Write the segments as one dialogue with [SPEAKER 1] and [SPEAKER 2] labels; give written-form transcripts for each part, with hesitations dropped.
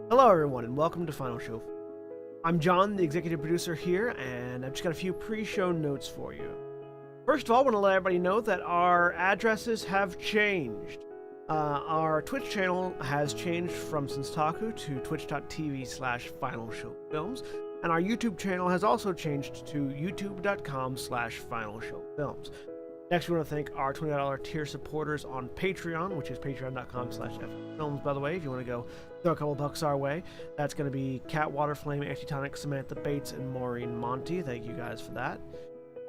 [SPEAKER 1] Hello, everyone, and welcome to Final Show. I'm John, the executive producer here, and I've just got a few pre-show notes for you. First of all, I want to let everybody know that our addresses have changed. Our Twitch channel has changed from Senstaku to twitch.tv/FinalShowFilms, and our YouTube channel has also changed to youtube.com/FinalShowFilms. Next, we want to thank our $20 tier supporters on Patreon, which is patreon.com/FFilms, by the way, if you want to go throw a couple bucks our way. That's going to be Cat, Waterflame, Antitonic, Samantha Bates, and Maureen Montee. Thank you guys for that.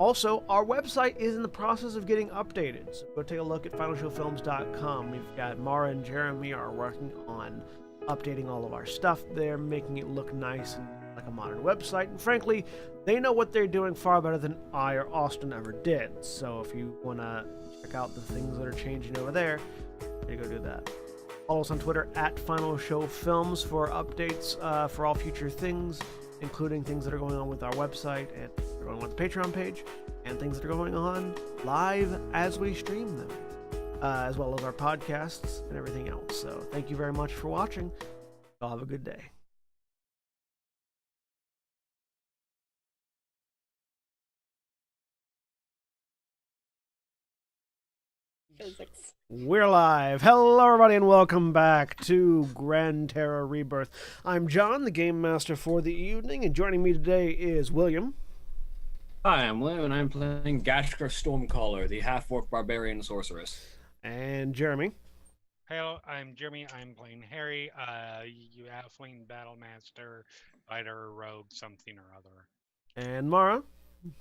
[SPEAKER 1] Also, our website is in the process of getting updated, so go take a look at finalshowfilms.com. We've got Mara and Jeremy are working on updating all of our stuff there, making it look nice and like a modern website, and frankly, they know what they're doing far better than I or Austin ever did. So if you want to check out the things that are changing over there, you go do that. Follow us on Twitter at Final Show Films for updates for all future things, including things that are going on with our website and going on with the Patreon page, and things that are going on live as we stream them, as well as our podcasts and everything else. So thank you very much for watching. Y'all have a good day.
[SPEAKER 2] Physics.
[SPEAKER 1] We're live. Hello, everybody, and welcome back to Gran Terra Rebirth. I'm John, the Game Master for the evening, and joining me today is William.
[SPEAKER 3] Hi, I'm Liv, and I'm playing Gashka Stormcaller, the half-orc barbarian sorceress.
[SPEAKER 1] And Jeremy.
[SPEAKER 4] Hello, I'm Jeremy. I'm playing Harry, you halfling battlemaster, fighter, rogue, something or other.
[SPEAKER 1] And Mara.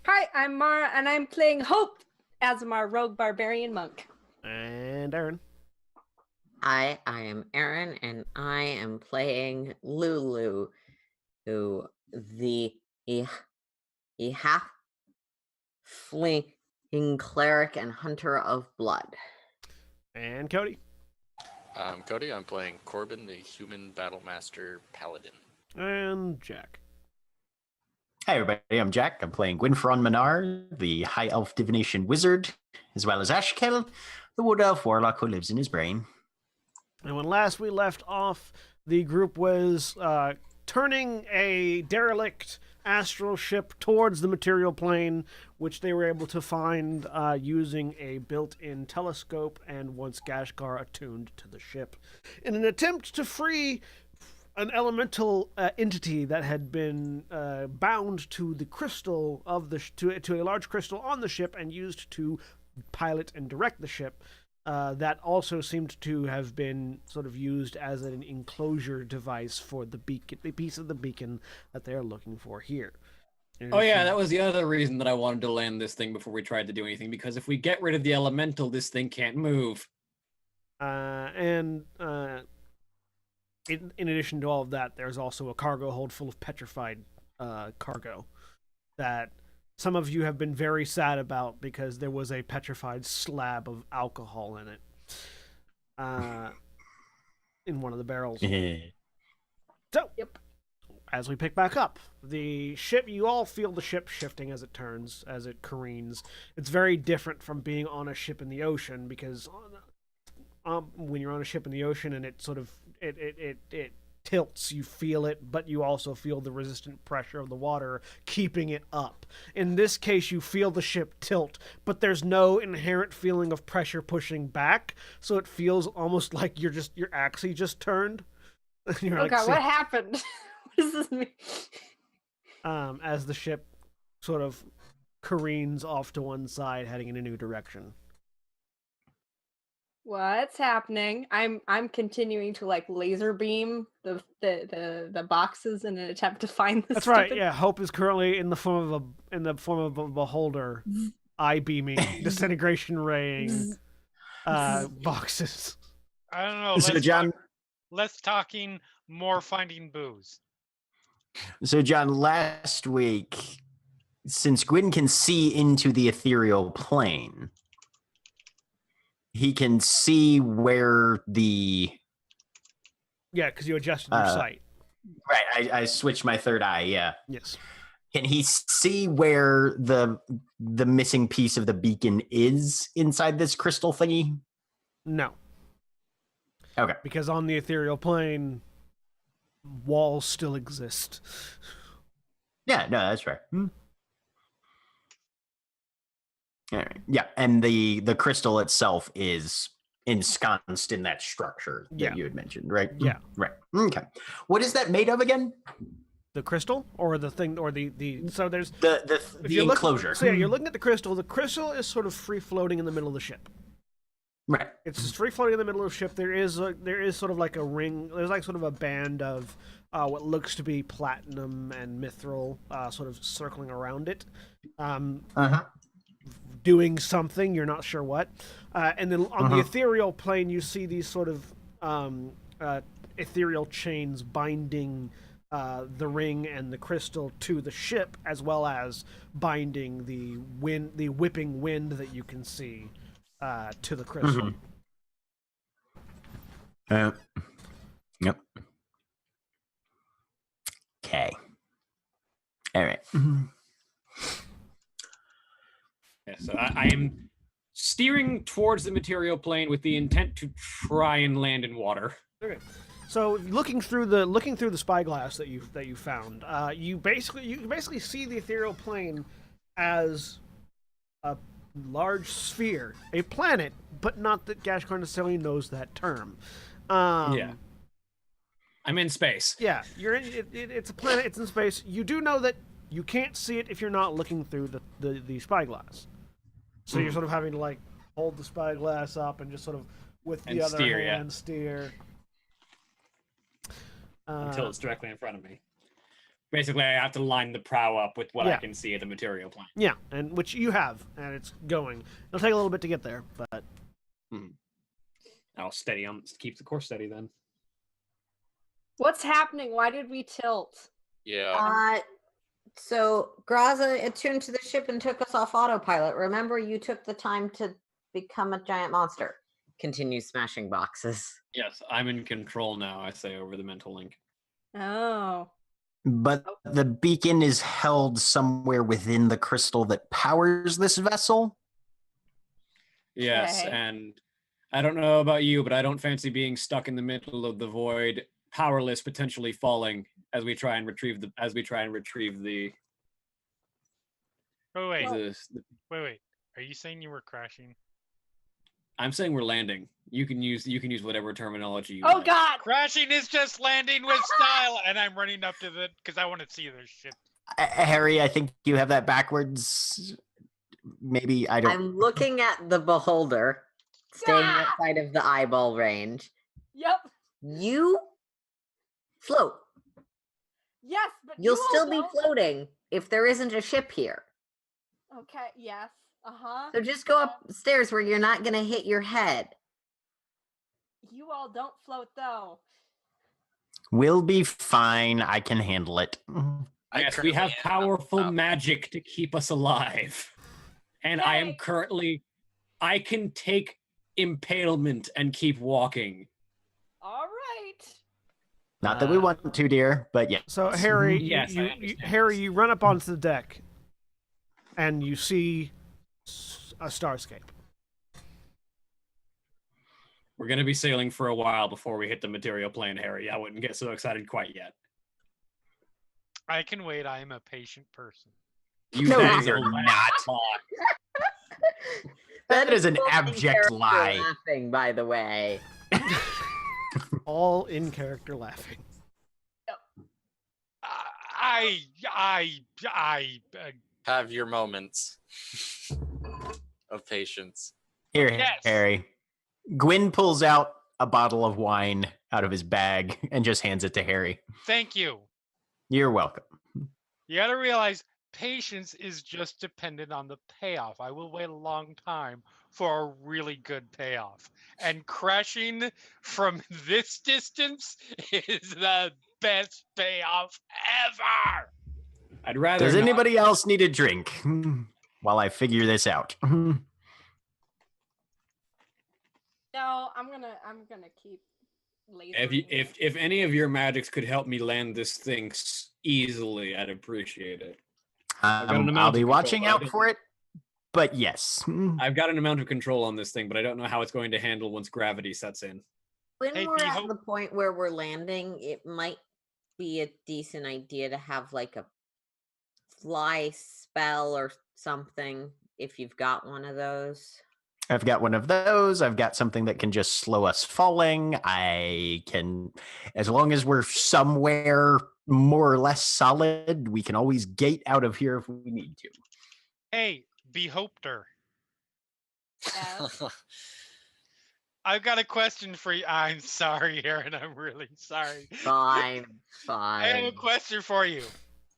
[SPEAKER 2] Hi, I'm Mara, and I'm playing Hope, Azamar, rogue barbarian monk.
[SPEAKER 1] And Aaron.
[SPEAKER 5] Hi, I am Aaron, and I am playing Lulu, who the half-fleeing cleric and hunter of blood.
[SPEAKER 1] And Cody.
[SPEAKER 6] I'm Cody. I'm playing Corbin, the human battlemaster paladin.
[SPEAKER 1] And Jack.
[SPEAKER 7] Hi everybody, I'm Jack. I'm playing Gwynfron Minar, the High Elf Divination Wizard, as well as Ashkel, the Wood Elf Warlock who lives in his brain.
[SPEAKER 1] And when last we left off, the group was turning a derelict astral ship towards the material plane, which they were able to find using a built-in telescope and once Gashgar attuned to the ship. In an attempt to free an elemental entity that had been bound to the crystal of the to a large crystal on the ship and used to pilot and direct the ship, that also seemed to have been sort of used as an enclosure device for the beacon, the piece of the beacon that they're looking for here.
[SPEAKER 3] Oh yeah, that was the other reason that I wanted to land this thing before we tried to do anything, because if we get rid of the elemental, this thing can't move.
[SPEAKER 1] In addition to all of that, there's also a cargo hold full of petrified cargo that some of you have been very sad about because there was a petrified slab of alcohol in it in one of the barrels. So,
[SPEAKER 2] Yep.
[SPEAKER 1] As we pick back up, the ship, you all feel the ship shifting as it turns, as it careens. It's very different from being on a ship in the ocean because when you're on a ship in the ocean and it sort of it tilts, you feel it, but you also feel the resistant pressure of the water keeping it up. In this case, you feel the ship tilt, but there's no inherent feeling of pressure pushing back, so it feels almost like your axis just turned. You're
[SPEAKER 2] Oh god, what happened? What does this mean?
[SPEAKER 1] As the ship sort of careens off to one side, heading in a new direction.
[SPEAKER 2] What's happening? I'm continuing to like laser beam the boxes in an attempt to find this.
[SPEAKER 1] That's right. Yeah, Hope is currently in the form of a beholder, eye beaming, disintegration raying boxes.
[SPEAKER 4] I don't know.
[SPEAKER 7] So John,
[SPEAKER 4] Less talking, more finding booze.
[SPEAKER 7] So John, last week, since Gwyn can see into the ethereal plane, he can see where the...
[SPEAKER 1] Yeah, because you adjusted your sight.
[SPEAKER 7] Right, I switched my third eye, yeah.
[SPEAKER 1] Yes.
[SPEAKER 7] Can he see where the missing piece of the beacon is inside this crystal thingy?
[SPEAKER 1] No.
[SPEAKER 7] Okay.
[SPEAKER 1] Because on the ethereal plane, walls still exist.
[SPEAKER 7] Yeah, no, that's fair. All right. Yeah, and the crystal itself is ensconced in that structure that
[SPEAKER 1] Yeah.
[SPEAKER 7] you had mentioned, right?
[SPEAKER 1] Yeah.
[SPEAKER 7] Right. Okay. What is that made of again?
[SPEAKER 1] The crystal, or the thing, or the so there's
[SPEAKER 7] The
[SPEAKER 1] if you're
[SPEAKER 7] enclosure.
[SPEAKER 1] so yeah, you're looking at the crystal. The crystal is sort of free floating in the middle of the ship.
[SPEAKER 7] Right.
[SPEAKER 1] It's just free floating in the middle of the ship. There is sort of like a ring. There's like sort of a band of what looks to be platinum and mithril, sort of circling around it, doing something. You're not sure what. And then on the ethereal plane, you see these sort of ethereal chains binding the ring and the crystal to the ship, as well as binding the whipping wind that you can see to the crystal.
[SPEAKER 7] Yep. Okay. All right.
[SPEAKER 3] Yeah, so I am steering towards the material plane with the intent to try and land in water.
[SPEAKER 1] Okay. So looking through the spyglass that you found, you basically see the ethereal plane as a large sphere, a planet, but not that Gashkar necessarily knows that term.
[SPEAKER 3] Yeah. I'm in space.
[SPEAKER 1] Yeah, you're in, it's a planet. It's in space. You do know that you can't see it if you're not looking through the spyglass. So you're sort of having to like hold the spyglass up and just sort of with the other hand steer.
[SPEAKER 3] Until it's directly in front of me. Basically, I have to line the prow up with what I can see at the material plane.
[SPEAKER 1] Yeah, and which you have, and it's going. It'll take a little bit to get there, but
[SPEAKER 3] I'll keep the course steady then.
[SPEAKER 2] What's happening? Why did we tilt?
[SPEAKER 6] Yeah.
[SPEAKER 5] So Graza attuned to the ship and took us off autopilot. Remember, you took the time to become a giant monster. Continue smashing boxes.
[SPEAKER 3] Yes, I'm in control now, I say over the mental link.
[SPEAKER 2] Oh.
[SPEAKER 7] But the beacon is held somewhere within the crystal that powers this vessel.
[SPEAKER 3] Yes,
[SPEAKER 2] Okay.
[SPEAKER 3] and I don't know about you, but I don't fancy being stuck in the middle of the void, powerless, potentially falling as we try and retrieve the.
[SPEAKER 4] Wait. Are you saying you were crashing?
[SPEAKER 3] I'm saying we're landing. You can use whatever terminology you
[SPEAKER 2] Oh
[SPEAKER 3] like.
[SPEAKER 2] God!
[SPEAKER 4] Crashing is just landing with style, and I'm running up to because I want to see their ship.
[SPEAKER 7] Harry, I think you have that backwards. Maybe I don't.
[SPEAKER 5] I'm looking at the beholder, staying outside of the eyeball range.
[SPEAKER 2] Yep.
[SPEAKER 5] You float.
[SPEAKER 2] Yes, but
[SPEAKER 5] You'll
[SPEAKER 2] you all
[SPEAKER 5] still be
[SPEAKER 2] don't.
[SPEAKER 5] floating if there isn't a ship here.
[SPEAKER 2] Okay. Yes.
[SPEAKER 5] So just go upstairs where you're not going to hit your head.
[SPEAKER 2] You all don't float though.
[SPEAKER 7] We'll be fine. I can handle it.
[SPEAKER 3] Yes, we have powerful magic to keep us alive. And I am currently... I can take impalement and keep walking.
[SPEAKER 2] All right.
[SPEAKER 7] Not that we want to, dear, but yeah.
[SPEAKER 1] so Harry,
[SPEAKER 3] Yes, I
[SPEAKER 1] you
[SPEAKER 3] understand
[SPEAKER 1] Harry,
[SPEAKER 3] this.
[SPEAKER 1] you run up onto the deck, and you see a starscape.
[SPEAKER 3] We're going to be sailing for a while before we hit the material plane, Harry. I wouldn't get so excited quite yet.
[SPEAKER 4] I can wait. I am a patient person.
[SPEAKER 3] You
[SPEAKER 7] No,
[SPEAKER 3] guys
[SPEAKER 7] you're
[SPEAKER 3] are
[SPEAKER 7] not. That is an
[SPEAKER 5] full
[SPEAKER 7] abject
[SPEAKER 5] in-character
[SPEAKER 7] lie.
[SPEAKER 5] Laughing, by the way.
[SPEAKER 1] All in character laughing.
[SPEAKER 4] I
[SPEAKER 6] Have your moments of patience.
[SPEAKER 7] Here,
[SPEAKER 4] Yes.
[SPEAKER 7] Harry. Gwyn pulls out a bottle of wine out of his bag and just hands it to Harry.
[SPEAKER 4] thank you.
[SPEAKER 7] You're welcome.
[SPEAKER 4] You got to realize patience is just dependent on the payoff. I will wait a long time for a really good payoff. And crashing from this distance is the best payoff ever.
[SPEAKER 3] I'd rather
[SPEAKER 7] Does
[SPEAKER 3] not.
[SPEAKER 7] anybody else need a drink while I figure this out?
[SPEAKER 2] No, I'm gonna keep laser.
[SPEAKER 3] If any of your magics could help me land this thing easily, I'd appreciate it. got an amount
[SPEAKER 7] I'll
[SPEAKER 3] of
[SPEAKER 7] be
[SPEAKER 3] control,
[SPEAKER 7] watching
[SPEAKER 3] I
[SPEAKER 7] out
[SPEAKER 3] don't-
[SPEAKER 7] for it, but yes.
[SPEAKER 3] I've got an amount of control on this thing, but I don't know how it's going to handle once gravity sets in.
[SPEAKER 5] When
[SPEAKER 4] Hey,
[SPEAKER 5] we're
[SPEAKER 4] do you
[SPEAKER 5] at
[SPEAKER 4] hope-
[SPEAKER 5] the point where we're landing, it might be a decent idea to have like a fly spell or something if you've got one of those.
[SPEAKER 7] I've got one of those. I've got something that can just slow us falling. I can, as long as we're somewhere more or less solid, we can always gate out of here if we need to.
[SPEAKER 4] Hey, Behopter.
[SPEAKER 2] Yes.
[SPEAKER 4] I've got a question for you. I'm sorry, Aaron. I'm really sorry.
[SPEAKER 5] Fine,
[SPEAKER 4] I have a
[SPEAKER 5] fine.
[SPEAKER 4] question for you.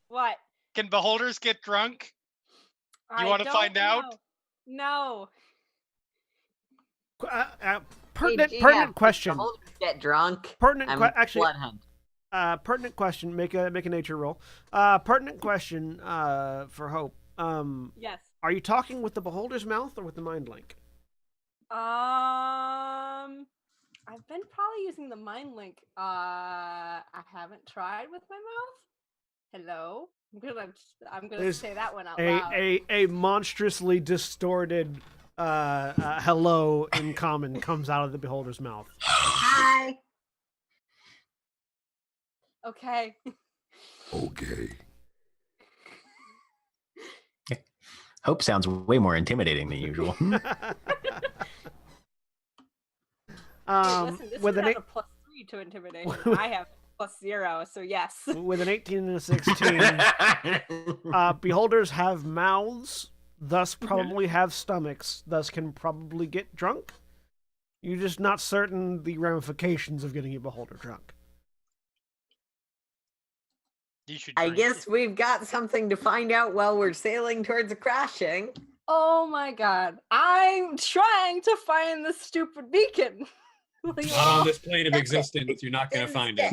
[SPEAKER 2] What?
[SPEAKER 4] Can beholders get drunk? You
[SPEAKER 2] I
[SPEAKER 4] wanna
[SPEAKER 2] don't
[SPEAKER 4] find out?
[SPEAKER 2] know. No.
[SPEAKER 1] Pertinent question.
[SPEAKER 5] Beholders get drunk.
[SPEAKER 1] Pertinent actually.
[SPEAKER 5] Blood hunt.
[SPEAKER 1] Pertinent question. Make a nature roll. Pertinent question. For Hope.
[SPEAKER 2] Yes.
[SPEAKER 1] Are you talking with the beholder's mouth or with the mind link?
[SPEAKER 2] I've been probably using the mind link. I haven't tried with my mouth. Hello. I'm gonna
[SPEAKER 1] There's
[SPEAKER 2] say that one out loud.
[SPEAKER 1] A monstrously distorted hello in common comes out of the beholder's mouth.
[SPEAKER 5] Hi.
[SPEAKER 2] Okay.
[SPEAKER 8] Okay.
[SPEAKER 7] Hope sounds way more intimidating than usual.
[SPEAKER 2] Listen, this
[SPEAKER 1] with
[SPEAKER 2] one
[SPEAKER 1] an
[SPEAKER 2] has a +3 to intimidation. I have +0, so yes.
[SPEAKER 1] with an 18 and a 16, beholders have mouths, thus probably have stomachs, thus can probably get drunk. You're just not certain the ramifications of getting a beholder drunk.
[SPEAKER 4] You should
[SPEAKER 5] I
[SPEAKER 4] drink
[SPEAKER 5] guess
[SPEAKER 4] it.
[SPEAKER 5] we've got something to find out while we're sailing towards a crashing.
[SPEAKER 2] Oh my god. I'm trying to find the stupid beacon. Will you
[SPEAKER 3] Not on
[SPEAKER 2] all-
[SPEAKER 3] this plane of existence. You're not going to find it.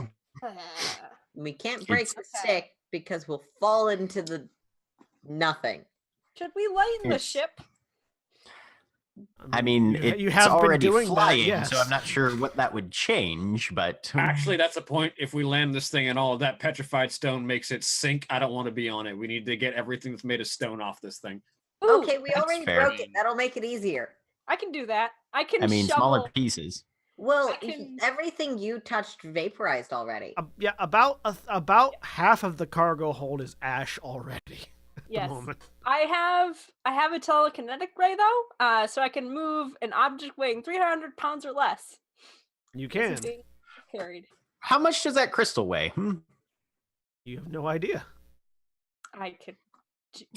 [SPEAKER 5] We can't break
[SPEAKER 7] It's-
[SPEAKER 5] the
[SPEAKER 2] Okay.
[SPEAKER 5] stick because we'll fall into the nothing.
[SPEAKER 2] Should we lighten the
[SPEAKER 7] It's-
[SPEAKER 2] ship?
[SPEAKER 7] I mean,
[SPEAKER 1] you
[SPEAKER 7] it's
[SPEAKER 1] have been
[SPEAKER 7] already
[SPEAKER 1] doing that,
[SPEAKER 7] flying,
[SPEAKER 1] yes.
[SPEAKER 7] so I'm not sure what that would change, but
[SPEAKER 3] Actually, that's a point. If we land this thing and all of that petrified stone makes it sink, I don't want to be on it. We need to get everything that's made of stone off this thing.
[SPEAKER 2] Ooh,
[SPEAKER 5] Okay, we
[SPEAKER 7] that's
[SPEAKER 5] already
[SPEAKER 7] fair.
[SPEAKER 5] broke it. That'll make it easier.
[SPEAKER 2] I can do that. I can
[SPEAKER 7] I mean,
[SPEAKER 2] shovel.
[SPEAKER 7] smaller pieces.
[SPEAKER 5] Well,
[SPEAKER 2] I can-
[SPEAKER 5] everything you touched vaporized already.
[SPEAKER 1] Yeah, about half of the cargo hold is ash already. At
[SPEAKER 2] Yes.
[SPEAKER 1] the moment.
[SPEAKER 2] I have a telekinetic ray though, so I can move an object weighing 300 pounds or less.
[SPEAKER 1] You
[SPEAKER 2] This is
[SPEAKER 1] can.
[SPEAKER 2] being carried.
[SPEAKER 7] How much does that crystal weigh?
[SPEAKER 1] You have no idea.
[SPEAKER 2] I could.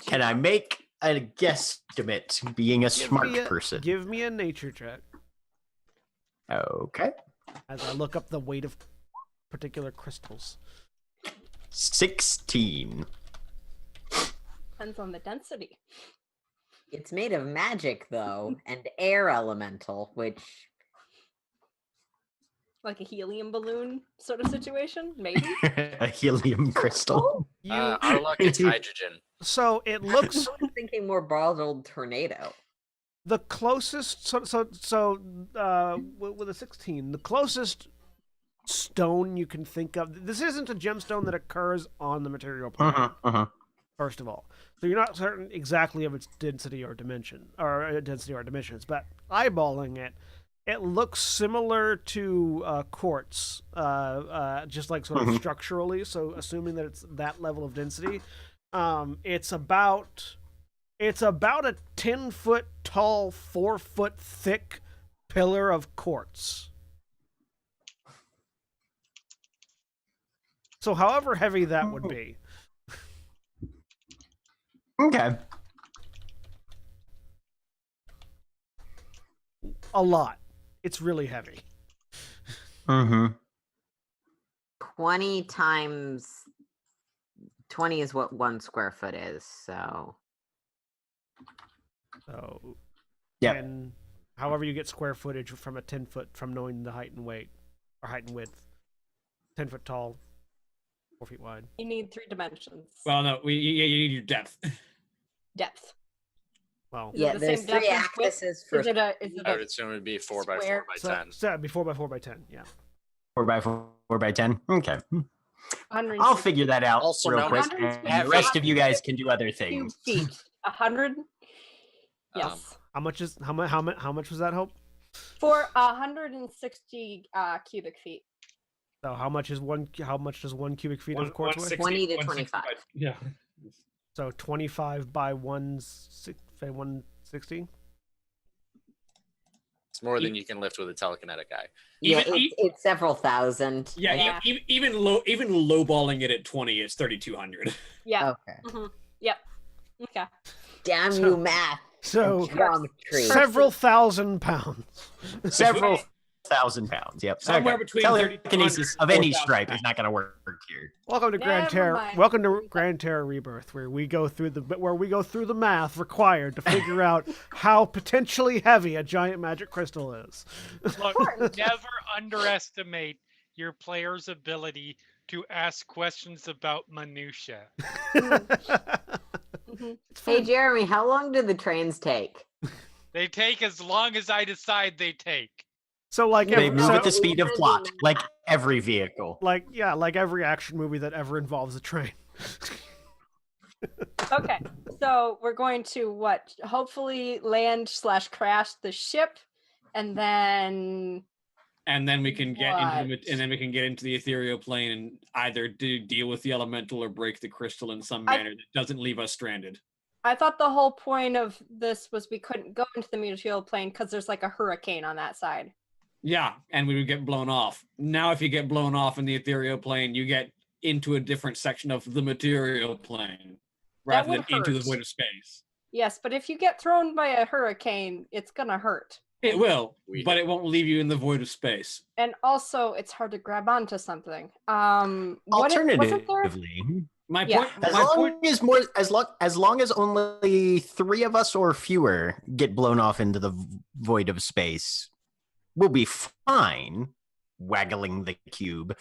[SPEAKER 7] Can I make a guesstimate being a smart person?
[SPEAKER 1] Give me a nature check
[SPEAKER 7] Okay.
[SPEAKER 1] as I look up the weight of particular crystals.
[SPEAKER 7] 16.
[SPEAKER 2] Depends on the density.
[SPEAKER 5] It's made of magic, though, and air elemental, which
[SPEAKER 2] Like a helium balloon sort of situation, maybe.
[SPEAKER 7] A helium crystal.
[SPEAKER 1] You
[SPEAKER 6] Our luck, it's hydrogen.
[SPEAKER 1] so it looks
[SPEAKER 5] I was thinking more bottled tornado.
[SPEAKER 1] the closest. With a 16, the closest stone you can think of. This isn't a gemstone that occurs on the material plane. First of all, so you're not certain exactly of its density or dimensions, but eyeballing it, it looks similar to quartz, just like sort of structurally. So assuming that it's that level of density, it's about a 10-foot tall, 4-foot thick pillar of quartz. So however heavy that would be.
[SPEAKER 7] Okay.
[SPEAKER 1] A lot. It's really heavy.
[SPEAKER 5] 20 times 20 is what 1 square foot is, so
[SPEAKER 1] So,
[SPEAKER 7] Yeah.
[SPEAKER 1] and however you get square footage from a 10-foot, from knowing the height and weight, or height and width. 10-foot tall, 4 feet wide.
[SPEAKER 2] You need 3 dimensions.
[SPEAKER 3] Well, no, you need your depth.
[SPEAKER 2] Depth.
[SPEAKER 1] Well,
[SPEAKER 2] Is it
[SPEAKER 5] yeah,
[SPEAKER 2] the
[SPEAKER 5] there's
[SPEAKER 2] same depth
[SPEAKER 5] 3
[SPEAKER 2] as width?
[SPEAKER 5] axes for
[SPEAKER 2] Is it a
[SPEAKER 6] I would assume it'd be 4 by 4
[SPEAKER 2] Square.
[SPEAKER 6] by
[SPEAKER 1] so
[SPEAKER 6] 10.
[SPEAKER 1] it'd be 4 by 4 by 10. Yeah.
[SPEAKER 7] 4 by 4 by 10. Okay.
[SPEAKER 2] 160
[SPEAKER 7] I'll figure that out
[SPEAKER 6] Also
[SPEAKER 7] real
[SPEAKER 6] known
[SPEAKER 7] quick.
[SPEAKER 6] as-
[SPEAKER 7] And the rest of you guys can do other
[SPEAKER 2] cube
[SPEAKER 7] things.
[SPEAKER 2] feet. 100. Yes.
[SPEAKER 1] How much was that, Hope?
[SPEAKER 2] For 160 cubic feet.
[SPEAKER 1] So how much does 1 cubic feet of quartz weigh?
[SPEAKER 5] 20 to 25.
[SPEAKER 3] Yeah.
[SPEAKER 1] So 25 by 160.
[SPEAKER 6] It's more than you can lift with a telekinetic eye.
[SPEAKER 5] Yeah,
[SPEAKER 3] Even-
[SPEAKER 5] it's several thousand.
[SPEAKER 3] Yeah,
[SPEAKER 2] Yeah.
[SPEAKER 3] even lowballing it at 20 is 3,200.
[SPEAKER 2] Yeah.
[SPEAKER 5] Okay.
[SPEAKER 2] Yep. Okay.
[SPEAKER 5] Damn
[SPEAKER 1] So-
[SPEAKER 5] you, math.
[SPEAKER 1] So
[SPEAKER 5] and geometry.
[SPEAKER 1] several thousand pounds.
[SPEAKER 7] Several thousand pounds. Yep.
[SPEAKER 3] Somewhere between 3,200
[SPEAKER 7] telekinesis
[SPEAKER 3] and
[SPEAKER 7] of any
[SPEAKER 3] 4,000
[SPEAKER 7] stripe is not going to work here.
[SPEAKER 1] Welcome to Gran
[SPEAKER 2] Never
[SPEAKER 1] Terra.
[SPEAKER 2] mind.
[SPEAKER 1] Welcome to Gran Terra Rebirth, where we go through the math required to figure out how potentially heavy a giant magic crystal is.
[SPEAKER 4] Look, never underestimate your player's ability to ask questions about minutia.
[SPEAKER 1] It's
[SPEAKER 5] Hey,
[SPEAKER 1] fun.
[SPEAKER 5] Jeremy, how long do the trains take?
[SPEAKER 4] They take as long as I decide they take.
[SPEAKER 1] So like
[SPEAKER 7] They
[SPEAKER 1] every,
[SPEAKER 7] move
[SPEAKER 1] so-
[SPEAKER 7] at the speed of plot, like every vehicle.
[SPEAKER 1] like every action movie that ever involves a train.
[SPEAKER 2] Okay. So we're going to what? Hopefully land/crash the ship, and then
[SPEAKER 3] And then we can get into
[SPEAKER 2] What?
[SPEAKER 3] and then we can get into the ethereal plane and either deal with the elemental or break the crystal in some
[SPEAKER 2] I-
[SPEAKER 3] manner that doesn't leave us stranded.
[SPEAKER 2] I thought the whole point of this was we couldn't go into the material plane because there's like a hurricane on that side.
[SPEAKER 3] Yeah, and we would get blown off. Now, if you get blown off in the ethereal plane, you get into a different section of the material plane
[SPEAKER 2] That
[SPEAKER 3] rather than
[SPEAKER 2] would
[SPEAKER 3] into the
[SPEAKER 2] hurt.
[SPEAKER 3] void of space.
[SPEAKER 2] Yes, but if you get thrown by a hurricane, it's gonna hurt.
[SPEAKER 3] It will,
[SPEAKER 6] We
[SPEAKER 3] but
[SPEAKER 6] did.
[SPEAKER 3] it won't leave you in the void of space.
[SPEAKER 2] And also, it's hard to grab onto something. Wasn't there?
[SPEAKER 7] Alternatively,
[SPEAKER 3] My
[SPEAKER 2] Yeah.
[SPEAKER 3] point.
[SPEAKER 7] as
[SPEAKER 3] My point.
[SPEAKER 7] long as only 3 of us or fewer get blown off into the void of space, we'll be fine. Waggling the cube.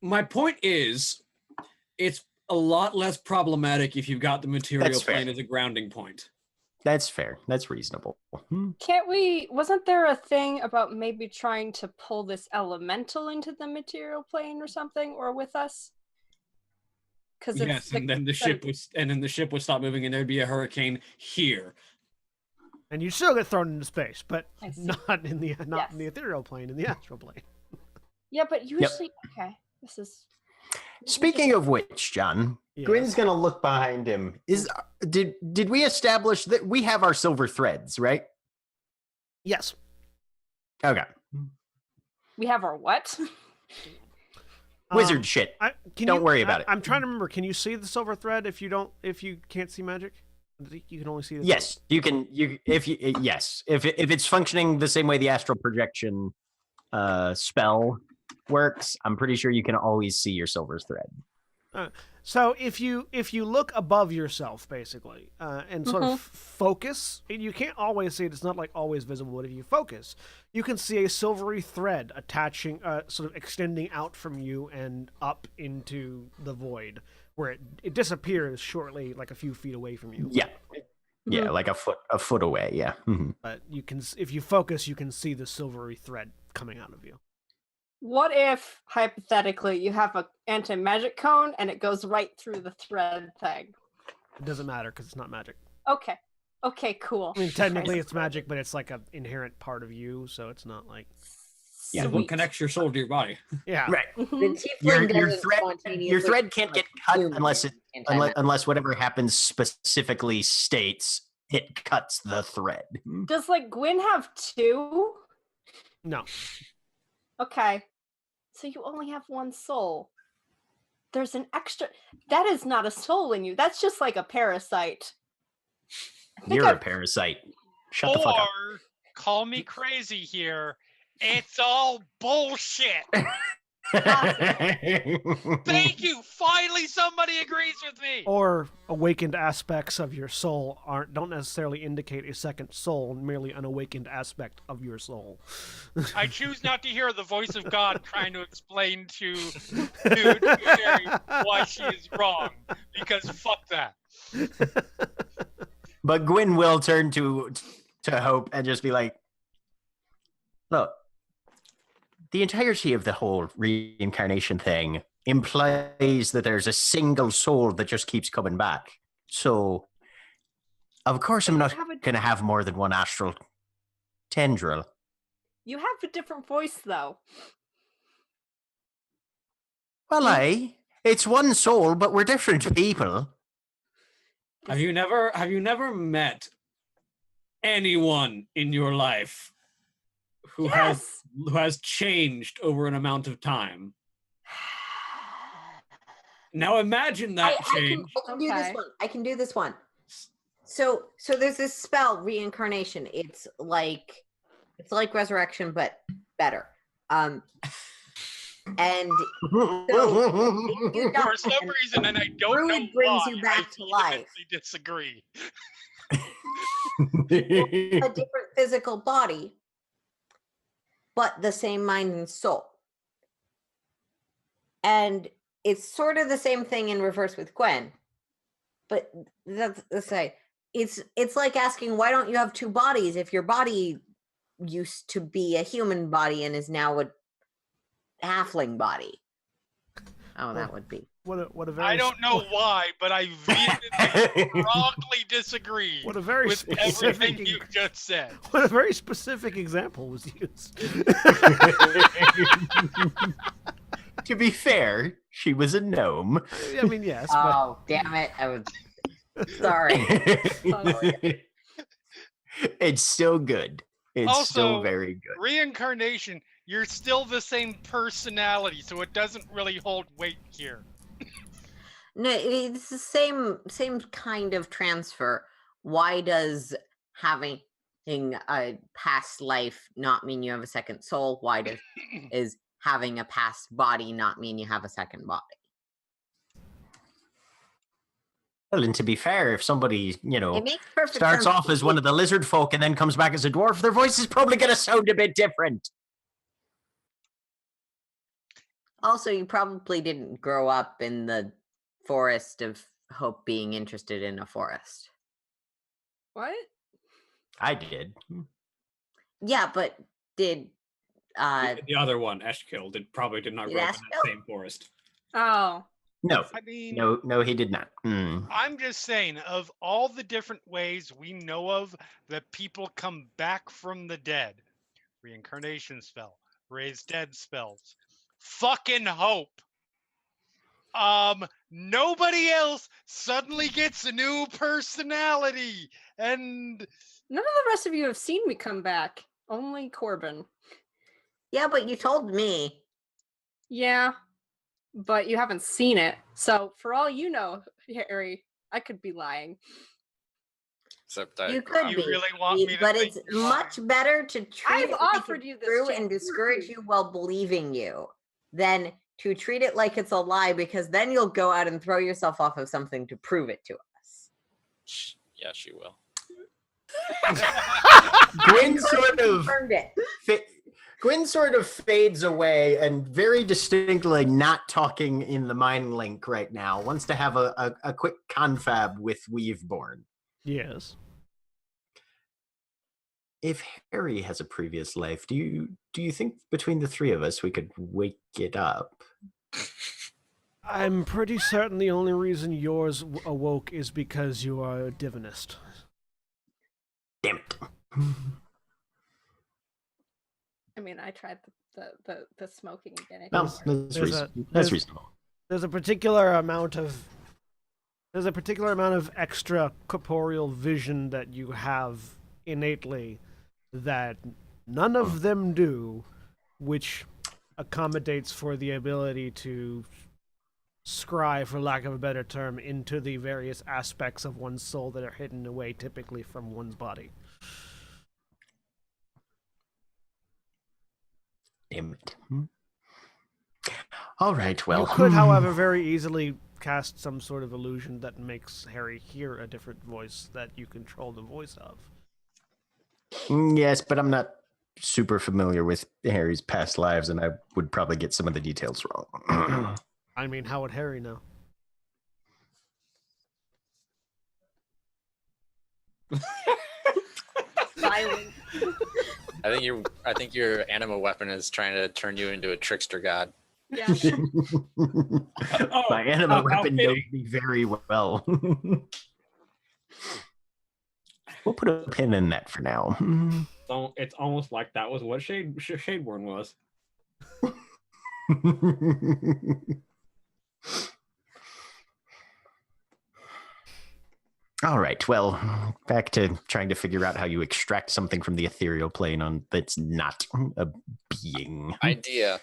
[SPEAKER 3] My point is, it's a lot less problematic if you've got the material
[SPEAKER 7] That's fair.
[SPEAKER 3] plane as a grounding point.
[SPEAKER 7] That's fair. That's reasonable.
[SPEAKER 2] Can't we? Wasn't there a thing about maybe trying to pull this elemental into the material plane or something, or with us? Because
[SPEAKER 3] Yes, and then the ship would stop moving, and there'd be a hurricane here.
[SPEAKER 1] And you still get thrown into space, but
[SPEAKER 2] I see.
[SPEAKER 1] not in the
[SPEAKER 2] Yes.
[SPEAKER 1] ethereal plane, in the astral plane.
[SPEAKER 2] Yeah, but usually, okay, this is.
[SPEAKER 7] Speaking of which, John,
[SPEAKER 1] Yes.
[SPEAKER 7] Gwynn's gonna look behind him. Did we establish that we have our silver threads, right?
[SPEAKER 1] Yes.
[SPEAKER 7] Okay.
[SPEAKER 2] We have our what?
[SPEAKER 7] Wizard shit. Don't worry about it.
[SPEAKER 1] I'm trying to remember. Can you see the silver thread if you can't see magic? You can only see the
[SPEAKER 7] Yes, you can. If it's functioning the same way the astral projection spell works, I'm pretty sure you can always see your silver thread.
[SPEAKER 1] So if you look above yourself, basically, and sort of focus, and you can't always see it. It's not like always visible, but if you focus, you can see a silvery thread attaching, sort of extending out from you and up into the void, where it disappears shortly, like a few feet away from you.
[SPEAKER 7] Yeah, yeah, like a foot away. Yeah. Mhm.
[SPEAKER 1] But you can, if you focus, you can see the silvery thread coming out of you.
[SPEAKER 2] What if, hypothetically, you have a anti-magic cone and it goes right through the thread thing?
[SPEAKER 1] It doesn't matter because it's not magic.
[SPEAKER 2] Okay. Okay, cool.
[SPEAKER 1] I mean, technically it's magic, but it's like an inherent part of you, so it's not like
[SPEAKER 3] Yeah, what
[SPEAKER 2] Sweet.
[SPEAKER 3] connects your soul to your body?
[SPEAKER 1] yeah.
[SPEAKER 7] Right.
[SPEAKER 5] The
[SPEAKER 2] Mhm.
[SPEAKER 5] tiefling
[SPEAKER 7] Your
[SPEAKER 5] doesn't
[SPEAKER 7] thread
[SPEAKER 5] spontaneously
[SPEAKER 7] can't get cut
[SPEAKER 5] consume
[SPEAKER 7] unless
[SPEAKER 5] anti-magic.
[SPEAKER 7] unless whatever happens specifically states it cuts the thread.
[SPEAKER 2] Does like Gwyn have 2?
[SPEAKER 1] No.
[SPEAKER 2] Okay. So you only have 1 soul. There's an extra. That is not a soul in you. That's just like a parasite. I think
[SPEAKER 7] You're a
[SPEAKER 2] I've-
[SPEAKER 7] parasite. Shut the fuck up.
[SPEAKER 4] Or call me crazy here. It's all bullshit. Thank you. Finally, somebody agrees with me.
[SPEAKER 1] Or awakened aspects of your soul don't necessarily indicate a second soul, merely an awakened aspect of your soul.
[SPEAKER 4] I choose not to hear the voice of God trying to explain to Sherry why she is wrong. Because fuck that.
[SPEAKER 7] But Gwyn will turn to Hope and just be like, look, the entirety of the whole reincarnation thing implies that there's a single soul that just keeps coming back. So, of course, I'm not going to have more than one astral tendril.
[SPEAKER 2] You have a different voice, though.
[SPEAKER 7] Well, it's one soul, but we're different people.
[SPEAKER 3] Have you never met anyone in your life who has changed over an amount of time? Now imagine that change.
[SPEAKER 5] I can do this one. I can do this one. So there's this spell, reincarnation. It's like resurrection, but better. And so
[SPEAKER 4] For some reason, and I don't know
[SPEAKER 5] brings
[SPEAKER 4] why,
[SPEAKER 5] you back to life.
[SPEAKER 4] vehemently disagree.
[SPEAKER 5] A different physical body, but the same mind and soul. And it's sort of the same thing in reverse with Gwen. But that's say it's like asking, why don't you have two bodies if your body used to be a human body and is now a halfling body? Oh, that would be.
[SPEAKER 1] What a very
[SPEAKER 4] I don't know why, but I vehemently, strongly disagree
[SPEAKER 1] What a very
[SPEAKER 4] with
[SPEAKER 1] specific
[SPEAKER 4] everything you just said.
[SPEAKER 1] What a very specific example was used.
[SPEAKER 7] To be fair, she was a gnome.
[SPEAKER 1] I mean, yes. But...
[SPEAKER 5] Oh, damn it. I was sorry.
[SPEAKER 7] It's still good. It's
[SPEAKER 4] Also,
[SPEAKER 7] still very good.
[SPEAKER 4] Reincarnation, you're still the same personality, so it doesn't really hold weight here.
[SPEAKER 5] No, it's the same kind of transfer. Why does having a past life not mean you have a second soul? Why is having a past body not mean you have a second body?
[SPEAKER 7] Well, and to be fair, if somebody,
[SPEAKER 5] It makes perfect
[SPEAKER 7] starts
[SPEAKER 5] sense.
[SPEAKER 7] off as one of the lizard folk and then comes back as a dwarf, their voice is probably going to sound a bit different.
[SPEAKER 5] Also, you probably didn't grow up in the forest of hope being interested in a forest.
[SPEAKER 2] What?
[SPEAKER 7] I did.
[SPEAKER 5] Yeah, but did
[SPEAKER 3] The other one, Eshkill, probably did not
[SPEAKER 5] Did
[SPEAKER 3] grow up in that
[SPEAKER 5] Eshkill?
[SPEAKER 3] same forest.
[SPEAKER 2] Oh.
[SPEAKER 7] No,
[SPEAKER 4] I mean,
[SPEAKER 7] no, he did not.
[SPEAKER 4] I'm just saying, of all the different ways we know of that people come back from the dead, reincarnation spell, raise dead spells, fucking hope. Nobody else suddenly gets a new personality, and
[SPEAKER 2] None of the rest of you have seen me come back. Only Corbin.
[SPEAKER 5] Yeah, but you told me.
[SPEAKER 2] Yeah, but you haven't seen it. So for all you know, Harry, I could be lying.
[SPEAKER 6] Except that
[SPEAKER 5] You could
[SPEAKER 4] you
[SPEAKER 5] be,
[SPEAKER 4] really want me to
[SPEAKER 5] but
[SPEAKER 4] think
[SPEAKER 5] it's
[SPEAKER 4] you're
[SPEAKER 5] much
[SPEAKER 4] lying.
[SPEAKER 5] better to treat
[SPEAKER 2] I've
[SPEAKER 5] it like
[SPEAKER 2] offered
[SPEAKER 5] it's
[SPEAKER 2] you this
[SPEAKER 5] true
[SPEAKER 2] chance
[SPEAKER 5] and discourage
[SPEAKER 2] too.
[SPEAKER 5] you while believing you than to treat it like it's a lie, because then you'll go out and throw yourself off of something to prove it to us.
[SPEAKER 6] Yeah, she will.
[SPEAKER 7] Gwyn sort of
[SPEAKER 5] Confirmed it.
[SPEAKER 7] Gwyn sort of fades away and very distinctly not talking in the mind link right now. Wants to have a quick confab with Weaveborn.
[SPEAKER 1] Yes.
[SPEAKER 7] If Harry has a previous life, do you think between the three of us we could wake it up?
[SPEAKER 1] I'm pretty certain the only reason yours awoke is because you are a divinist.
[SPEAKER 7] Damn it.
[SPEAKER 2] I mean, I tried the smoking again. It
[SPEAKER 7] No,
[SPEAKER 2] didn't work.
[SPEAKER 7] that's reasonable.
[SPEAKER 1] There's a particular amount of extra corporeal vision that you have innately that none of them do, which accommodates for the ability to scry, for lack of a better term, into the various aspects of one's soul that are hidden away typically from one's body.
[SPEAKER 7] Damn it. All right, well.
[SPEAKER 1] You could, however, very easily cast some sort of illusion that makes Harry hear a different voice that you control the voice of.
[SPEAKER 7] Yes, but I'm not super familiar with Harry's past lives, and I would probably get some of the details wrong.
[SPEAKER 1] I mean, how would Harry know?
[SPEAKER 2] Silent.
[SPEAKER 6] I think your anima weapon is trying to turn you into a trickster god.
[SPEAKER 2] Yeah.
[SPEAKER 7] My anima
[SPEAKER 3] how
[SPEAKER 7] weapon knows
[SPEAKER 3] fitting.
[SPEAKER 7] me very well. We'll put a pin in that for now.
[SPEAKER 3] So it's almost like that was what Shadeborn was.
[SPEAKER 7] All right. Well, back to trying to figure out how you extract something from the ethereal plane that's not a being.
[SPEAKER 6] Idea.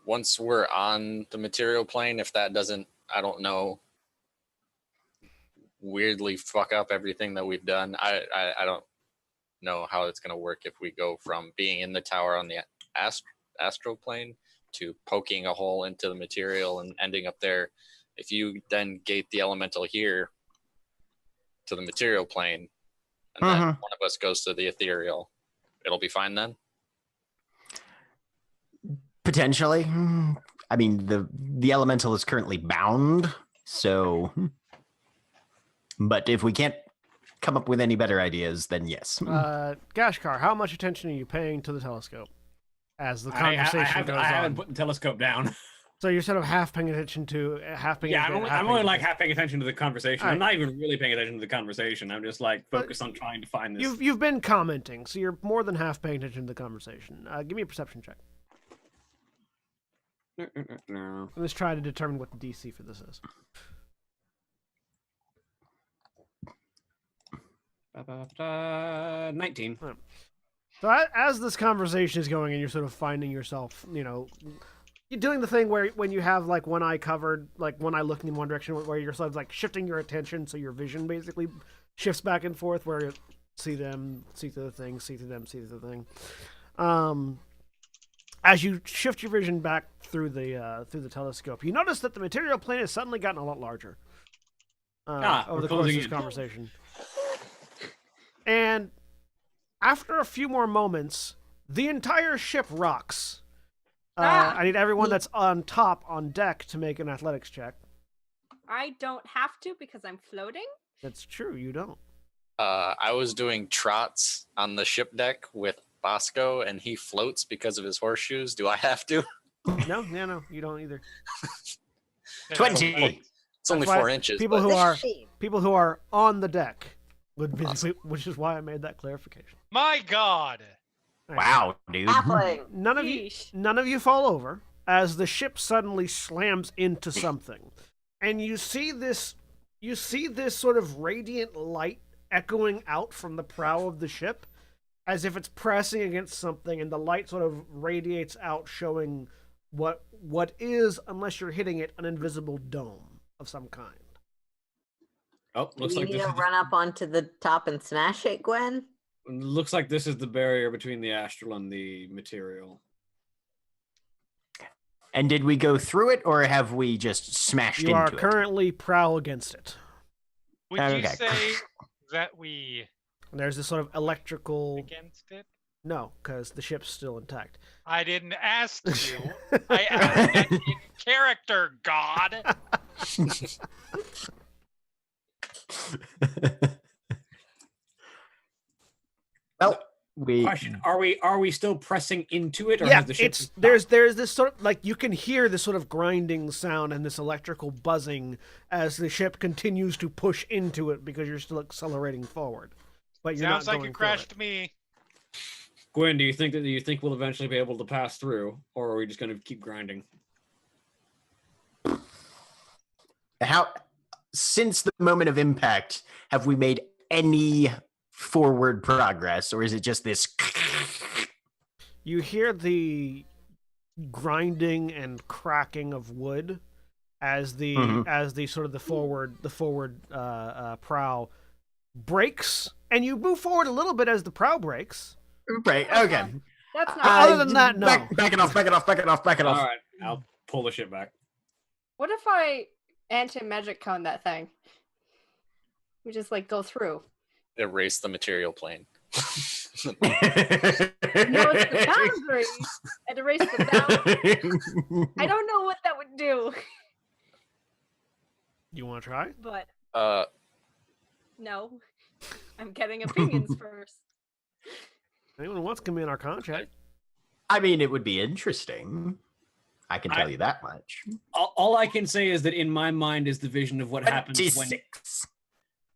[SPEAKER 6] Once we're on the material plane, if that doesn't, I don't know, weirdly fuck up everything that we've done, I don't know how it's going to work if we go from being in the tower on the astral plane to poking a hole into the material and ending up there. If you then gate the elemental here to the material plane, and then one of us goes to the ethereal, it'll be fine then?
[SPEAKER 7] Potentially. I mean, the elemental is currently bound, so... But if we can't come up with any better ideas, then yes.
[SPEAKER 1] Gashkar, how much attention are you paying to the telescope as the conversation goes on?
[SPEAKER 3] I haven't put the telescope down.
[SPEAKER 1] So you're sort of half paying attention to
[SPEAKER 3] I'm only like half paying attention to the conversation.
[SPEAKER 1] Right.
[SPEAKER 3] I'm not even really paying attention to the conversation. I'm just like focused on trying to find this.
[SPEAKER 1] You've been commenting, so you're more than half paying attention to the conversation. Give me a perception check.
[SPEAKER 3] No.
[SPEAKER 1] Let's try to determine what the DC for this is.
[SPEAKER 3] 19.
[SPEAKER 1] So as this conversation is going and you're sort of finding yourself, you're doing the thing where when you have like one eye covered, like one eye looking in one direction, where you're sort of like shifting your attention, so your vision basically shifts back and forth, where you see them, see through the thing, see through them, see through the thing. As you shift your vision back through the telescope, you notice that the material plane has suddenly gotten a lot larger over the course of this conversation. And after a few more moments, the entire ship rocks. I need everyone that's on deck to make an athletics check.
[SPEAKER 2] I don't have to because I'm floating.
[SPEAKER 1] That's true, you don't.
[SPEAKER 6] I was doing trots on the ship deck with Bosco, and he floats because of his horseshoes. Do I have to?
[SPEAKER 1] No, you don't either.
[SPEAKER 7] 20.
[SPEAKER 6] It's only 4 inches.
[SPEAKER 1] People who are on the deck would be, which is why I made that clarification.
[SPEAKER 4] My God.
[SPEAKER 7] Wow, dude.
[SPEAKER 1] None of you fall over as the ship suddenly slams into something, and you see this sort of radiant light echoing out from the prow of the ship, as if it's pressing against something, and the light sort of radiates out, showing what is, unless you're hitting it, an invisible dome of some kind.
[SPEAKER 3] Oh, looks like
[SPEAKER 5] you
[SPEAKER 3] this
[SPEAKER 5] need to run up onto the top and smash it, Gwen?
[SPEAKER 3] Looks like this is the barrier between the astral and the material.
[SPEAKER 7] And did we go through it, or have we just smashed into it?
[SPEAKER 1] You are currently prow against it.
[SPEAKER 4] Would you say that we...
[SPEAKER 1] And there's this sort of electrical...
[SPEAKER 4] Against it?
[SPEAKER 1] No, because the ship's still intact.
[SPEAKER 4] I didn't ask you. I asked that in character, God.
[SPEAKER 7] Well,
[SPEAKER 3] question: Are we still pressing into it, or
[SPEAKER 1] yeah,
[SPEAKER 3] has the ship
[SPEAKER 1] there's this sort of, like, you can hear this sort of grinding sound and this electrical buzzing as the ship continues to push into it because you're still accelerating forward. But you're
[SPEAKER 4] Sounds
[SPEAKER 1] not
[SPEAKER 4] like
[SPEAKER 1] going
[SPEAKER 4] you crashed me.
[SPEAKER 3] Gwen, do you think we'll eventually be able to pass through, or are we just going to keep grinding?
[SPEAKER 7] Since the moment of impact, have we made any forward progress, or is it just this?
[SPEAKER 1] You hear the grinding and cracking of wood as the forward prow breaks, and you move forward a little bit as the prow breaks.
[SPEAKER 7] Right. Okay.
[SPEAKER 2] That's not.
[SPEAKER 1] Other than that, no.
[SPEAKER 7] Back it off.
[SPEAKER 3] All right, I'll pull the ship back.
[SPEAKER 2] What if I anti-magic cone that thing? We just like go through.
[SPEAKER 6] Erase the material plane.
[SPEAKER 2] No, it's the boundary. And erase the boundary. I don't know what that would do.
[SPEAKER 1] You want to try?
[SPEAKER 2] But no. I'm getting
[SPEAKER 1] Hmm.
[SPEAKER 2] opinions first.
[SPEAKER 1] Anyone who wants can be in our contract.
[SPEAKER 7] I mean, it would be interesting. I can tell you that much.
[SPEAKER 3] All I can say is that in my mind is the vision of what happens when.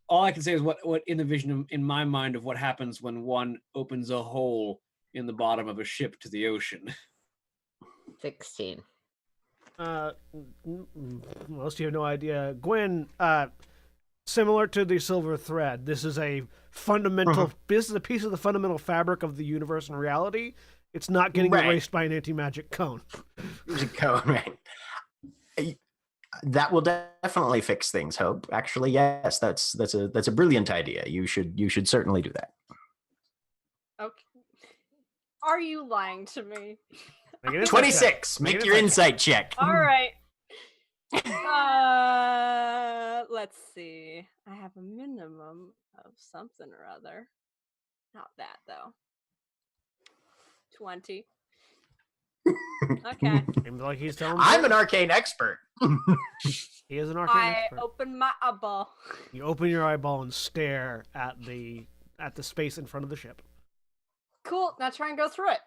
[SPEAKER 3] All I can say is what in the vision in my mind of what happens when one opens a hole in the bottom of a ship to the ocean.
[SPEAKER 5] 16.
[SPEAKER 1] Most of you have no idea. Gwen, similar to the silver thread. This is a fundamental. This is a piece of the fundamental fabric of the universe and reality. It's not getting erased by an anti-magic cone.
[SPEAKER 7] Cone, right? That will definitely fix things. Hope. Actually, yes, that's a brilliant idea. You should certainly do that.
[SPEAKER 2] Okay. Are you lying to me?
[SPEAKER 7] 26. Make your insight check.
[SPEAKER 2] All right. Let's see. I have a minimum of something or other. Not that though. 20. Okay.
[SPEAKER 1] Seems like he's telling.
[SPEAKER 7] I'm an arcane expert.
[SPEAKER 1] He is an arcane expert.
[SPEAKER 2] I open my eyeball.
[SPEAKER 1] You open your eyeball and stare at the space in front of the ship.
[SPEAKER 2] Cool. Now try and go through it.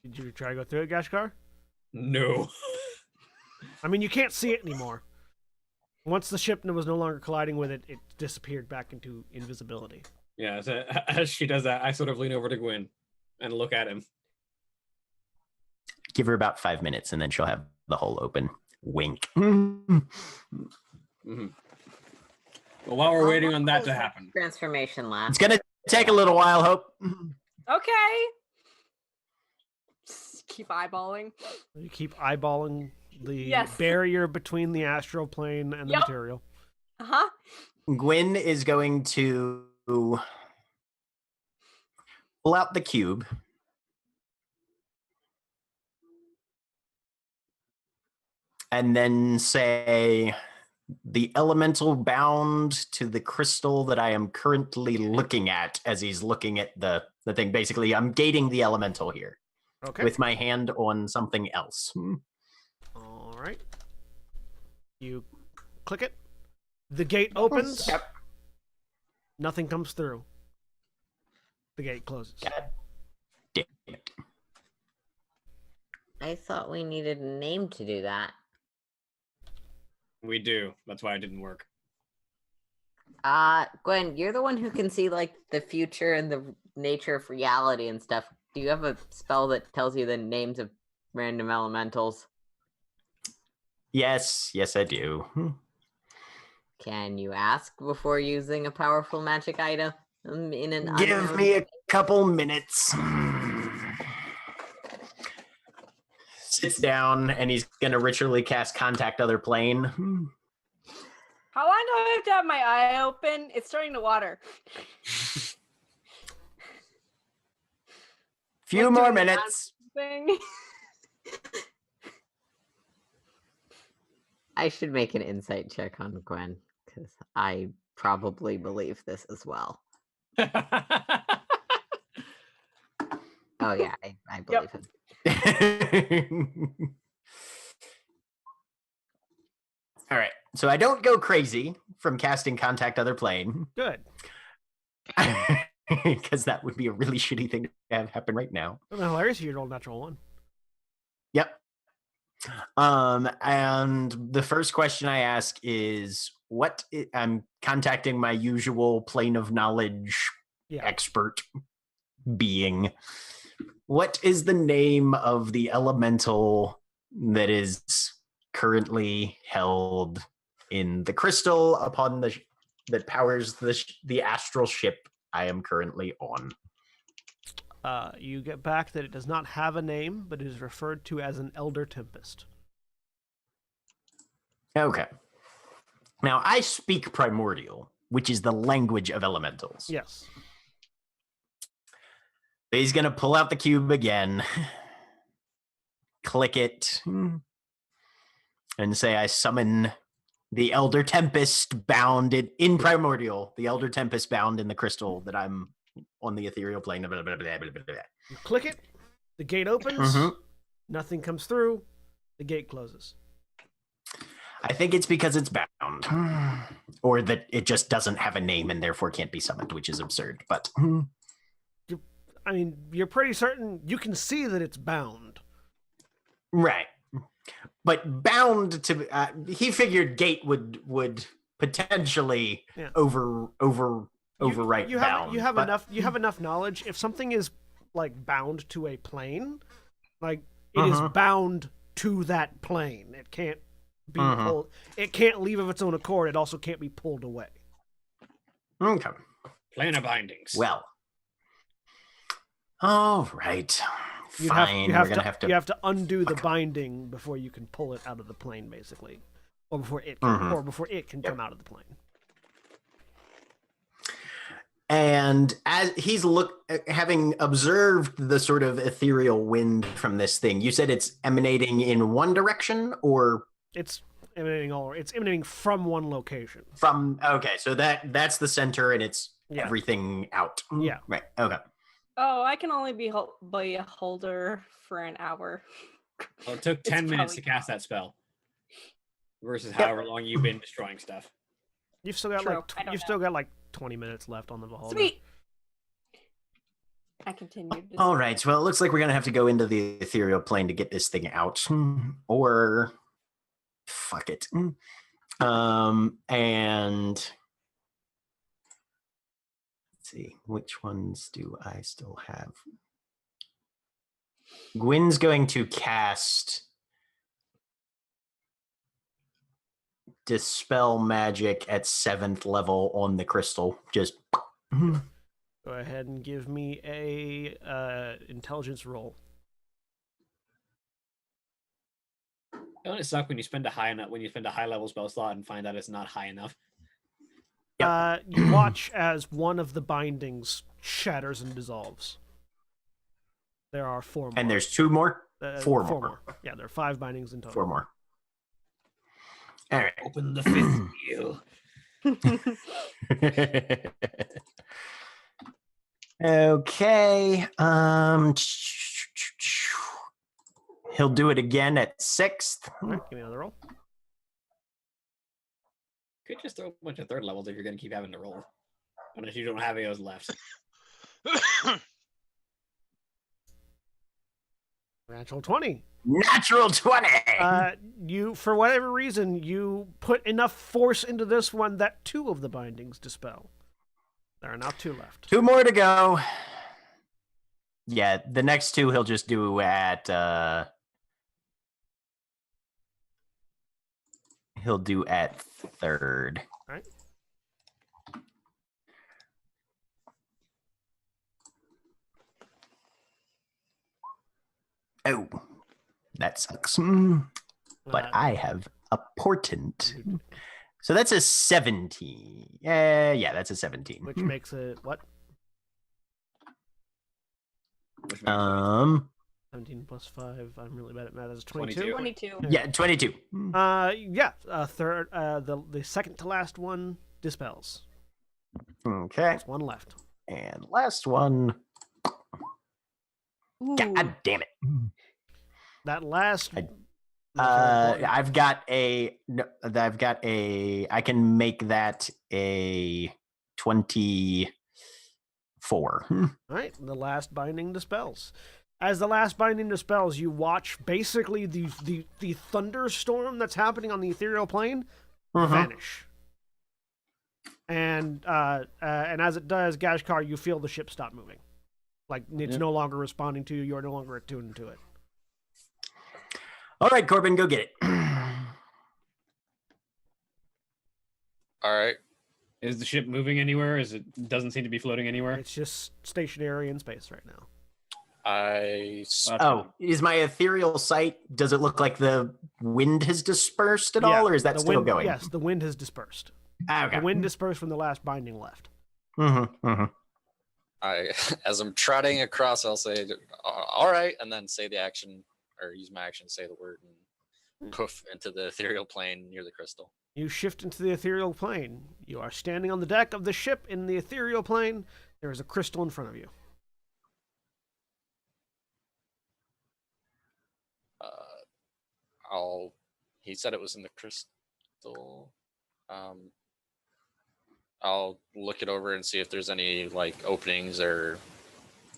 [SPEAKER 1] Did you try to go through it, Gashkar?
[SPEAKER 3] No.
[SPEAKER 1] I mean, you can't see it anymore. Once the ship was no longer colliding with it, it disappeared back into invisibility.
[SPEAKER 3] Yeah, so as she does that, I sort of lean over to Gwyn and look at him.
[SPEAKER 7] Give her about 5 minutes, and then she'll have the hole open. Wink.
[SPEAKER 3] Mm-hmm. Well, while we're waiting on that to happen,
[SPEAKER 5] transformation last.
[SPEAKER 7] It's gonna take a little while, Hope.
[SPEAKER 2] Okay. Just keep eyeballing.
[SPEAKER 1] You keep eyeballing the
[SPEAKER 2] Yes.
[SPEAKER 1] barrier between the astral plane and the material.
[SPEAKER 2] Uh-huh.
[SPEAKER 7] Gwyn is going to pull out the cube. And then say, the elemental bound to the crystal that I am currently looking at, as he's looking at the thing. Basically, I'm gating the elemental here.
[SPEAKER 1] Okay.
[SPEAKER 7] With my hand on something else.
[SPEAKER 1] All right. You click it. The gate opens.
[SPEAKER 7] Yep.
[SPEAKER 1] Nothing comes through. The gate closes.
[SPEAKER 7] God damn it.
[SPEAKER 5] I thought we needed a name to do that.
[SPEAKER 3] we do. That's why it didn't work.
[SPEAKER 5] Gwen, you're the one who can see like the future and the nature of reality and stuff. Do you have a spell that tells you the names of random elementals?
[SPEAKER 7] Yes, I do.
[SPEAKER 5] Can you ask before using a powerful magic item in an
[SPEAKER 7] Give me a couple minutes. Sits down and he's gonna ritually cast Contact Other Plane.
[SPEAKER 2] How long do I have to have my eye open? It's starting to water.
[SPEAKER 7] Few more minutes.
[SPEAKER 2] Thing.
[SPEAKER 5] I should make an insight check on Gwen, because I probably believe this as well. Oh yeah, I believe him.
[SPEAKER 7] All right, so I don't go crazy from casting Contact Other Plane.
[SPEAKER 1] Good.
[SPEAKER 7] Because that would be a really shitty thing to have happen right now.
[SPEAKER 1] It's hilarious if you rolled natural one.
[SPEAKER 7] Yep. And the first question I ask is, I'm contacting my usual plane of knowledge expert being. What is the name of the elemental that is currently held in the crystal upon that powers the astral ship I am currently on?
[SPEAKER 1] You get back that it does not have a name, but it is referred to as an Elder Tempest.
[SPEAKER 7] Okay. Now, I speak Primordial, which is the language of elementals.
[SPEAKER 1] Yes.
[SPEAKER 7] He's going to pull out the cube again, click it, and say, I summon the Elder Tempest bound in Primordial, the Elder Tempest bound in the crystal that I'm on the ethereal plane. Blah, blah, blah, blah, blah, blah.
[SPEAKER 1] You click it, the gate opens, nothing comes through, the gate closes.
[SPEAKER 7] I think it's because it's bound, or that it just doesn't have a name and therefore can't be summoned, which is absurd. But
[SPEAKER 1] you're pretty certain you can see that it's bound.
[SPEAKER 7] Right. But bound to, he figured gate would potentially overwrite bound.
[SPEAKER 1] You have enough knowledge. If something is like bound to a plane, like it is bound to that plane. It can't be pulled. It can't leave of its own accord. It also can't be pulled away.
[SPEAKER 7] Okay.
[SPEAKER 3] Planar bindings.
[SPEAKER 7] Well. All right. Fine. We're gonna have to.
[SPEAKER 1] You have to undo the binding before you can pull it out of the plane, basically, or before it can, come out of the plane.
[SPEAKER 7] And as he's having observed the sort of ethereal wind from this thing, you said it's emanating in one direction, or
[SPEAKER 1] it's emanating from one location.
[SPEAKER 7] Okay, so that's the center, and it's everything out.
[SPEAKER 1] Yeah.
[SPEAKER 7] Right. Okay.
[SPEAKER 2] Oh, I can only be a holder for an hour.
[SPEAKER 3] Well, it took 10 minutes to cast that spell versus however long you've been destroying stuff.
[SPEAKER 1] You've still got like 20 minutes left on the beholder.
[SPEAKER 2] Sweet. I continued.
[SPEAKER 7] All right. Well, it looks like we're gonna have to go into the ethereal plane to get this thing out, or fuck it. And let's see, which ones do I still have? Gwyn's going to cast Dispel Magic at 7th level on the crystal. Just
[SPEAKER 1] go ahead and give me a intelligence roll.
[SPEAKER 3] Don't it suck when you spend a high level spell slot and find out it's not high enough?
[SPEAKER 1] You watch as one of the bindings shatters and dissolves. There are 4 more.
[SPEAKER 7] And there's 2 more? 4
[SPEAKER 1] more. Yeah, there are 5 bindings in total.
[SPEAKER 7] 4 more. All right.
[SPEAKER 3] Open the 5th wheel.
[SPEAKER 7] Okay. He'll do it again at 6th.
[SPEAKER 1] All right, give me another roll.
[SPEAKER 3] Could just throw a bunch of 3rd levels if you're going to keep having to roll. Unless you don't have AOs left.
[SPEAKER 1] Natural 20.
[SPEAKER 7] Natural 20!
[SPEAKER 1] You, for whatever reason, you put enough force into this one that 2 of the bindings dispel. There are now 2 left.
[SPEAKER 7] 2 more to go. Yeah, the next 2 he'll just do at... He'll do at 3rd.
[SPEAKER 1] All right.
[SPEAKER 7] Oh, that sucks. But I have a portent. So that's a 17. Yeah, that's a 17.
[SPEAKER 1] Which makes it what? 17 plus 5. I'm really bad at math. That's 22.
[SPEAKER 2] 22.
[SPEAKER 7] Yeah, 22.
[SPEAKER 1] Third. The second to last one dispels.
[SPEAKER 7] Okay.
[SPEAKER 1] There's 1 left.
[SPEAKER 7] And last one.
[SPEAKER 2] Ooh.
[SPEAKER 7] God damn it.
[SPEAKER 1] That last.
[SPEAKER 7] I've got a. I can make that a 24.
[SPEAKER 1] All right. The last binding dispels. As the last binding dispels, you watch basically the thunderstorm that's happening on the ethereal plane vanish. And as it does, Gashkar, you feel the ship stop moving. Like it's no longer responding to you. You're no longer attuned to it.
[SPEAKER 7] All right, Corbin, go get it.
[SPEAKER 6] All right.
[SPEAKER 3] Is the ship moving anywhere? Doesn't seem to be floating anywhere?
[SPEAKER 1] It's just stationary in space right now.
[SPEAKER 7] Is my ethereal sight, does it look like the wind has dispersed at all, or is that still going?
[SPEAKER 1] Yes, the wind has dispersed.
[SPEAKER 7] Okay.
[SPEAKER 1] The wind dispersed when the last binding left.
[SPEAKER 6] As I'm trotting across, I'll say, all right, and then say the action, or use my action to say the word, and poof into the ethereal plane near the crystal.
[SPEAKER 1] You shift into the ethereal plane. You are standing on the deck of the ship in the ethereal plane. There is a crystal in front of you.
[SPEAKER 6] He said it was in the crystal. I'll look it over and see if there's any like openings or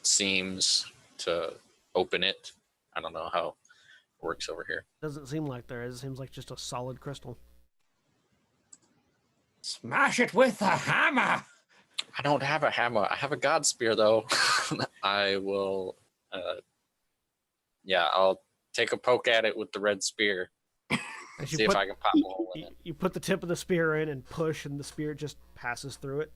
[SPEAKER 6] seams to open it. I don't know how it works over here.
[SPEAKER 1] Doesn't seem like there is. It seems like just a solid crystal.
[SPEAKER 3] Smash it with a hammer.
[SPEAKER 6] I don't have a hammer. I have a god spear though. I will. I'll take a poke at it with the red spear.
[SPEAKER 1] As
[SPEAKER 6] See if I can pop a hole in it.
[SPEAKER 1] You put the tip of the spear in and push, and the spear just passes through it.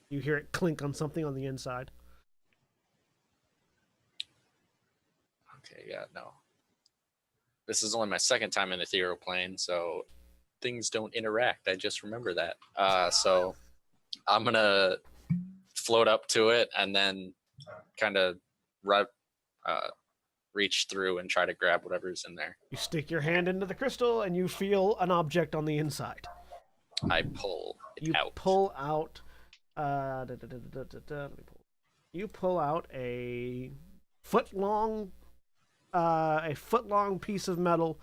[SPEAKER 1] You hear it clink on something on the inside.
[SPEAKER 6] Okay, yeah, no. This is only my second time in the ethereal plane, so things don't interact. I just remember that. So I'm gonna float up to it and then kind of reach through and try to grab whatever's in there.
[SPEAKER 1] You stick your hand into the crystal and you feel an object on the inside.
[SPEAKER 6] I pull it
[SPEAKER 1] You
[SPEAKER 6] out.
[SPEAKER 1] pull out. Let me pull. You pull out a foot-long piece of metal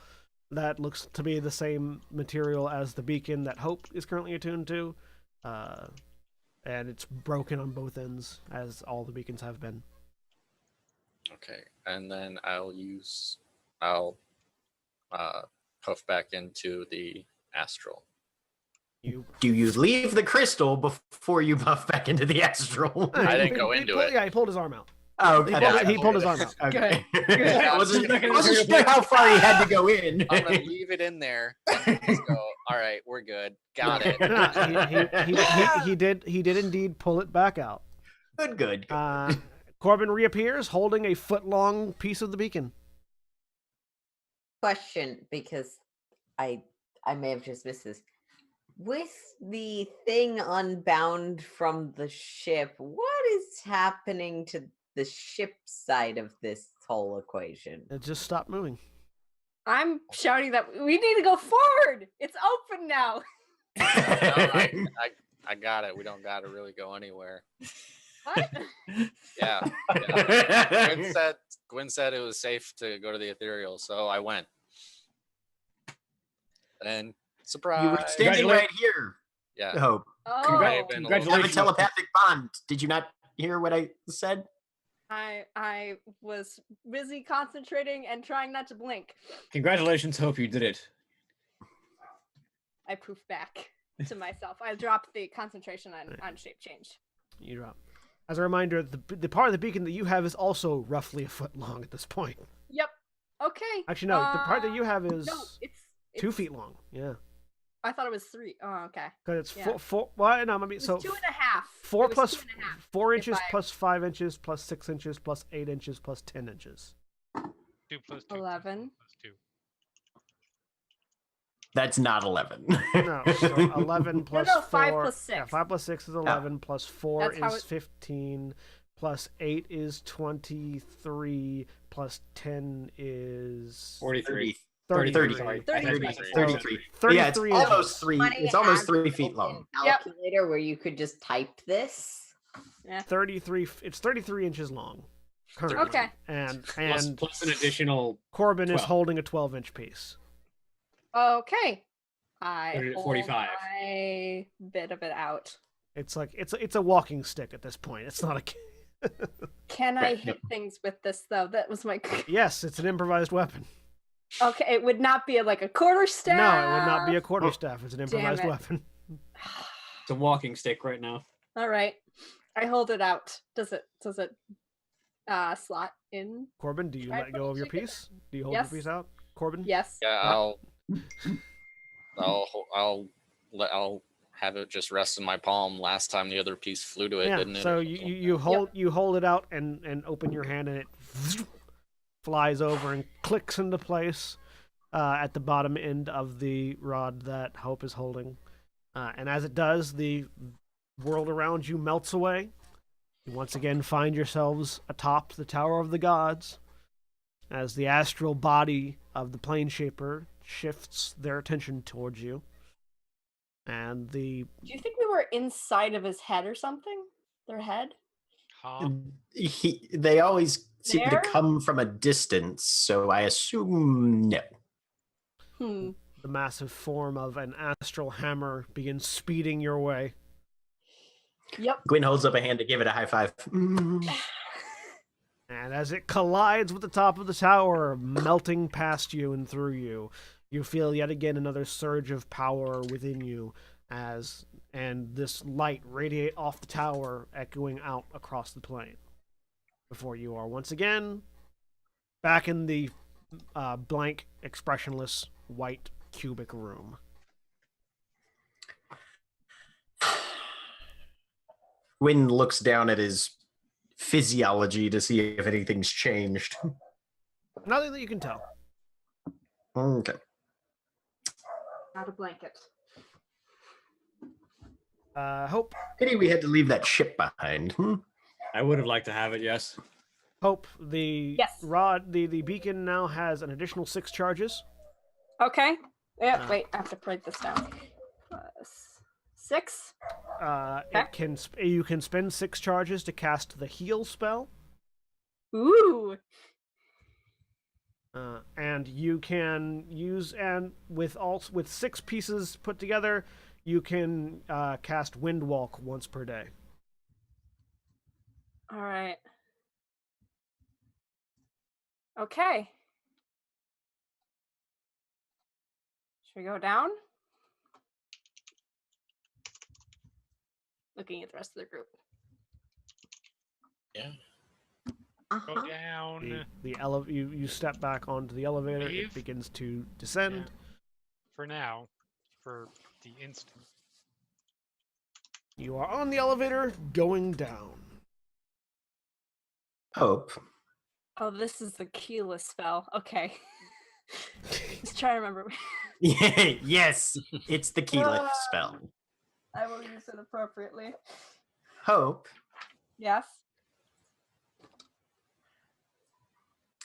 [SPEAKER 1] that looks to be the same material as the beacon that Hope is currently attuned to, and it's broken on both ends, as all the beacons have been.
[SPEAKER 6] Okay, and then I'll hoof back into the astral.
[SPEAKER 7] Do you leave the crystal before you buff back into the astral?
[SPEAKER 6] I didn't go into it.
[SPEAKER 1] Yeah, he pulled his arm out.
[SPEAKER 7] Oh,
[SPEAKER 1] He pulled his arm out.
[SPEAKER 7] Okay.
[SPEAKER 2] Good.
[SPEAKER 7] I wasn't sure how far he had to go in.
[SPEAKER 6] I'm gonna leave it in there and just go. All right, we're good. Got it.
[SPEAKER 1] He did indeed pull it back out.
[SPEAKER 7] Good.
[SPEAKER 1] Corbin reappears holding a foot-long piece of the beacon.
[SPEAKER 5] Question, because I may have just missed this. With the thing unbound from the ship, what is happening to the ship side of this whole equation?
[SPEAKER 1] It just stopped moving.
[SPEAKER 2] I'm shouting that we need to go forward. It's open now.
[SPEAKER 6] No, I got it. We don't gotta really go anywhere.
[SPEAKER 2] What?
[SPEAKER 6] Yeah. Gwen said it was safe to go to the ethereal, so I went. And surprise!
[SPEAKER 7] You were standing right here.
[SPEAKER 6] Yeah.
[SPEAKER 7] Hope.
[SPEAKER 2] Oh,
[SPEAKER 7] Congratulations. You have a telepathic bond. Did you not hear what I said?
[SPEAKER 2] I was busy concentrating and trying not to blink.
[SPEAKER 3] Congratulations, Hope, you did it.
[SPEAKER 2] I poof back to myself. I dropped the concentration on shape change.
[SPEAKER 1] You drop. As a reminder, the part of the beacon that you have is also roughly a foot long at this point.
[SPEAKER 2] Yep. Okay.
[SPEAKER 1] Actually, no. The part that you have is
[SPEAKER 2] no, it's
[SPEAKER 1] 2 feet long. Yeah.
[SPEAKER 2] I thought it was 3. Oh, okay.
[SPEAKER 1] Because it's
[SPEAKER 2] Yeah.
[SPEAKER 1] four. Well, no, I mean,
[SPEAKER 2] It was
[SPEAKER 1] so
[SPEAKER 2] 2.5.
[SPEAKER 1] 4
[SPEAKER 2] It was
[SPEAKER 1] plus
[SPEAKER 2] 2.5.
[SPEAKER 1] 4
[SPEAKER 2] if
[SPEAKER 1] inches
[SPEAKER 2] I-
[SPEAKER 1] plus 5 inches plus 6 inches plus 8 inches plus 10 inches.
[SPEAKER 4] 2 plus 2.
[SPEAKER 2] 11.
[SPEAKER 4] Plus 2.
[SPEAKER 7] That's not 11.
[SPEAKER 1] No, so 11 plus 4.
[SPEAKER 2] 5 plus 6.
[SPEAKER 1] Yeah, 5 plus 6 is 11. Plus 4
[SPEAKER 2] That's how
[SPEAKER 1] is
[SPEAKER 2] it-
[SPEAKER 1] 15. Plus 8 is 23. Plus 10 is
[SPEAKER 3] 43.
[SPEAKER 1] 33.
[SPEAKER 3] Sorry.
[SPEAKER 2] 33.
[SPEAKER 7] 33. Yeah, it's
[SPEAKER 1] 33
[SPEAKER 7] almost
[SPEAKER 1] inches.
[SPEAKER 7] 3.
[SPEAKER 5] Funny
[SPEAKER 7] It's almost
[SPEAKER 5] as
[SPEAKER 7] 3 feet
[SPEAKER 5] an
[SPEAKER 7] long.
[SPEAKER 2] Yep.
[SPEAKER 5] Calculator where you could just type this.
[SPEAKER 1] 33. It's 33 inches long. Currently.
[SPEAKER 2] Okay.
[SPEAKER 1] And
[SPEAKER 3] Plus an additional
[SPEAKER 1] Corbin is
[SPEAKER 3] 12.
[SPEAKER 1] holding a 12-inch piece.
[SPEAKER 2] Okay. I
[SPEAKER 3] 30 to
[SPEAKER 2] hold
[SPEAKER 3] 45.
[SPEAKER 2] my bit of it out.
[SPEAKER 1] It's like it's a walking stick at this point. It's not a.
[SPEAKER 2] Can I
[SPEAKER 7] Right,
[SPEAKER 2] hit things with this though? That was my.
[SPEAKER 1] Yes, it's an improvised weapon.
[SPEAKER 2] Okay, it would not be like a quarter staff.
[SPEAKER 1] No, it would not be a quarterstaff. It's an improvised
[SPEAKER 2] it.
[SPEAKER 1] weapon.
[SPEAKER 3] it's a walking stick right now.
[SPEAKER 2] All right, I hold it out. Does it slot in?
[SPEAKER 1] Corbin, do you
[SPEAKER 2] Try
[SPEAKER 1] let go of your
[SPEAKER 2] putting it
[SPEAKER 1] piece? Do you hold
[SPEAKER 2] Yes.
[SPEAKER 1] your piece out, Corbin?
[SPEAKER 2] Yes.
[SPEAKER 6] Yeah, I'll have it just rest in my palm. Last time the other piece flew to it, didn't it?
[SPEAKER 1] So you hold it out and open your hand and it flies over and clicks into place at the bottom end of the rod that Hope is holding. And as it does, the world around you melts away. You once again find yourselves atop the Tower of the Gods as the astral body of the Plane Shaper shifts their attention towards you. And the
[SPEAKER 2] Do you think we were inside of his head or something? Their head?
[SPEAKER 4] Huh?
[SPEAKER 7] They always seem to
[SPEAKER 2] There?
[SPEAKER 7] come from a distance, so I assume no.
[SPEAKER 1] the massive form of an astral hammer begins speeding your way.
[SPEAKER 2] Yep.
[SPEAKER 7] Gwyn holds up a hand to give it a high five.
[SPEAKER 1] And as it collides with the top of the tower, melting past you and through you, you feel yet again another surge of power within you and this light radiate off the tower, echoing out across the plane. Before you are once again back in the blank, expressionless, white cubic room.
[SPEAKER 7] Gwyn looks down at his physiology to see if anything's changed.
[SPEAKER 1] Nothing that you can tell.
[SPEAKER 7] Okay.
[SPEAKER 2] Not a blanket.
[SPEAKER 1] Hope.
[SPEAKER 7] Pity we had to leave that ship behind.
[SPEAKER 3] I would have liked to have it, yes.
[SPEAKER 1] Hope, the
[SPEAKER 2] Yes.
[SPEAKER 1] rod, the beacon now has an additional 6 charges.
[SPEAKER 2] Okay. Yeah. Wait. I have to write this down. 6.
[SPEAKER 1] It can you can spend 6 charges to cast the heal spell,
[SPEAKER 2] Ooh.
[SPEAKER 1] and you can use with 6 pieces put together, you can cast Windwalk once per day.
[SPEAKER 2] All right. Okay. Should we go down? Looking at the rest of the group.
[SPEAKER 6] Yeah.
[SPEAKER 4] Go down.
[SPEAKER 1] You step back onto the elevator.
[SPEAKER 4] Leave.
[SPEAKER 1] It begins to descend.
[SPEAKER 4] Yeah. For now. For the instant.
[SPEAKER 1] You are on the elevator going down.
[SPEAKER 7] Hope.
[SPEAKER 2] Oh, this is the keyless spell. Okay. Just try to remember.
[SPEAKER 7] Yes, it's the keyless spell.
[SPEAKER 2] I will use it appropriately.
[SPEAKER 7] Hope.
[SPEAKER 2] Yes.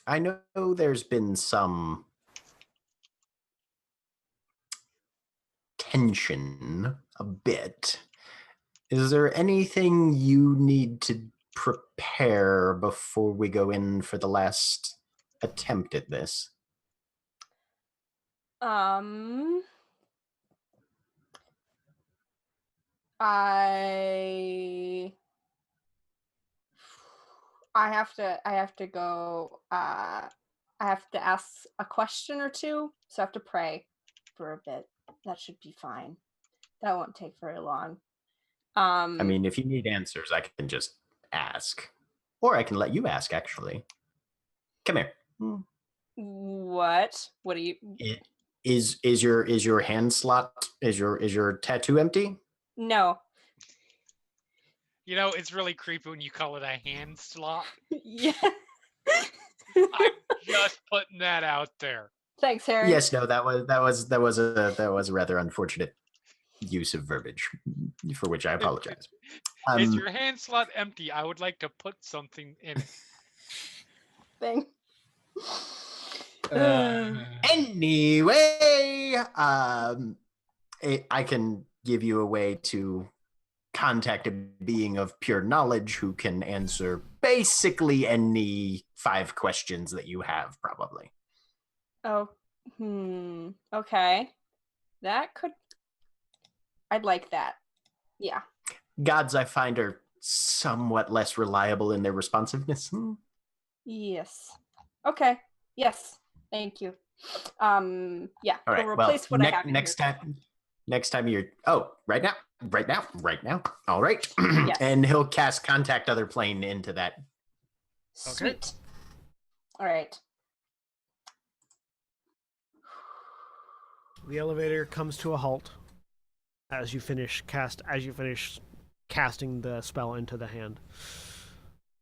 [SPEAKER 7] I know there's been some tension a bit. Is there anything you need to prepare before we go in for the last attempt at this?
[SPEAKER 2] I have to go I have to ask a question or two, so I have to pray for a bit. That should be fine. That won't take very long.
[SPEAKER 7] I mean, if you need answers, I can just ask. Or I can let you ask, actually. Come here.
[SPEAKER 2] What? What do you
[SPEAKER 7] Is your hand slot, is your tattoo empty?
[SPEAKER 2] No.
[SPEAKER 4] You know, it's really creepy when you call it a hand slot.
[SPEAKER 2] Yeah.
[SPEAKER 4] I'm just putting that out there.
[SPEAKER 2] Thanks, Harry.
[SPEAKER 7] Yes, no, that was a rather unfortunate use of verbiage, for which I apologize.
[SPEAKER 4] Is your hand slot empty? I would like to put something in it.
[SPEAKER 2] Thing.
[SPEAKER 7] Anyway, I can give you a way to contact a being of pure knowledge who can answer basically any 5 questions that you have, probably.
[SPEAKER 2] Oh, okay. I'd like that. Yeah.
[SPEAKER 7] Gods, I find, are somewhat less reliable in their responsiveness.
[SPEAKER 2] Yes. Okay. Yes. Thank you. Yeah.
[SPEAKER 7] All right.
[SPEAKER 2] We'll replace what I have.
[SPEAKER 7] Next time you're. Oh, right now. All right.
[SPEAKER 2] Yes.
[SPEAKER 7] And he'll cast Contact Other Plane into that.
[SPEAKER 2] Sweet. All right.
[SPEAKER 1] The elevator comes to a halt as you finish casting the spell into the hand.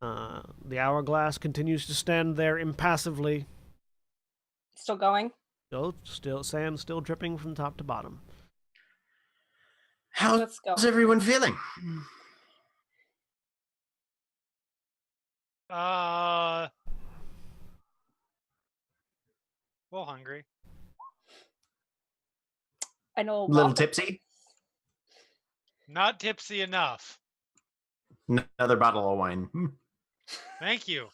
[SPEAKER 1] The hourglass continues to stand there impassively.
[SPEAKER 2] Still going?
[SPEAKER 1] Still sand still dripping from top to bottom.
[SPEAKER 2] Let's go.
[SPEAKER 7] How's everyone feeling?
[SPEAKER 4] Well, hungry.
[SPEAKER 2] I know.
[SPEAKER 7] A little tipsy?
[SPEAKER 4] Not tipsy enough.
[SPEAKER 7] Another bottle of wine.
[SPEAKER 4] Thank you.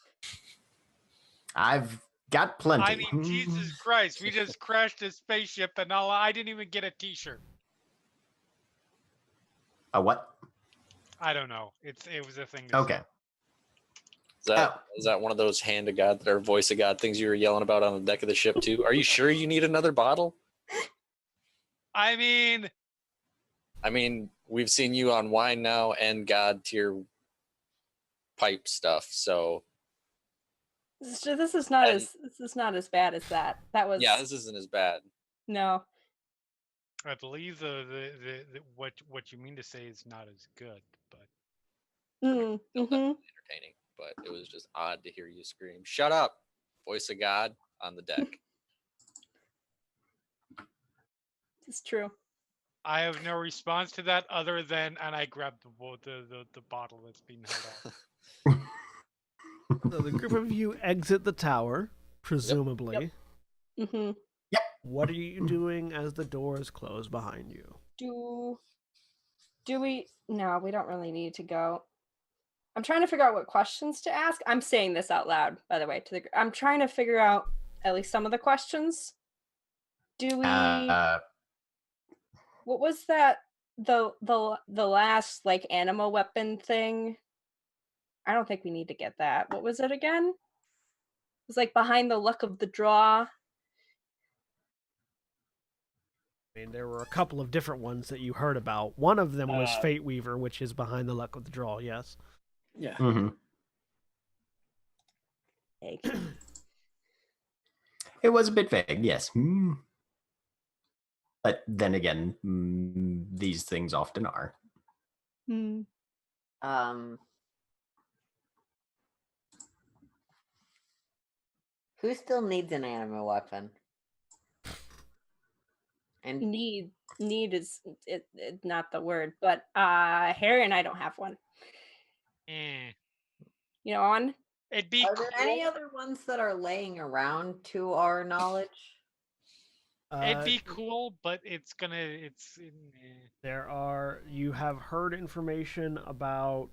[SPEAKER 7] I've got plenty.
[SPEAKER 4] I mean, Jesus Christ, we just crashed a spaceship and I didn't even get a t-shirt.
[SPEAKER 7] A what?
[SPEAKER 4] I don't know. It was a thing.
[SPEAKER 7] Okay.
[SPEAKER 6] Is that one of those hand of God or voice of God things you were yelling about on the deck of the ship too? Are you sure you need another bottle?
[SPEAKER 4] I mean,
[SPEAKER 6] we've seen you on wine now and God tier pipe stuff, so
[SPEAKER 2] This is not
[SPEAKER 6] And-
[SPEAKER 2] as bad as that. That was
[SPEAKER 6] Yeah, this isn't as bad.
[SPEAKER 2] no.
[SPEAKER 4] I believe the what you mean to say is not as good, but
[SPEAKER 2] Mm,
[SPEAKER 6] Still
[SPEAKER 2] hmm
[SPEAKER 6] definitely entertaining, but it was just odd to hear you scream, "Shut up!" Voice of God on the deck.
[SPEAKER 2] It's true.
[SPEAKER 4] I have no response to that other than, and I grabbed the bottle that's being held out.
[SPEAKER 1] So the group of you exit the tower, presumably.
[SPEAKER 2] hmm
[SPEAKER 1] What are you doing as the doors close behind you?
[SPEAKER 2] Do we? No, we don't really need to go. I'm trying to figure out what questions to ask. I'm saying this out loud, by the way. I'm trying to figure out at least some of the questions. Do we? What was that? The last like animal weapon thing? I don't think we need to get that. What was it again? It was like behind the luck of the draw.
[SPEAKER 1] I mean, there were a couple of different ones that you heard about. One of them was Fate Weaver, which is behind the luck of the draw, yes.
[SPEAKER 3] Yeah.
[SPEAKER 7] Mhm.
[SPEAKER 2] Like,
[SPEAKER 7] It was a bit vague, yes. But then again, these things often are.
[SPEAKER 5] Who still needs an animal weapon? And
[SPEAKER 2] need is it not the word, but Harry and I don't have one.
[SPEAKER 4] Eh.
[SPEAKER 2] You know, on
[SPEAKER 4] It'd be
[SPEAKER 5] are there any
[SPEAKER 4] cool-
[SPEAKER 5] other ones that are laying around to our knowledge?
[SPEAKER 4] It'd be cool, but it's
[SPEAKER 1] There are. You have heard information about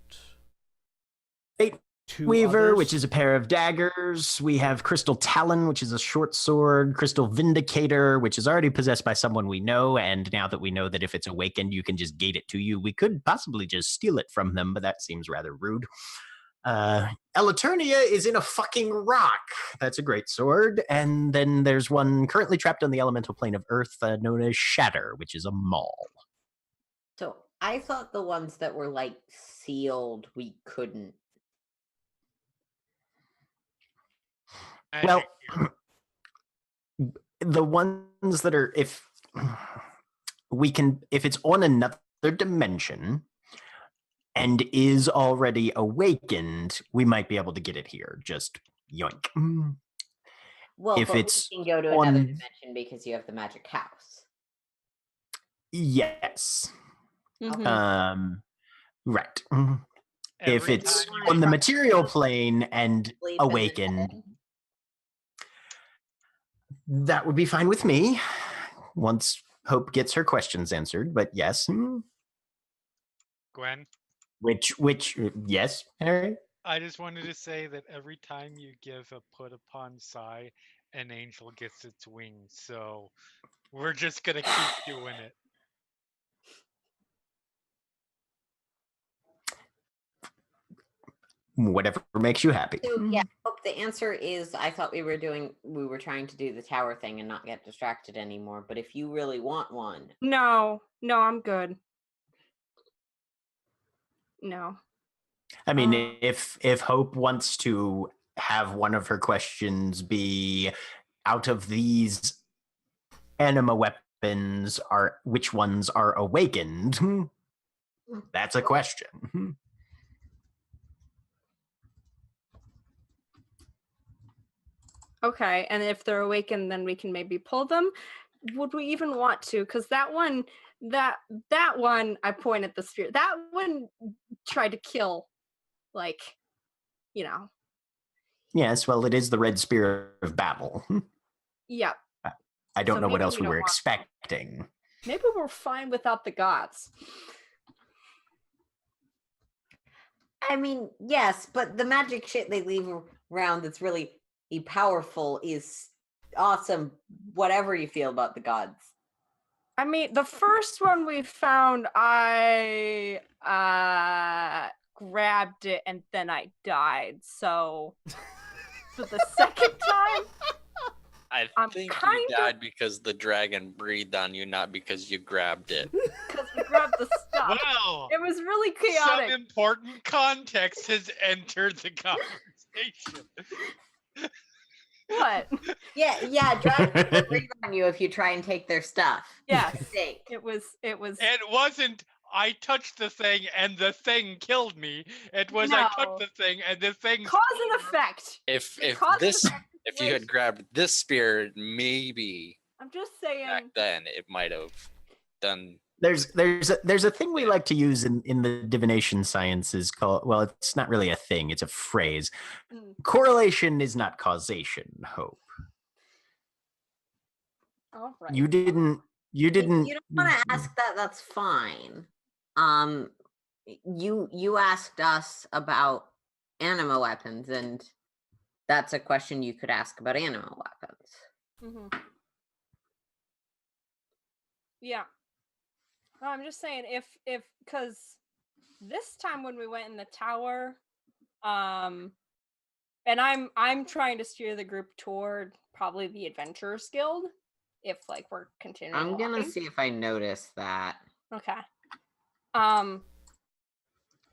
[SPEAKER 7] Fate
[SPEAKER 1] two
[SPEAKER 7] Weaver,
[SPEAKER 1] others.
[SPEAKER 7] which is a pair of daggers. We have Crystal Talon, which is a short sword. Crystal Vindicator, which is already possessed by someone we know. And now that we know that if it's awakened, you can just gate it to you, we could possibly just steal it from them, but that seems rather rude. Elaternia is in a fucking rock. That's a great sword. And then there's one currently trapped on the elemental plane of Earth known as Shatter, which is a maul.
[SPEAKER 5] So I thought the ones that were like sealed, we couldn't.
[SPEAKER 7] Well, the ones that are, if it's on another dimension and is already awakened, we might be able to get it here. Just yoink.
[SPEAKER 5] Well,
[SPEAKER 7] If
[SPEAKER 5] but
[SPEAKER 7] it's
[SPEAKER 5] we can go to another
[SPEAKER 7] on-
[SPEAKER 5] dimension because you have the magic house.
[SPEAKER 7] Yes.
[SPEAKER 2] Mhm.
[SPEAKER 7] Right. If
[SPEAKER 4] every
[SPEAKER 7] it's
[SPEAKER 4] time you
[SPEAKER 7] on the
[SPEAKER 4] make-
[SPEAKER 7] material plane and
[SPEAKER 5] Sleep and then
[SPEAKER 7] awakened,
[SPEAKER 5] head.
[SPEAKER 7] that would be fine with me. Once Hope gets her questions answered, but yes.
[SPEAKER 4] Gwen,
[SPEAKER 7] Which, yes, Harry?
[SPEAKER 4] I just wanted to say that every time you give a put upon sigh, an angel gets its wings. So we're just gonna keep doing it.
[SPEAKER 7] Whatever makes you happy.
[SPEAKER 5] So yeah, Hope, the answer is I thought we were trying to do the tower thing and not get distracted anymore. But if you really want one,
[SPEAKER 2] No, I'm good. No.
[SPEAKER 7] I mean, if Hope wants to have one of her questions be out of these anima weapons, which ones are awakened? That's a question.
[SPEAKER 2] Okay, and if they're awakened, then we can maybe pull them. Would we even want to? Because that one, I pointed the spear. That one tried to kill, like, you know.
[SPEAKER 7] Yes, well, it is the red spear of battle.
[SPEAKER 2] Yep.
[SPEAKER 7] I don't
[SPEAKER 2] So
[SPEAKER 7] know what
[SPEAKER 2] maybe
[SPEAKER 7] else
[SPEAKER 2] we
[SPEAKER 7] we
[SPEAKER 2] don't
[SPEAKER 7] were
[SPEAKER 2] want them.
[SPEAKER 7] expecting.
[SPEAKER 2] Maybe we're fine without the gods.
[SPEAKER 5] I mean, yes, but the magic shit they leave around that's really powerful is awesome. Whatever you feel about the gods.
[SPEAKER 2] I mean, the first one we found, I grabbed it and then I died. So for the second time,
[SPEAKER 6] I
[SPEAKER 2] I'm
[SPEAKER 6] think
[SPEAKER 2] kinda-
[SPEAKER 6] you died because the dragon breathed on you, not because you grabbed it.
[SPEAKER 2] because we grabbed the stuff.
[SPEAKER 4] Wow.
[SPEAKER 2] It was really
[SPEAKER 4] Some
[SPEAKER 2] chaotic.
[SPEAKER 4] important context has entered the conversation.
[SPEAKER 2] What?
[SPEAKER 5] Yeah, dragons will breathe on you if you try and take their stuff.
[SPEAKER 2] Yes.
[SPEAKER 5] Mistake.
[SPEAKER 2] It was.
[SPEAKER 4] It wasn't I touched the thing and the thing killed me. It was I
[SPEAKER 2] No.
[SPEAKER 4] touched the thing and the thing
[SPEAKER 2] cause and effect.
[SPEAKER 6] If
[SPEAKER 2] Cause and
[SPEAKER 6] this
[SPEAKER 2] effect
[SPEAKER 6] if you had
[SPEAKER 2] situation.
[SPEAKER 6] grabbed this spear, maybe
[SPEAKER 2] I'm just
[SPEAKER 6] back
[SPEAKER 2] saying.
[SPEAKER 6] then it might have done.
[SPEAKER 7] There's a thing we like to use in the divination sciences called, well, it's not really a thing, it's a phrase.
[SPEAKER 2] Mm.
[SPEAKER 7] Correlation is not causation, Hope.
[SPEAKER 2] All right.
[SPEAKER 7] You didn't
[SPEAKER 5] If you don't want to ask that, that's fine. You asked us about anima weapons, and that's a question you could ask about anima weapons.
[SPEAKER 2] Mm-hmm. Yeah. No, I'm just saying if because this time when we went in the tower, and I'm trying to steer the group toward probably the Adventurers Guild, if like we're continuing.
[SPEAKER 5] I'm gonna
[SPEAKER 2] walking.
[SPEAKER 5] see if I notice that.
[SPEAKER 2] Okay.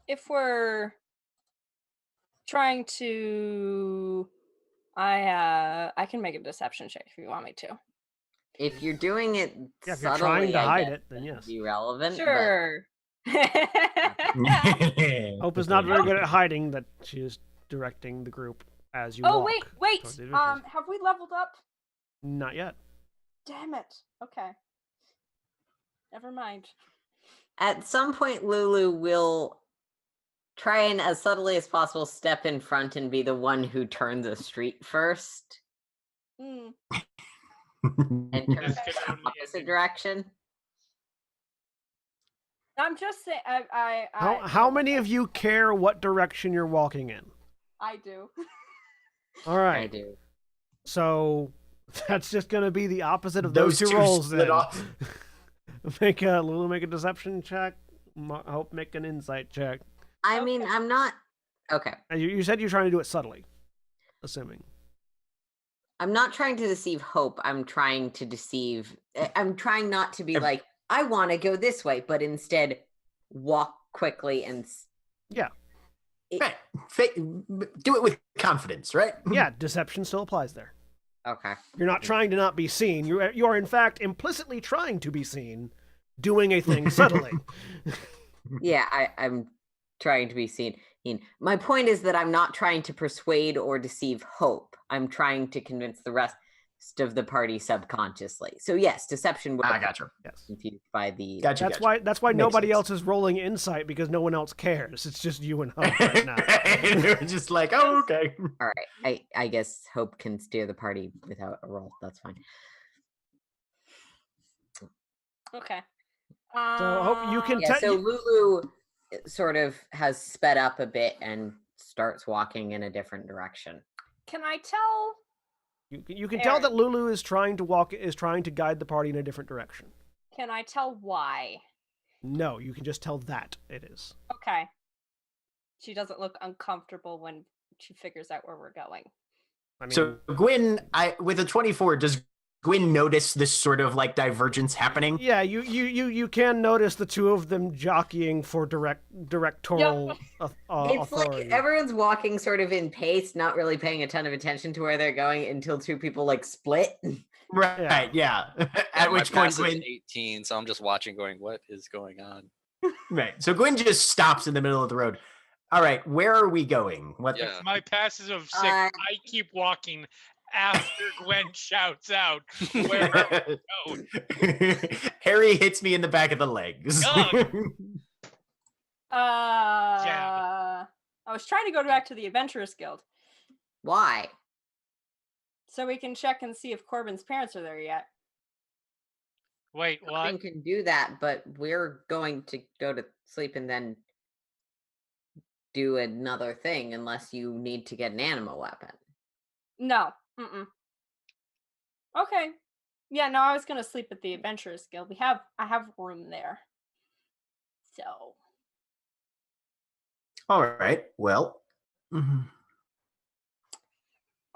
[SPEAKER 2] If we're trying to, I can make a deception check if you want me to.
[SPEAKER 5] If you're doing it
[SPEAKER 1] Yeah, if you're
[SPEAKER 5] subtly,
[SPEAKER 1] trying to
[SPEAKER 5] I
[SPEAKER 1] hide
[SPEAKER 5] guess
[SPEAKER 1] it, then
[SPEAKER 5] that'd
[SPEAKER 1] yes.
[SPEAKER 5] be relevant. but-
[SPEAKER 2] Sure.
[SPEAKER 1] Hope is not very good at hiding that she is directing the group as you
[SPEAKER 2] Oh
[SPEAKER 1] walk.
[SPEAKER 2] wait.
[SPEAKER 1] towards the adventures.
[SPEAKER 2] Have we leveled up?
[SPEAKER 1] Not yet.
[SPEAKER 2] Damn it. Okay. Never mind.
[SPEAKER 5] At some point, Lulu will try and, as subtly as possible, step in front and be the one who turns the street first
[SPEAKER 2] Mm.
[SPEAKER 5] and turn
[SPEAKER 4] This could
[SPEAKER 5] the
[SPEAKER 4] only
[SPEAKER 5] opposite
[SPEAKER 4] end in-
[SPEAKER 5] direction.
[SPEAKER 2] I'm just saying.
[SPEAKER 1] How many of you care what direction you're walking in?
[SPEAKER 2] I do.
[SPEAKER 1] All
[SPEAKER 5] I
[SPEAKER 1] right.
[SPEAKER 5] do.
[SPEAKER 1] So that's just going to be the opposite of
[SPEAKER 7] Those
[SPEAKER 1] those two
[SPEAKER 7] two
[SPEAKER 1] rolls
[SPEAKER 7] split
[SPEAKER 1] then.
[SPEAKER 7] off.
[SPEAKER 1] Lulu make a deception check. Hope make an insight check.
[SPEAKER 5] I mean, I'm not. Okay.
[SPEAKER 1] And you said you're trying to do it subtly, assuming.
[SPEAKER 5] I'm not trying to deceive Hope. I'm trying to deceive. I'm trying not to be like, I want to go this way, but instead walk quickly and.
[SPEAKER 1] Yeah.
[SPEAKER 7] Right. Do it with confidence, right?
[SPEAKER 1] Yeah, deception still applies there.
[SPEAKER 5] Okay.
[SPEAKER 1] You're not trying to not be seen. You are in fact implicitly trying to be seen, doing a thing subtly.
[SPEAKER 5] Yeah, I'm trying to be seen. My point is that I'm not trying to persuade or deceive Hope. I'm trying to convince the rest of the party subconsciously. So yes, deception would
[SPEAKER 7] I gotcha.
[SPEAKER 1] Yes.
[SPEAKER 5] confused by the.
[SPEAKER 7] Gotcha.
[SPEAKER 1] That's why
[SPEAKER 7] Makes
[SPEAKER 1] nobody
[SPEAKER 7] sense.
[SPEAKER 1] else is rolling insight, because no one else cares. It's just you and Hope right now.
[SPEAKER 7] They're just like, oh, okay.
[SPEAKER 5] All right, I guess Hope can steer the party without a roll. That's fine.
[SPEAKER 2] Okay.
[SPEAKER 1] So Hope you can
[SPEAKER 5] Yeah,
[SPEAKER 1] tell.
[SPEAKER 5] so Lulu sort of has sped up a bit and starts walking in a different direction.
[SPEAKER 2] Can I tell?
[SPEAKER 1] You can tell that
[SPEAKER 2] Aaron.
[SPEAKER 1] Lulu is trying to guide the party in a different direction.
[SPEAKER 2] Can I tell why?
[SPEAKER 1] No, you can just tell that it is.
[SPEAKER 2] Okay. She doesn't look uncomfortable when she figures out where we're going.
[SPEAKER 1] I mean,
[SPEAKER 7] So Gwyn, with a 24, does Gwyn notice this sort of like divergence happening?
[SPEAKER 1] yeah, you can notice the two of them jockeying for directorial
[SPEAKER 5] It's
[SPEAKER 1] authority.
[SPEAKER 5] like everyone's walking sort of in pace, not really paying a ton of attention to where they're going until two people like split.
[SPEAKER 7] Right, yeah. At
[SPEAKER 6] My
[SPEAKER 7] which point
[SPEAKER 6] pass is
[SPEAKER 7] Gwyn,
[SPEAKER 6] 18, so I'm just watching, going, "What is going on?"
[SPEAKER 7] right. So Gwyn just stops in the middle of the road. All right, where are we going? What?
[SPEAKER 6] Yeah.
[SPEAKER 4] My passes of 6,
[SPEAKER 5] Uh,
[SPEAKER 4] I keep walking after Gwen shouts out, "Where are we going?"
[SPEAKER 7] Harry hits me in the back of the legs.
[SPEAKER 2] I was trying to go back to the Adventurers Guild
[SPEAKER 5] Why?
[SPEAKER 2] so we can check and see if Corbin's parents are there yet.
[SPEAKER 4] Wait,
[SPEAKER 5] Corbin
[SPEAKER 4] what?
[SPEAKER 5] can do that, but we're going to go to sleep and then do another thing unless you need to get an animal weapon.
[SPEAKER 2] No. Mm-mm. Okay. Yeah, no, I was gonna sleep at the Adventurers Guild. I have room there. So
[SPEAKER 7] All right. Well.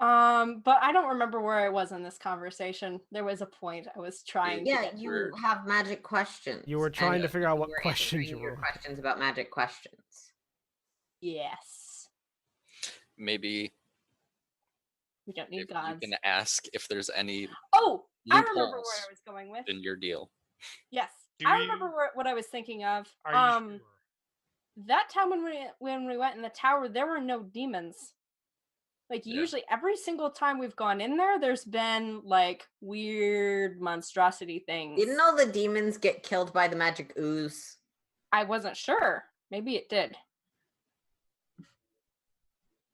[SPEAKER 2] but I don't remember where I was in this conversation. There was a point I was trying to
[SPEAKER 5] Yeah,
[SPEAKER 2] get
[SPEAKER 5] you
[SPEAKER 6] Weird.
[SPEAKER 5] have magic questions.
[SPEAKER 1] You were
[SPEAKER 5] and
[SPEAKER 1] trying to figure out what
[SPEAKER 5] were
[SPEAKER 1] questions
[SPEAKER 5] answering
[SPEAKER 1] you
[SPEAKER 5] your
[SPEAKER 1] were.
[SPEAKER 5] questions about magic questions.
[SPEAKER 2] Yes.
[SPEAKER 6] Maybe
[SPEAKER 2] We don't need
[SPEAKER 6] If
[SPEAKER 2] gods.
[SPEAKER 6] you can ask if there's any
[SPEAKER 2] Oh, I remember where
[SPEAKER 6] loopholes
[SPEAKER 2] I was going with.
[SPEAKER 6] in your deal.
[SPEAKER 2] Yes,
[SPEAKER 4] Do
[SPEAKER 2] I
[SPEAKER 4] you-
[SPEAKER 2] remember what I was thinking of.
[SPEAKER 4] Are you sure?
[SPEAKER 2] That time when we went in the tower, there were no demons. Like
[SPEAKER 6] Yeah.
[SPEAKER 2] usually, every single time we've gone in there, there's been like weird monstrosity things.
[SPEAKER 5] Didn't all the demons get killed by the magic ooze?
[SPEAKER 2] I wasn't sure. Maybe it did.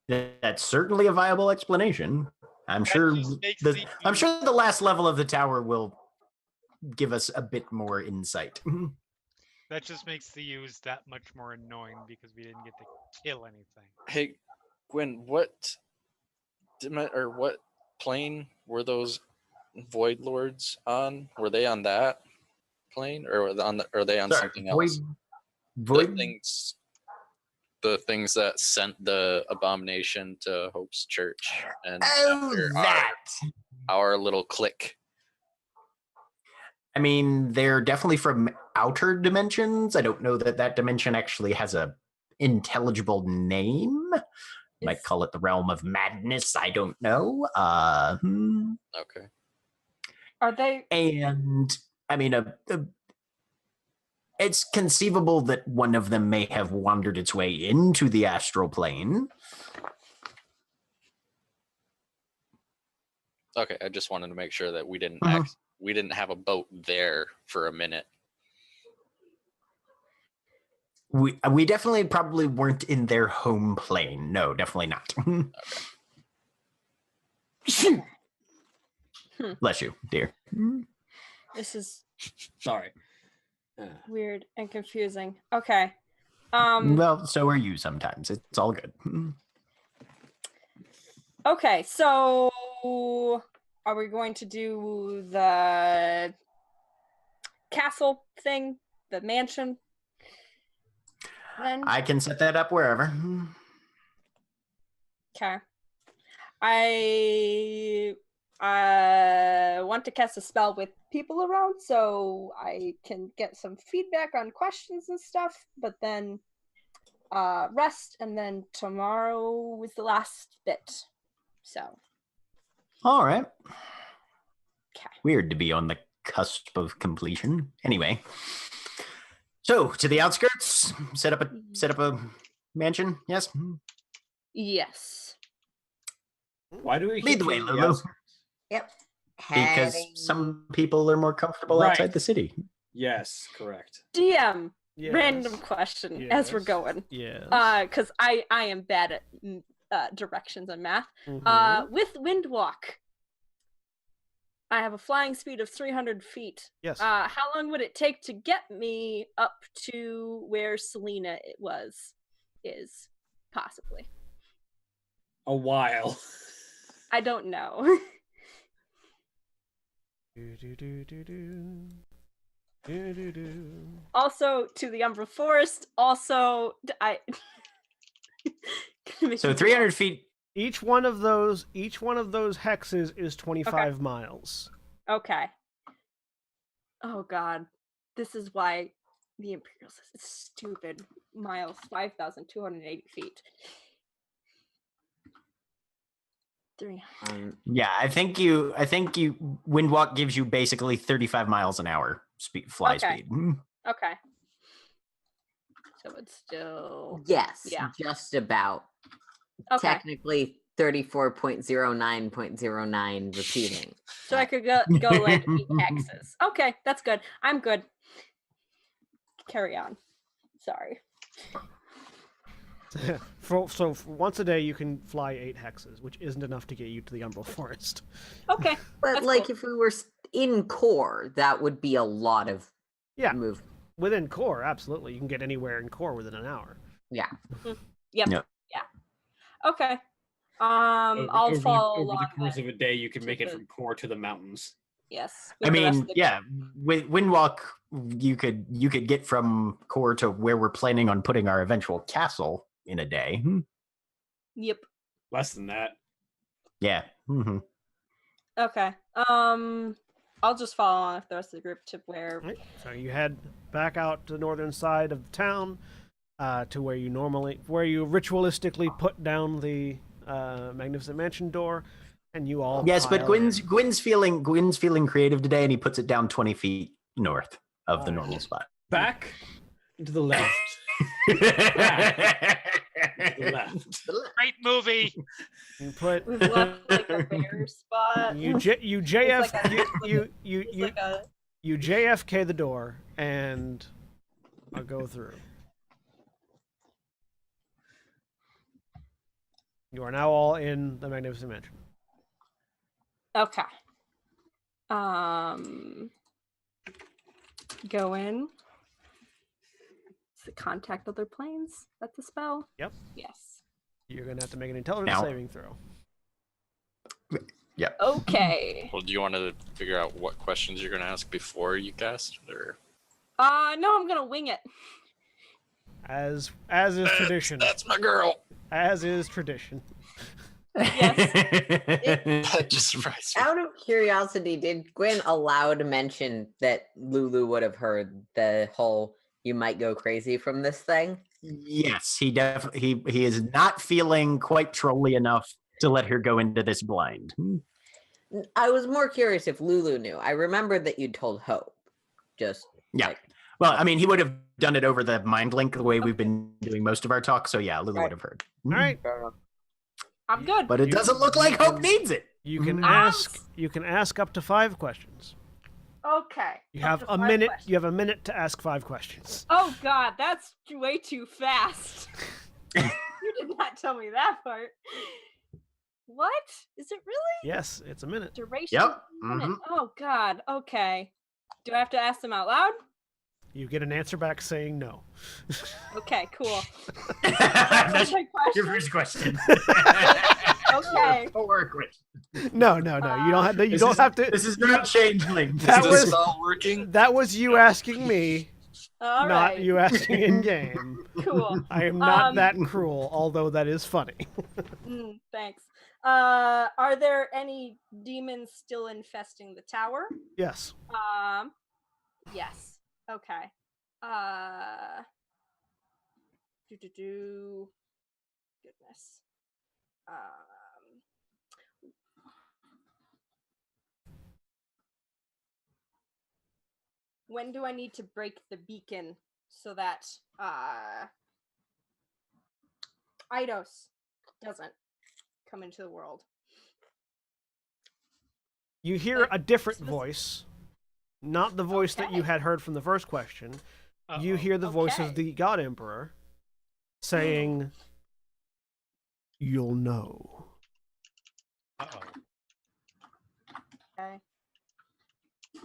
[SPEAKER 7] That's certainly a viable explanation. I'm sure
[SPEAKER 4] just makes
[SPEAKER 7] I'm sure the last level of the tower will give us a bit more insight.
[SPEAKER 4] That just makes the use that much more annoying because we didn't get to kill anything.
[SPEAKER 6] Hey, Gwen, what plane were those Void Lords on? Were they on that plane, or are they on
[SPEAKER 7] Sorry,
[SPEAKER 6] something else?
[SPEAKER 7] Void?
[SPEAKER 6] The things that sent the abomination to Hope's church and
[SPEAKER 7] Oh,
[SPEAKER 6] after
[SPEAKER 7] that.
[SPEAKER 6] our little clique.
[SPEAKER 7] I mean, they're definitely from outer dimensions. I don't know that that dimension actually has a intelligible name. Might call it the realm of madness. I don't know.
[SPEAKER 6] Okay.
[SPEAKER 2] Are they?
[SPEAKER 7] And I mean, it's conceivable that one of them may have wandered its way into the astral plane.
[SPEAKER 6] Okay, I just wanted to make sure that we didn't
[SPEAKER 7] Mhm.
[SPEAKER 6] we didn't have a boat there for a minute.
[SPEAKER 7] We definitely probably weren't in their home plane. No, definitely not. Bless you, dear.
[SPEAKER 2] This is
[SPEAKER 3] Sorry.
[SPEAKER 2] weird and confusing. Okay.
[SPEAKER 7] Well, so are you sometimes. It's all good.
[SPEAKER 2] Okay, so are we going to do the castle thing, the mansion? Then
[SPEAKER 7] I can set that up wherever.
[SPEAKER 2] okay. I want to cast a spell with people around so I can get some feedback on questions and stuff, but then rest, and then tomorrow is the last bit. So
[SPEAKER 7] All right.
[SPEAKER 2] okay.
[SPEAKER 7] Weird to be on the cusp of completion. Anyway, so to the outskirts, set up a mansion. Yes.
[SPEAKER 2] Yes.
[SPEAKER 3] Why do we
[SPEAKER 7] Lead the way,
[SPEAKER 3] choosing
[SPEAKER 7] Lulu.
[SPEAKER 3] outskirts?
[SPEAKER 5] Yep.
[SPEAKER 7] Because some people are more comfortable
[SPEAKER 3] Right.
[SPEAKER 7] outside the city.
[SPEAKER 3] Yes, correct.
[SPEAKER 2] DM,
[SPEAKER 1] Yes.
[SPEAKER 2] random question as we're
[SPEAKER 1] Yes.
[SPEAKER 2] going.
[SPEAKER 1] Yes.
[SPEAKER 2] Because I am bad at directions and math.
[SPEAKER 1] Mhm.
[SPEAKER 2] With Windwalk, I have a flying speed of 300 feet.
[SPEAKER 1] Yes.
[SPEAKER 2] How long would it take to get me up to where Selena is possibly?
[SPEAKER 3] A while.
[SPEAKER 2] I don't know.
[SPEAKER 1] Do-do-do-do-do. Do-do-do.
[SPEAKER 2] Also, to the Umbra Forest. Also, I.
[SPEAKER 7] So 300 feet.
[SPEAKER 1] Each one of those hexes is 25 miles.
[SPEAKER 2] Okay. Oh God, this is why the Imperial says it's stupid. Miles, 5,280 feet. 3.
[SPEAKER 7] Yeah, I think you Windwalk gives you basically 35 miles an hour fly
[SPEAKER 2] Okay.
[SPEAKER 7] speed.
[SPEAKER 2] Okay. So it's still
[SPEAKER 5] Yes,
[SPEAKER 2] Yeah.
[SPEAKER 5] just about.
[SPEAKER 2] okay.
[SPEAKER 5] Technically 34.09.09 repeating.
[SPEAKER 2] So I could go like 8 hexes. Okay, that's good. I'm good. Carry on. Sorry.
[SPEAKER 1] So for once a day, you can fly 8 hexes, which isn't enough to get you to the Umbral Forest.
[SPEAKER 2] Okay.
[SPEAKER 5] But
[SPEAKER 2] That's
[SPEAKER 5] like
[SPEAKER 2] cool.
[SPEAKER 5] if we were in core, that would be a lot of
[SPEAKER 1] Yeah,
[SPEAKER 5] move.
[SPEAKER 1] within core, absolutely. You can get anywhere in core within an hour.
[SPEAKER 5] Yeah.
[SPEAKER 2] Yep.
[SPEAKER 7] Yep.
[SPEAKER 2] Yeah. Okay. I'll follow
[SPEAKER 3] over the
[SPEAKER 2] along
[SPEAKER 3] course
[SPEAKER 2] then.
[SPEAKER 3] of a day, you can
[SPEAKER 2] to
[SPEAKER 3] make it
[SPEAKER 2] the-
[SPEAKER 3] from core to the mountains.
[SPEAKER 2] Yes.
[SPEAKER 7] I
[SPEAKER 2] with the rest
[SPEAKER 7] mean,
[SPEAKER 2] of the-
[SPEAKER 7] yeah, with Windwalk, you could get from core to where we're planning on putting our eventual castle in a day.
[SPEAKER 2] Yep.
[SPEAKER 3] Less than that.
[SPEAKER 7] Yeah. Mm-hmm.
[SPEAKER 2] Okay. I'll just follow on with the rest of the group to where.
[SPEAKER 1] Right. So you head back out to the northern side of town, to where you ritualistically put down the magnificent mansion door, And you all
[SPEAKER 7] Yes, but
[SPEAKER 1] pile
[SPEAKER 7] Gwyn's feeling creative today, and he puts it down 20 feet north of the normal spot.
[SPEAKER 3] Back to the left. Back to the left.
[SPEAKER 4] Great movie.
[SPEAKER 1] You put
[SPEAKER 2] We've left like a bare spot.
[SPEAKER 1] you JFK the door, and I'll go through. You are now all in the Magnificent Mansion.
[SPEAKER 2] Okay. Go in. Is it contact other planes? That's a spell?
[SPEAKER 1] Yep.
[SPEAKER 2] Yes.
[SPEAKER 1] You're gonna have to make an intelligence
[SPEAKER 7] Now.
[SPEAKER 1] saving throw.
[SPEAKER 7] Yep.
[SPEAKER 2] Okay.
[SPEAKER 6] Well, do you want to figure out what questions you're going to ask before you cast, or?
[SPEAKER 2] No, I'm gonna wing it.
[SPEAKER 1] As is tradition.
[SPEAKER 6] That's my girl.
[SPEAKER 1] As is tradition.
[SPEAKER 2] Yes.
[SPEAKER 6] That just surprised me.
[SPEAKER 5] Out of curiosity, did Gwyn allow to mention that Lulu would have heard the whole "you might go crazy from this" thing?
[SPEAKER 7] Yes, he is not feeling quite trolly enough to let her go into this blind.
[SPEAKER 5] I was more curious if Lulu knew. I remembered that you'd told Hope. Just
[SPEAKER 7] Yeah.
[SPEAKER 5] like,
[SPEAKER 7] Well, I mean, he would have done it over the mind link the way we've been doing most of our talk. So yeah, Lulu
[SPEAKER 5] Right.
[SPEAKER 7] would have heard.
[SPEAKER 1] All right.
[SPEAKER 2] I'm good.
[SPEAKER 7] But it doesn't look like Hope needs it.
[SPEAKER 1] You can
[SPEAKER 2] Mhm.
[SPEAKER 1] ask up to 5 questions.
[SPEAKER 2] Okay.
[SPEAKER 1] You
[SPEAKER 2] Up
[SPEAKER 1] have
[SPEAKER 2] to
[SPEAKER 1] a
[SPEAKER 2] 5
[SPEAKER 1] minute.
[SPEAKER 2] questions.
[SPEAKER 1] You have a minute to ask 5 questions.
[SPEAKER 2] Oh God, that's way too fast. You did not tell me that part. What? Is it really?
[SPEAKER 1] Yes, it's a minute.
[SPEAKER 2] Duration?
[SPEAKER 7] Yep.
[SPEAKER 2] Minute.
[SPEAKER 7] Mhm.
[SPEAKER 2] Oh God. Okay. Do I have to ask them out loud?
[SPEAKER 1] You get an answer back saying no.
[SPEAKER 2] Okay, cool.
[SPEAKER 7] That's
[SPEAKER 2] my
[SPEAKER 7] your
[SPEAKER 2] question.
[SPEAKER 7] first question.
[SPEAKER 2] Okay.
[SPEAKER 7] Four questions.
[SPEAKER 1] No. You don't have. You
[SPEAKER 7] This
[SPEAKER 1] don't
[SPEAKER 7] is-
[SPEAKER 1] have to.
[SPEAKER 7] This is not changeling.
[SPEAKER 1] That
[SPEAKER 6] Is
[SPEAKER 1] was-
[SPEAKER 6] this all working?
[SPEAKER 1] That was you asking me,
[SPEAKER 2] All
[SPEAKER 1] not
[SPEAKER 2] right.
[SPEAKER 1] you asking in game.
[SPEAKER 2] Cool.
[SPEAKER 1] I am not
[SPEAKER 2] Um,
[SPEAKER 1] that cruel, although that is funny.
[SPEAKER 2] Thanks. Are there any demons still infesting the tower?
[SPEAKER 1] Yes.
[SPEAKER 2] Yes. Okay. Goodness. When do I need to break the beacon so that Eidos doesn't come into the world?
[SPEAKER 1] You hear
[SPEAKER 2] Like,
[SPEAKER 1] a different
[SPEAKER 2] specific-
[SPEAKER 1] voice, not the voice that you
[SPEAKER 2] Okay.
[SPEAKER 1] had heard from the first question. You
[SPEAKER 4] Uh-oh.
[SPEAKER 1] hear the voice
[SPEAKER 2] Okay.
[SPEAKER 1] of the God Emperor saying, "You'll know."
[SPEAKER 4] Uh-oh.
[SPEAKER 2] Okay.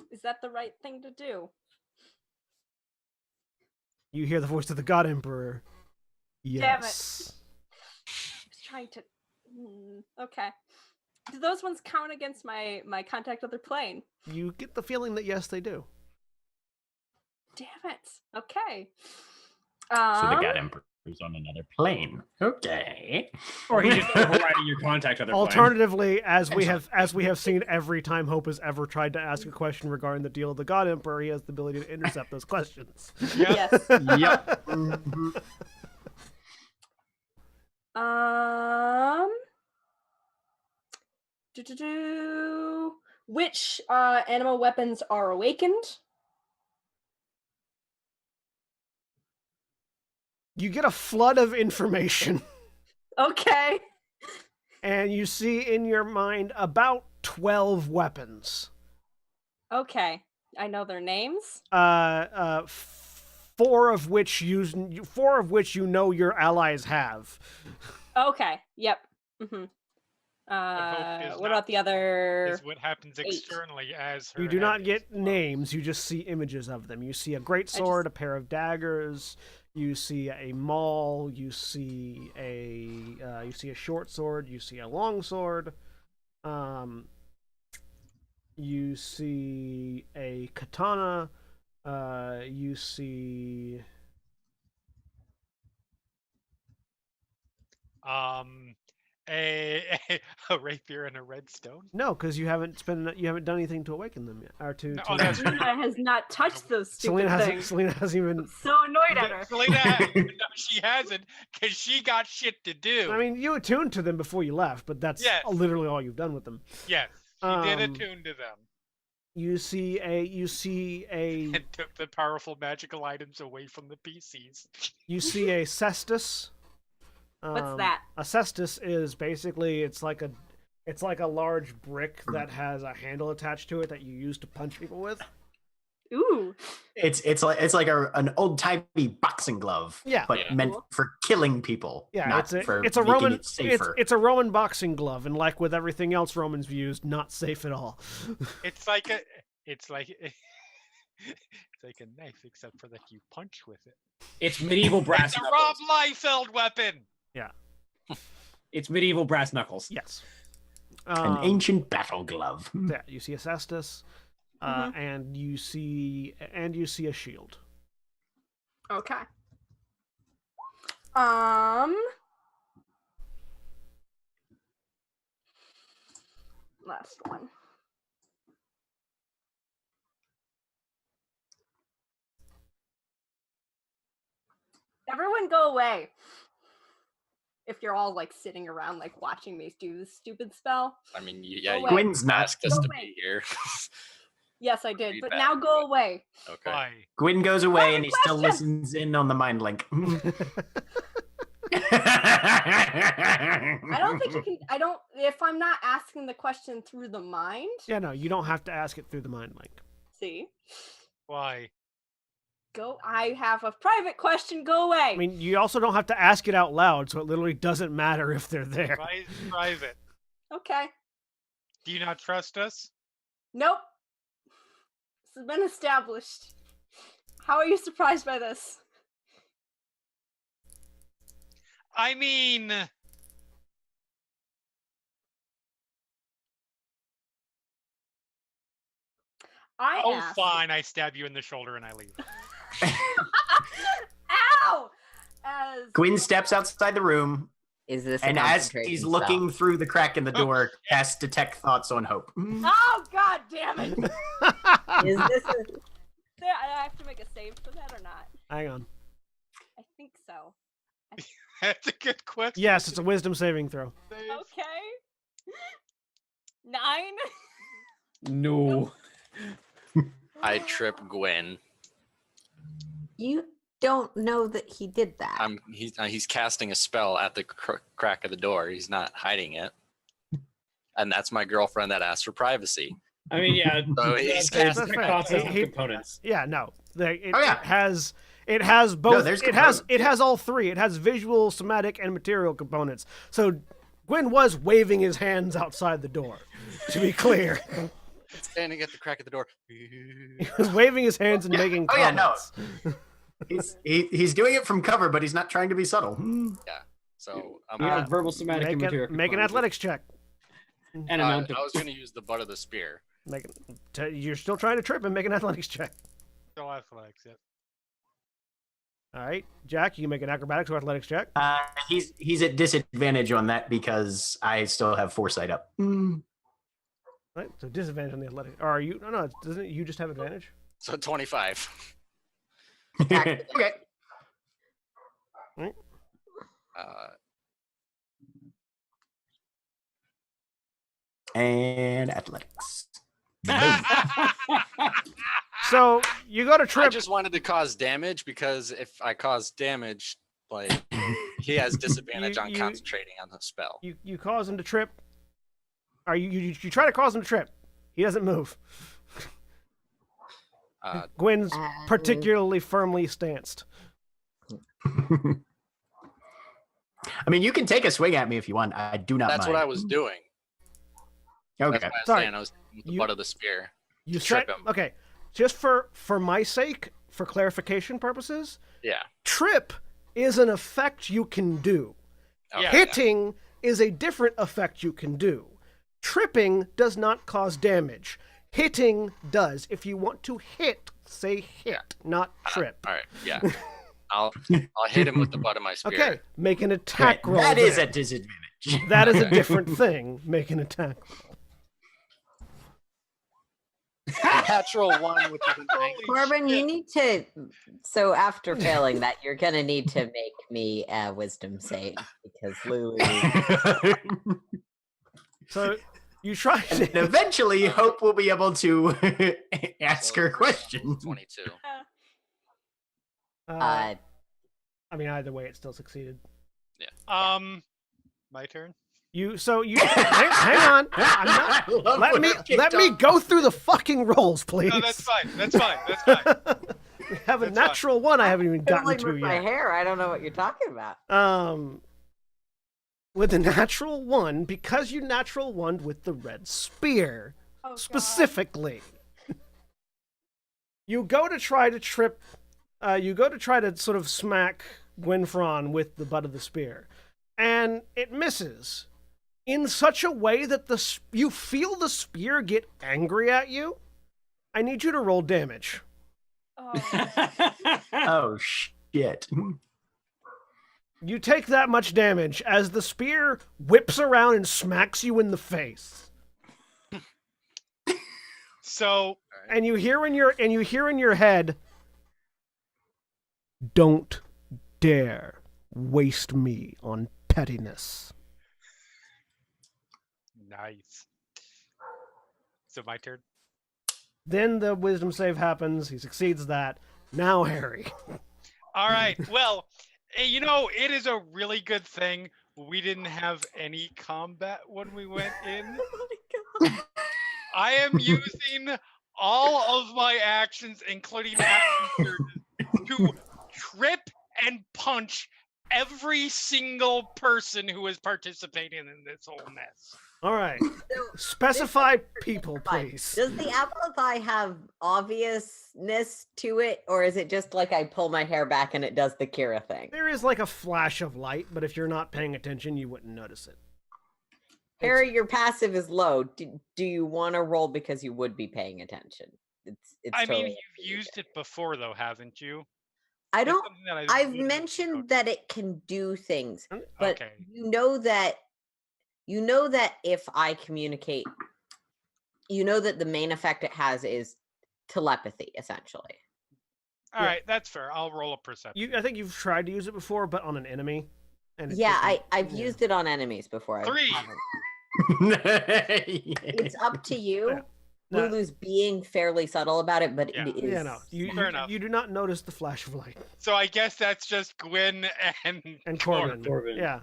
[SPEAKER 2] Is that the right thing to do?
[SPEAKER 1] You hear the voice of the God Emperor.
[SPEAKER 2] Damn it.
[SPEAKER 1] Yes.
[SPEAKER 2] I was trying to. Okay. Do those ones count against my contact other plane?
[SPEAKER 1] You get the feeling that yes, they do.
[SPEAKER 2] Damn it. Okay.
[SPEAKER 7] So the God Emperor is on another plane. Okay.
[SPEAKER 3] Or he's just overriding your contact other plane.
[SPEAKER 1] Alternatively, as we have seen every time Hope has ever tried to ask a question regarding the deal of the God Emperor, he has the ability to intercept those questions.
[SPEAKER 2] Yes.
[SPEAKER 7] Yep.
[SPEAKER 2] Which animal weapons are awakened?
[SPEAKER 1] You get a flood of information,
[SPEAKER 2] Okay.
[SPEAKER 1] and you see in your mind about 12 weapons.
[SPEAKER 2] Okay. I know their names.
[SPEAKER 1] 4 of which you know your allies have.
[SPEAKER 2] Okay. Yep.
[SPEAKER 4] hope is
[SPEAKER 2] What
[SPEAKER 4] not-
[SPEAKER 2] about the other?
[SPEAKER 4] Is what happens externally as her
[SPEAKER 1] You do not
[SPEAKER 4] head
[SPEAKER 1] get
[SPEAKER 4] explodes.
[SPEAKER 1] names, you just see images of them. You see a great sword, a pair of daggers, you see a maul, you see a short sword, you see a long sword, you see a katana, you see
[SPEAKER 4] a rapier and a redstone.
[SPEAKER 1] No, because you haven't done anything to awaken them yet, or to.
[SPEAKER 4] No,
[SPEAKER 1] to
[SPEAKER 4] oh, that's right.
[SPEAKER 2] Selena has not touched those
[SPEAKER 1] Selena
[SPEAKER 2] stupid
[SPEAKER 1] hasn't.
[SPEAKER 2] things.
[SPEAKER 1] Selena hasn't even.
[SPEAKER 2] So annoyed at her.
[SPEAKER 4] Selena, no, she hasn't, because she got shit to do.
[SPEAKER 1] I mean, you attuned to them before you left, but that's
[SPEAKER 4] Yes.
[SPEAKER 1] literally all you've done with them.
[SPEAKER 4] Yes, she did attune to them
[SPEAKER 1] You see a.
[SPEAKER 4] and took the powerful magical items away from the PCs.
[SPEAKER 1] You see a cestus.
[SPEAKER 2] What's that?
[SPEAKER 1] A cestus is basically it's like a large brick that has a handle attached to it that you use to punch people with.
[SPEAKER 2] Ooh.
[SPEAKER 7] It's like an old timey boxing glove.
[SPEAKER 1] Yeah.
[SPEAKER 7] But
[SPEAKER 6] Yeah.
[SPEAKER 7] meant for killing people.
[SPEAKER 1] Yeah,
[SPEAKER 7] not for
[SPEAKER 1] it's a
[SPEAKER 7] making
[SPEAKER 1] Roman
[SPEAKER 7] it safer.
[SPEAKER 1] it's a Roman boxing glove, and like with everything else Romans have used, not safe at all.
[SPEAKER 4] It's like a knife, except for that you punch with it.
[SPEAKER 3] It's medieval brass
[SPEAKER 4] It's a Rob
[SPEAKER 3] knuckles.
[SPEAKER 4] Liefeld weapon.
[SPEAKER 3] It's medieval brass knuckles.
[SPEAKER 1] Yes.
[SPEAKER 7] An ancient battle glove.
[SPEAKER 1] Yeah, you see a cestus, and you see a shield.
[SPEAKER 2] Okay. Last one. Everyone go away. If you're all like sitting around like watching me do this stupid spell.
[SPEAKER 6] I mean,
[SPEAKER 2] Go
[SPEAKER 6] yeah, you
[SPEAKER 2] away.
[SPEAKER 7] Gwen's not.
[SPEAKER 6] asked us
[SPEAKER 2] Go
[SPEAKER 6] to
[SPEAKER 2] away.
[SPEAKER 6] be here.
[SPEAKER 2] Yes, I did.
[SPEAKER 6] Pretty
[SPEAKER 2] But
[SPEAKER 6] bad.
[SPEAKER 2] now go away.
[SPEAKER 6] Okay.
[SPEAKER 4] Why?
[SPEAKER 7] Gwen goes away and he still
[SPEAKER 2] question.
[SPEAKER 7] listens in on the mind link.
[SPEAKER 2] I don't think you can. I don't. If I'm not asking the question through the mind.
[SPEAKER 1] Yeah, no, you don't have to ask it through the mind link.
[SPEAKER 2] See.
[SPEAKER 4] Why?
[SPEAKER 2] Go. I have a private question. Go away.
[SPEAKER 1] I mean, you also don't have to ask it out loud, so it literally doesn't matter if they're there.
[SPEAKER 4] Why is it private?
[SPEAKER 2] Okay.
[SPEAKER 4] Do you not trust us?
[SPEAKER 2] Nope. This has been established. How are you surprised by this?
[SPEAKER 4] I mean,
[SPEAKER 2] I
[SPEAKER 4] oh,
[SPEAKER 2] asked.
[SPEAKER 4] fine. I stab you in the shoulder and I leave.
[SPEAKER 2] Ow! As
[SPEAKER 7] Gwen steps outside the room,
[SPEAKER 5] Is this?
[SPEAKER 7] and as he's looking through the crack in the door, casts Detect Thoughts on Hope.
[SPEAKER 2] Oh god damn it!
[SPEAKER 5] Is this?
[SPEAKER 2] There, I have to make a save for that or not?
[SPEAKER 1] Hang on.
[SPEAKER 2] I think so.
[SPEAKER 4] That's a good question.
[SPEAKER 1] Yes, it's a wisdom saving throw.
[SPEAKER 2] Okay. 9.
[SPEAKER 3] No.
[SPEAKER 6] I trip Gwen.
[SPEAKER 5] You don't know that he did that.
[SPEAKER 6] He's casting a spell at the crack of the door. He's not hiding it. And that's my girlfriend that asked for privacy.
[SPEAKER 3] I mean, yeah.
[SPEAKER 6] So he's
[SPEAKER 3] there's
[SPEAKER 1] casting-
[SPEAKER 3] thoughts as
[SPEAKER 1] He-
[SPEAKER 3] components.
[SPEAKER 1] Yeah, no. It
[SPEAKER 7] Oh, yeah.
[SPEAKER 1] it has both.
[SPEAKER 7] there's
[SPEAKER 1] it has all three. It has visual, somatic, and material components. So Gwen was waving his hands outside the door. To be clear,
[SPEAKER 6] standing at the crack of the door.
[SPEAKER 1] he was waving his hands and making
[SPEAKER 7] Oh, yeah, no.
[SPEAKER 1] comments.
[SPEAKER 7] He's doing it from cover, but he's not trying to be subtle.
[SPEAKER 6] So
[SPEAKER 3] Yeah, verbal, somatic, and material.
[SPEAKER 1] Make an
[SPEAKER 3] components.
[SPEAKER 1] athletics check.
[SPEAKER 3] And amount of.
[SPEAKER 6] I was going to use the butt of the spear.
[SPEAKER 1] You're still trying to trip and make an athletics check.
[SPEAKER 4] Still athletics, yeah.
[SPEAKER 1] All right, Jack, you can make an acrobatics or athletics check.
[SPEAKER 7] He's at disadvantage on that because I still have foresight up.
[SPEAKER 1] Right, so disadvantage on the athletics. Or are you? No, doesn't it, you just have advantage?
[SPEAKER 6] So 25.
[SPEAKER 7] Okay.
[SPEAKER 1] Right.
[SPEAKER 7] And athletics.
[SPEAKER 1] So you go to
[SPEAKER 6] I
[SPEAKER 1] trip.
[SPEAKER 6] just wanted to cause damage because if I cause damage, like he has disadvantage on
[SPEAKER 1] You-
[SPEAKER 6] concentrating on the spell.
[SPEAKER 1] You cause him to trip. Or you try to cause him to trip. He doesn't move. Gwen's particularly firmly stanced.
[SPEAKER 7] I mean, you can take a swing at me if you want. I do not
[SPEAKER 6] That's
[SPEAKER 7] mind.
[SPEAKER 6] what I was doing.
[SPEAKER 7] Okay.
[SPEAKER 6] That's why I was
[SPEAKER 1] Sorry.
[SPEAKER 6] saying I was with the
[SPEAKER 1] You-
[SPEAKER 6] butt of the spear.
[SPEAKER 1] You
[SPEAKER 6] Trip
[SPEAKER 1] said
[SPEAKER 6] him.
[SPEAKER 1] okay. Just for my sake, for clarification purposes,
[SPEAKER 6] Yeah.
[SPEAKER 1] trip is an effect you can do.
[SPEAKER 6] Okay.
[SPEAKER 4] Yeah.
[SPEAKER 1] Hitting is a different effect you can do. Tripping does not cause damage. Hitting does. If you want to hit, say hit, not trip.
[SPEAKER 6] All right. Yeah. I'll hit him with the butt of my spear.
[SPEAKER 1] Okay, make an attack roll.
[SPEAKER 7] That is
[SPEAKER 1] there.
[SPEAKER 7] at disadvantage.
[SPEAKER 1] That is a different thing. Make an attack.
[SPEAKER 9] Natural 1, which is an 9.
[SPEAKER 5] Corbin, you need to. So after failing that, you're gonna need to make me a wisdom save because Lulu.
[SPEAKER 1] So you try
[SPEAKER 7] And
[SPEAKER 1] to.
[SPEAKER 7] eventually, Hope will be able to ask her questions.
[SPEAKER 6] 22.
[SPEAKER 1] I mean, either way, it still succeeded.
[SPEAKER 4] My turn.
[SPEAKER 1] You hang on. I'm not, let me go through the fucking rolls, please.
[SPEAKER 4] No, that's fine. That's fine. That's fine.
[SPEAKER 1] We have a
[SPEAKER 4] That's
[SPEAKER 1] natural one I haven't even gotten
[SPEAKER 5] Like
[SPEAKER 1] to
[SPEAKER 5] with my
[SPEAKER 1] yet.
[SPEAKER 5] hair, I don't know what you're talking about.
[SPEAKER 1] With the natural one, because you natural one with the red spear,
[SPEAKER 2] Oh, God.
[SPEAKER 1] specifically. You go to try to trip. You go to try to sort of smack Gwynfron with the butt of the spear, and it misses in such a way that you feel the spear get angry at you. I need you to roll damage.
[SPEAKER 2] Oh,
[SPEAKER 7] Oh shit!
[SPEAKER 1] You take that much damage as the spear whips around and smacks you in the face.
[SPEAKER 4] So
[SPEAKER 1] And you hear in your head, "Don't dare waste me on pettiness."
[SPEAKER 4] nice. So my turn.
[SPEAKER 1] Then the wisdom save happens. He succeeds that. Now, Harry.
[SPEAKER 4] All right. Well, it is a really good thing we didn't have any combat when we went in. I am using all of my actions, including action surges, to trip and punch every single person who is participating in this whole mess.
[SPEAKER 1] All right. Specify people, please.
[SPEAKER 5] Does the amplify have obviousness to it, or is it just like I pull my hair back and it does the Kira thing?
[SPEAKER 1] There is like a flash of light, but if you're not paying attention, you wouldn't notice it.
[SPEAKER 5] Harry, your passive is low. Do you want to roll because you would be paying attention? It's
[SPEAKER 4] I mean,
[SPEAKER 5] totally
[SPEAKER 4] you've used it before, though, haven't you?
[SPEAKER 5] I
[SPEAKER 4] It's
[SPEAKER 5] don't.
[SPEAKER 4] something that
[SPEAKER 5] I've
[SPEAKER 4] really
[SPEAKER 5] mentioned
[SPEAKER 4] don't-
[SPEAKER 5] that it can do things, but
[SPEAKER 4] Okay.
[SPEAKER 5] you know that if I communicate, you know that the main effect it has is telepathy, essentially.
[SPEAKER 4] All right, that's fair. I'll roll a perception.
[SPEAKER 1] I think you've tried to use it before, but on an enemy. And it
[SPEAKER 5] Yeah,
[SPEAKER 1] didn't-
[SPEAKER 5] I've used it on enemies before. I
[SPEAKER 4] 3.
[SPEAKER 5] haven't. It's up to you.
[SPEAKER 1] Yeah. No.
[SPEAKER 5] Lulu's being fairly subtle about it, but
[SPEAKER 4] Yeah.
[SPEAKER 5] it is.
[SPEAKER 1] Yeah, no.
[SPEAKER 4] Fair enough.
[SPEAKER 1] You do not notice the flash of light.
[SPEAKER 4] So I guess that's just Gwyn
[SPEAKER 1] And Corbin.
[SPEAKER 3] Corbin.
[SPEAKER 1] Yeah.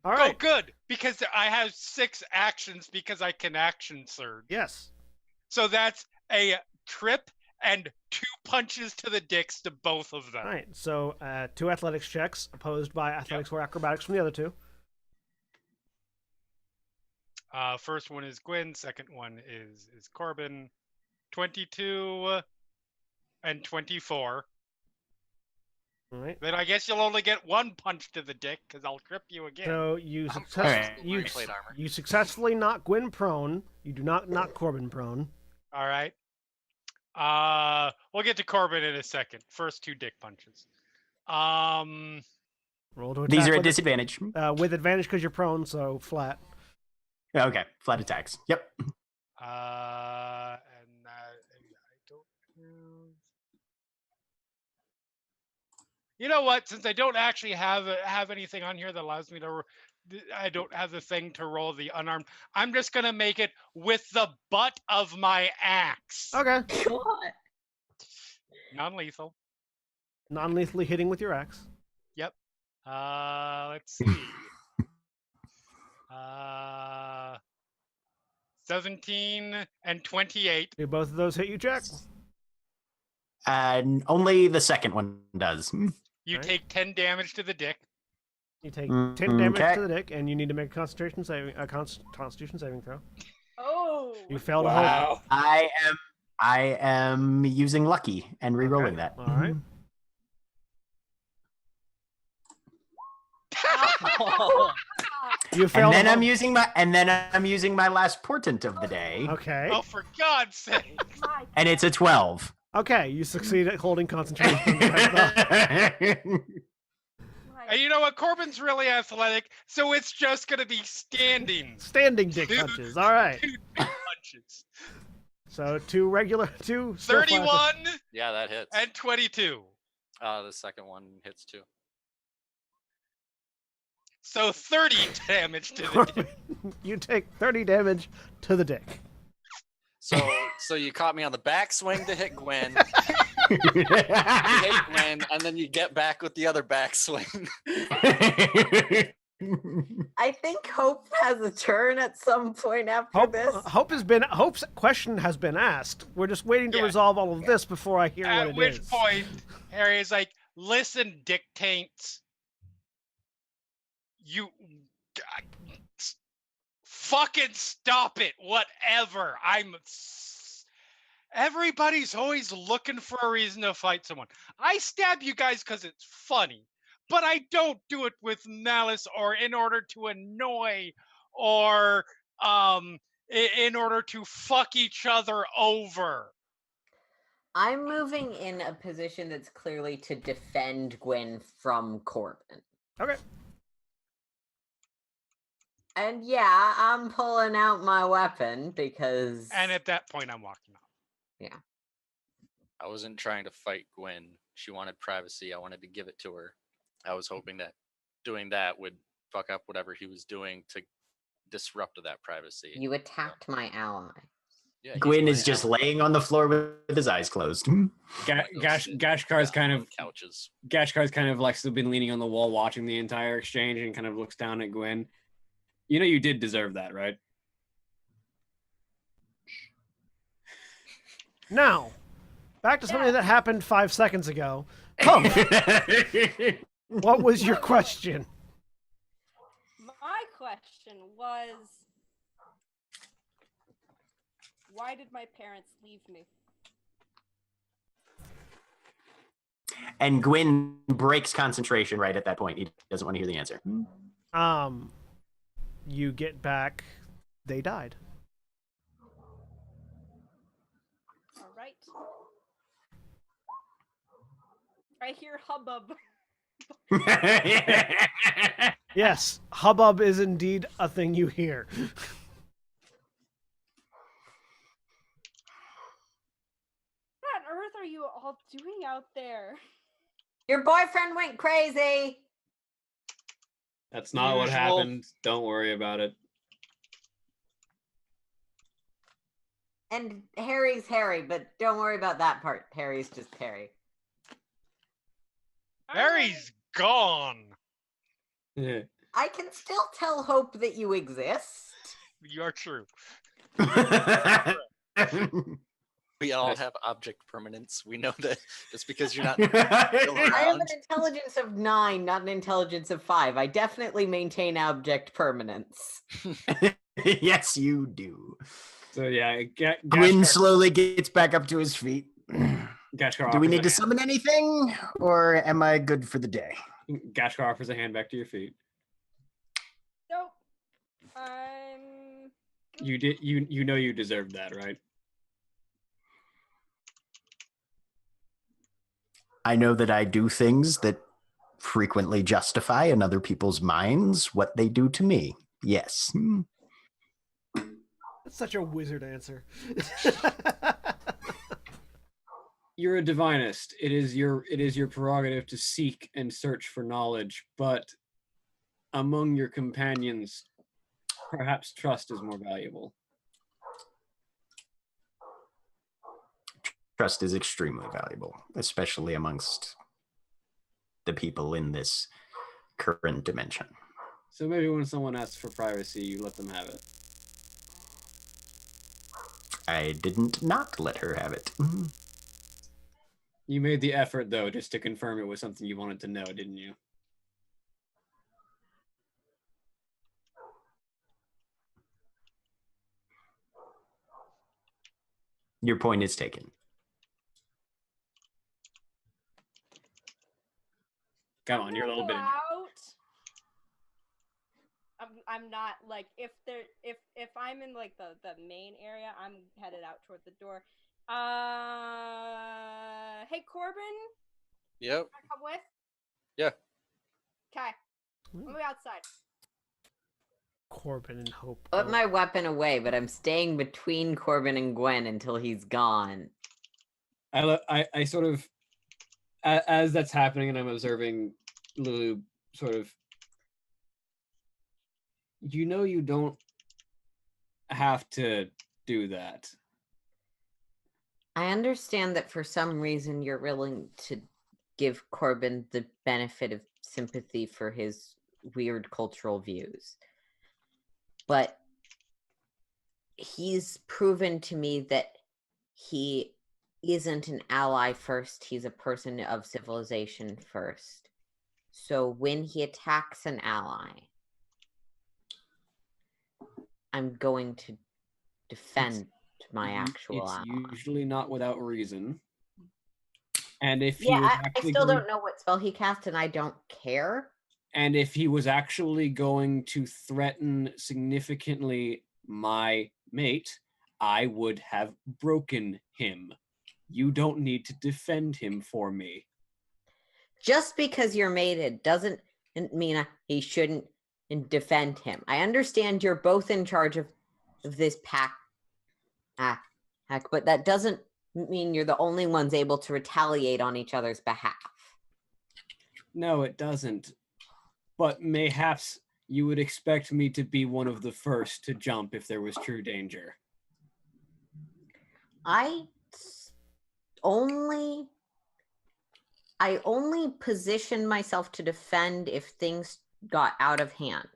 [SPEAKER 1] All
[SPEAKER 4] Oh,
[SPEAKER 1] right.
[SPEAKER 4] good, because I have 6 actions because I can action surge.
[SPEAKER 1] Yes.
[SPEAKER 4] So that's a trip and 2 punches to the dicks to both of them.
[SPEAKER 1] All right. So 2 athletics checks opposed by athletics or acrobatics from the other 2.
[SPEAKER 4] First one is Gwyn. Second one is Corbin. 22 and 24.
[SPEAKER 1] All right.
[SPEAKER 4] Then I guess you'll only get 1 punch to the dick because I'll trip you again.
[SPEAKER 1] So you
[SPEAKER 7] Alright.
[SPEAKER 9] Plate armor.
[SPEAKER 1] you successfully knock Gwyn prone. You do not knock Corbin prone.
[SPEAKER 4] All right. We'll get to Corbin in a second. First 2 dick punches.
[SPEAKER 1] Roll to attack.
[SPEAKER 7] These are at
[SPEAKER 1] with,
[SPEAKER 7] disadvantage.
[SPEAKER 1] with advantage because you're prone, so flat.
[SPEAKER 7] Okay, flat attacks. Yep.
[SPEAKER 4] And I don't know. You know what? Since I don't actually have anything on here that allows me to, I don't have the thing to roll the unarmed. I'm just gonna make it with the butt of my axe.
[SPEAKER 1] Okay.
[SPEAKER 5] God.
[SPEAKER 4] Non-lethal.
[SPEAKER 1] Non-lethally hitting with your axe.
[SPEAKER 4] Yep. Let's see. 17 and 28.
[SPEAKER 1] Do both of those hit you, Jack?
[SPEAKER 7] And only the second one does.
[SPEAKER 4] You
[SPEAKER 1] Alright.
[SPEAKER 4] take 10 damage to the dick.
[SPEAKER 1] You take 10 damage
[SPEAKER 7] Okay.
[SPEAKER 1] to the dick, and you need to make a Constitution saving throw.
[SPEAKER 2] oh.
[SPEAKER 1] You failed a hope.
[SPEAKER 7] I am using lucky and re-rolling that.
[SPEAKER 1] All right. You
[SPEAKER 7] And
[SPEAKER 1] failed.
[SPEAKER 7] then
[SPEAKER 1] a
[SPEAKER 7] I'm
[SPEAKER 1] hope.
[SPEAKER 7] using my last portent of the day,
[SPEAKER 1] Okay.
[SPEAKER 4] Oh, for God's sake.
[SPEAKER 2] My
[SPEAKER 7] and it's a 12.
[SPEAKER 1] Okay. You succeed at holding concentration.
[SPEAKER 4] And you know what? Corbin's really athletic, so it's just gonna be standing.
[SPEAKER 1] Standing dick punches. All right.
[SPEAKER 4] 2 dick punches.
[SPEAKER 1] So 2 still
[SPEAKER 4] 31
[SPEAKER 6] Yeah, that hits.
[SPEAKER 4] and 22.
[SPEAKER 6] The second one hits too.
[SPEAKER 4] So 30 damage to the dick.
[SPEAKER 1] You take 30 damage to the dick.
[SPEAKER 6] So you caught me on the backswing to hit Gwen. You hit Gwen, and then you get back with the other backswing.
[SPEAKER 5] I think Hope has a turn at some point after this.
[SPEAKER 1] Hope's question has been asked. We're just waiting to resolve all of this before I hear what it is.
[SPEAKER 4] At which point, Harry is like, listen, dictates. You fucking stop it. Whatever. Everybody's always looking for a reason to fight someone. I stab you guys because it's funny, but I don't do it with malice or in order to annoy or in order to fuck each other over.
[SPEAKER 5] I'm moving in a position that's clearly to defend Gwen from Corbin.
[SPEAKER 1] Okay.
[SPEAKER 5] And yeah, I'm pulling out my weapon because...
[SPEAKER 4] And at that point, I'm walking off.
[SPEAKER 5] Yeah.
[SPEAKER 6] I wasn't trying to fight Gwen. She wanted privacy. I wanted to give it to her. I was hoping that doing that would fuck up whatever he was doing to disrupt that privacy.
[SPEAKER 5] You attacked my ally.
[SPEAKER 6] Yeah,
[SPEAKER 7] Gwyn is just laying on the floor with his eyes closed.
[SPEAKER 3] Gashkar's kind of
[SPEAKER 6] couches.
[SPEAKER 3] Gashkar's kind of like still been leaning on the wall watching the entire exchange and kind of looks down at Gwyn. You know you did deserve that, right?
[SPEAKER 1] Now, back to something that happened 5 seconds ago. Hope, what was your question?
[SPEAKER 2] My question was, why did my parents leave me?
[SPEAKER 7] And Gwyn breaks concentration right at that point. He doesn't want to hear the answer.
[SPEAKER 1] You get back, they died.
[SPEAKER 2] All right. I hear hubbub.
[SPEAKER 1] Yes, hubbub is indeed a thing you hear.
[SPEAKER 2] What on earth are you all doing out there?
[SPEAKER 5] Your boyfriend went crazy.
[SPEAKER 3] That's not what
[SPEAKER 6] Usual.
[SPEAKER 3] happened. Don't worry about it.
[SPEAKER 5] And Harry's Harry, but don't worry about that part. Harry's just Harry.
[SPEAKER 4] Harry's gone.
[SPEAKER 3] Yeah.
[SPEAKER 5] I can still tell Hope that you exist.
[SPEAKER 4] You're true.
[SPEAKER 6] We all have object permanence. We know that just because you're not
[SPEAKER 5] I have an intelligence of 9, not an intelligence of 5. I definitely maintain object permanence.
[SPEAKER 7] Yes, you do.
[SPEAKER 3] So yeah,
[SPEAKER 7] Gwyn slowly gets back up to his feet.
[SPEAKER 3] Gashkar
[SPEAKER 7] Do we
[SPEAKER 3] offers
[SPEAKER 7] need
[SPEAKER 3] a
[SPEAKER 7] to
[SPEAKER 3] hand.
[SPEAKER 7] summon anything, or am I good for the day?
[SPEAKER 3] Gashkar offers a hand back to your feet.
[SPEAKER 2] Nope. I'm.
[SPEAKER 3] You did. You know you deserved that, right?
[SPEAKER 7] I know that I do things that frequently justify in other people's minds what they do to me. Yes.
[SPEAKER 1] That's such a wizard answer.
[SPEAKER 3] You're a divinist. It is your prerogative to seek and search for knowledge, but among your companions, perhaps trust is more valuable.
[SPEAKER 7] Trust is extremely valuable, especially amongst the people in this current dimension.
[SPEAKER 3] So maybe when someone asks for privacy, you let them have it.
[SPEAKER 7] I didn't not let her have it.
[SPEAKER 3] You made the effort, though, just to confirm it was something you wanted to know, didn't you?
[SPEAKER 7] Your point is taken.
[SPEAKER 3] Come on, you're a little bit.
[SPEAKER 2] Out. I'm not like if I'm in like the main area, I'm headed out toward the door. Hey Corbin.
[SPEAKER 6] Yep.
[SPEAKER 2] Can I come with?
[SPEAKER 6] Yeah.
[SPEAKER 2] Okay. Move outside.
[SPEAKER 1] Corbin and Hope.
[SPEAKER 5] Put
[SPEAKER 1] go.
[SPEAKER 5] my weapon away, but I'm staying between Corbin and Gwen until he's gone.
[SPEAKER 3] I sort of, as that's happening, and I'm observing Lulu sort of. You don't have to do that.
[SPEAKER 5] I understand that for some reason you're willing to give Corbin the benefit of sympathy for his weird cultural views. But he's proven to me that he isn't an ally first, he's a person of civilization first. So when he attacks an ally, I'm going to defend my actual ally.
[SPEAKER 3] It's usually not without reason. And if he
[SPEAKER 5] Yeah,
[SPEAKER 3] was
[SPEAKER 5] I
[SPEAKER 3] actually
[SPEAKER 5] still
[SPEAKER 3] going,
[SPEAKER 5] don't know what spell he cast, and I don't care.
[SPEAKER 3] and if he was actually going to threaten significantly my mate, I would have broken him. You don't need to defend him for me.
[SPEAKER 5] Just because you're mated doesn't mean he shouldn't defend him. I understand you're both in charge of this pack, but that doesn't mean you're the only ones able to retaliate on each other's behalf.
[SPEAKER 3] No, it doesn't. But mayhaps you would expect me to be one of the first to jump if there was true danger.
[SPEAKER 5] I only position myself to defend if things got out of hand.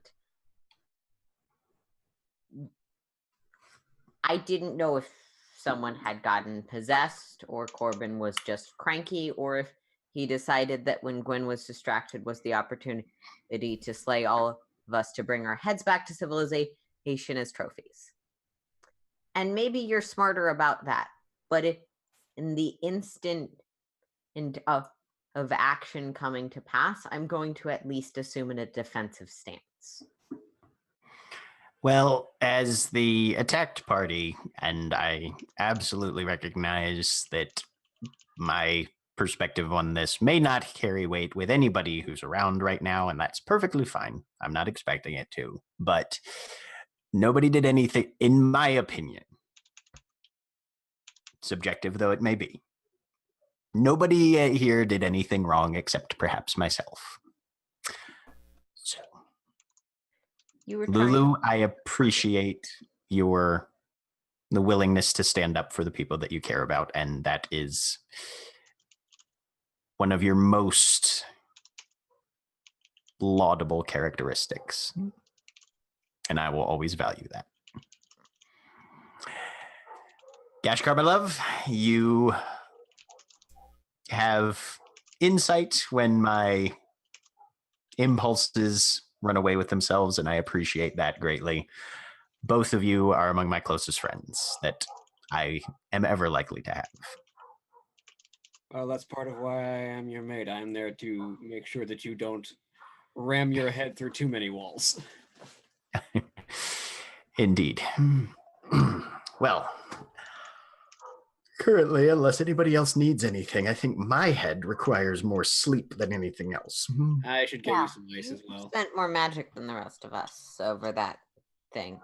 [SPEAKER 5] I didn't know if someone had gotten possessed or Corbin was just cranky, or if he decided that when Gwen was distracted was the opportunity to slay all of us to bring our heads back to civilization as trophies. And maybe you're smarter about that, but if in the instant of action coming to pass, I'm going to at least assume in a defensive stance.
[SPEAKER 7] Well, as the attacked party, and I absolutely recognize that my perspective on this may not carry weight with anybody who's around right now, and that's perfectly fine. I'm not expecting it to, but nobody did anything, in my opinion, subjective though it may be. Nobody here did anything wrong except perhaps myself. So,
[SPEAKER 5] You were
[SPEAKER 7] Lulu, I appreciate the willingness to stand up for the people that you care about, and that is one of your most laudable characteristics. And I will always value that. Gashkar, my love, you have insight when my impulses run away with themselves, and I appreciate that greatly. Both of you are among my closest friends that I am ever likely to have.
[SPEAKER 3] Well, that's part of why I am your mate. I am there to make sure that you don't ram your head through too many walls.
[SPEAKER 7] Indeed. Well, currently, unless anybody else needs anything, I think my head requires more sleep than anything else.
[SPEAKER 3] I should get you some ice as well.
[SPEAKER 5] Spent more magic than the rest of us over that thing.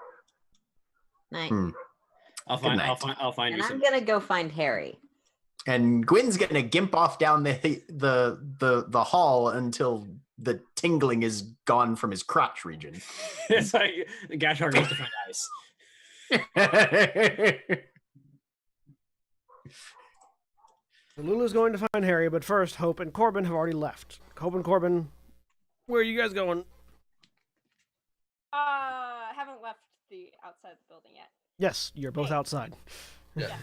[SPEAKER 5] Night.
[SPEAKER 3] I'll find
[SPEAKER 5] And
[SPEAKER 3] you
[SPEAKER 5] I'm
[SPEAKER 3] some.
[SPEAKER 5] gonna go find Harry.
[SPEAKER 7] And Gwen's gonna gimp off down the hall until the tingling is gone from his crotch region.
[SPEAKER 3] It's like Gashar goes to find ice.
[SPEAKER 1] Lulu's going to find Harry, but first, Hope and Corbin have already left. Hope and Corbin, where are you guys going?
[SPEAKER 2] Haven't left the outside the building yet.
[SPEAKER 1] Yes, you're both
[SPEAKER 2] Hey.
[SPEAKER 1] outside.
[SPEAKER 6] Yeah.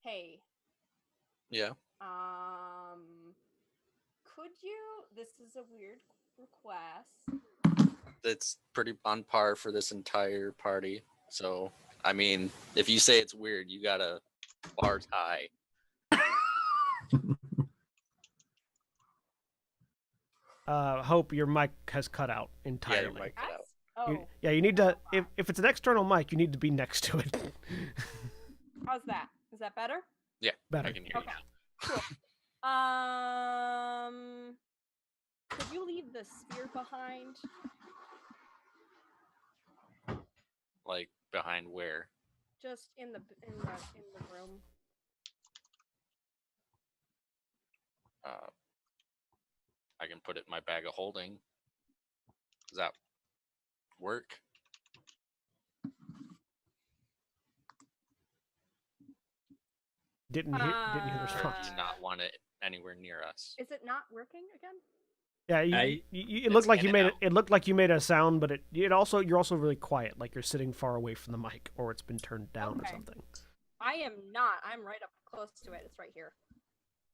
[SPEAKER 2] Hey.
[SPEAKER 6] Yeah.
[SPEAKER 2] Could you? This is a weird request.
[SPEAKER 6] That's pretty on par for this entire party. So, I mean, if you say it's weird, you got a bar tie.
[SPEAKER 1] Hope, your mic has cut out
[SPEAKER 6] Yeah,
[SPEAKER 1] entirely.
[SPEAKER 6] your mic cut out.
[SPEAKER 2] Oh,
[SPEAKER 1] You need to, if it's an external mic, you need to be next to it.
[SPEAKER 2] how's that? Is that better?
[SPEAKER 6] Yeah,
[SPEAKER 1] Better.
[SPEAKER 6] I can hear
[SPEAKER 2] Okay. Cool. could you leave the spear behind?
[SPEAKER 6] Like behind where?
[SPEAKER 2] Just in the room.
[SPEAKER 6] I can put it in my bag of holding. Does that work?
[SPEAKER 1] Didn't hear the response.
[SPEAKER 6] Do not want it anywhere near us.
[SPEAKER 2] Is it not working again?
[SPEAKER 1] Yeah, it looked like you made it. It looked like you made a sound, but you're also really quiet, like you're sitting far away from the mic, or it's been turned down or something.
[SPEAKER 2] I am not. I'm right up close to it. It's right here.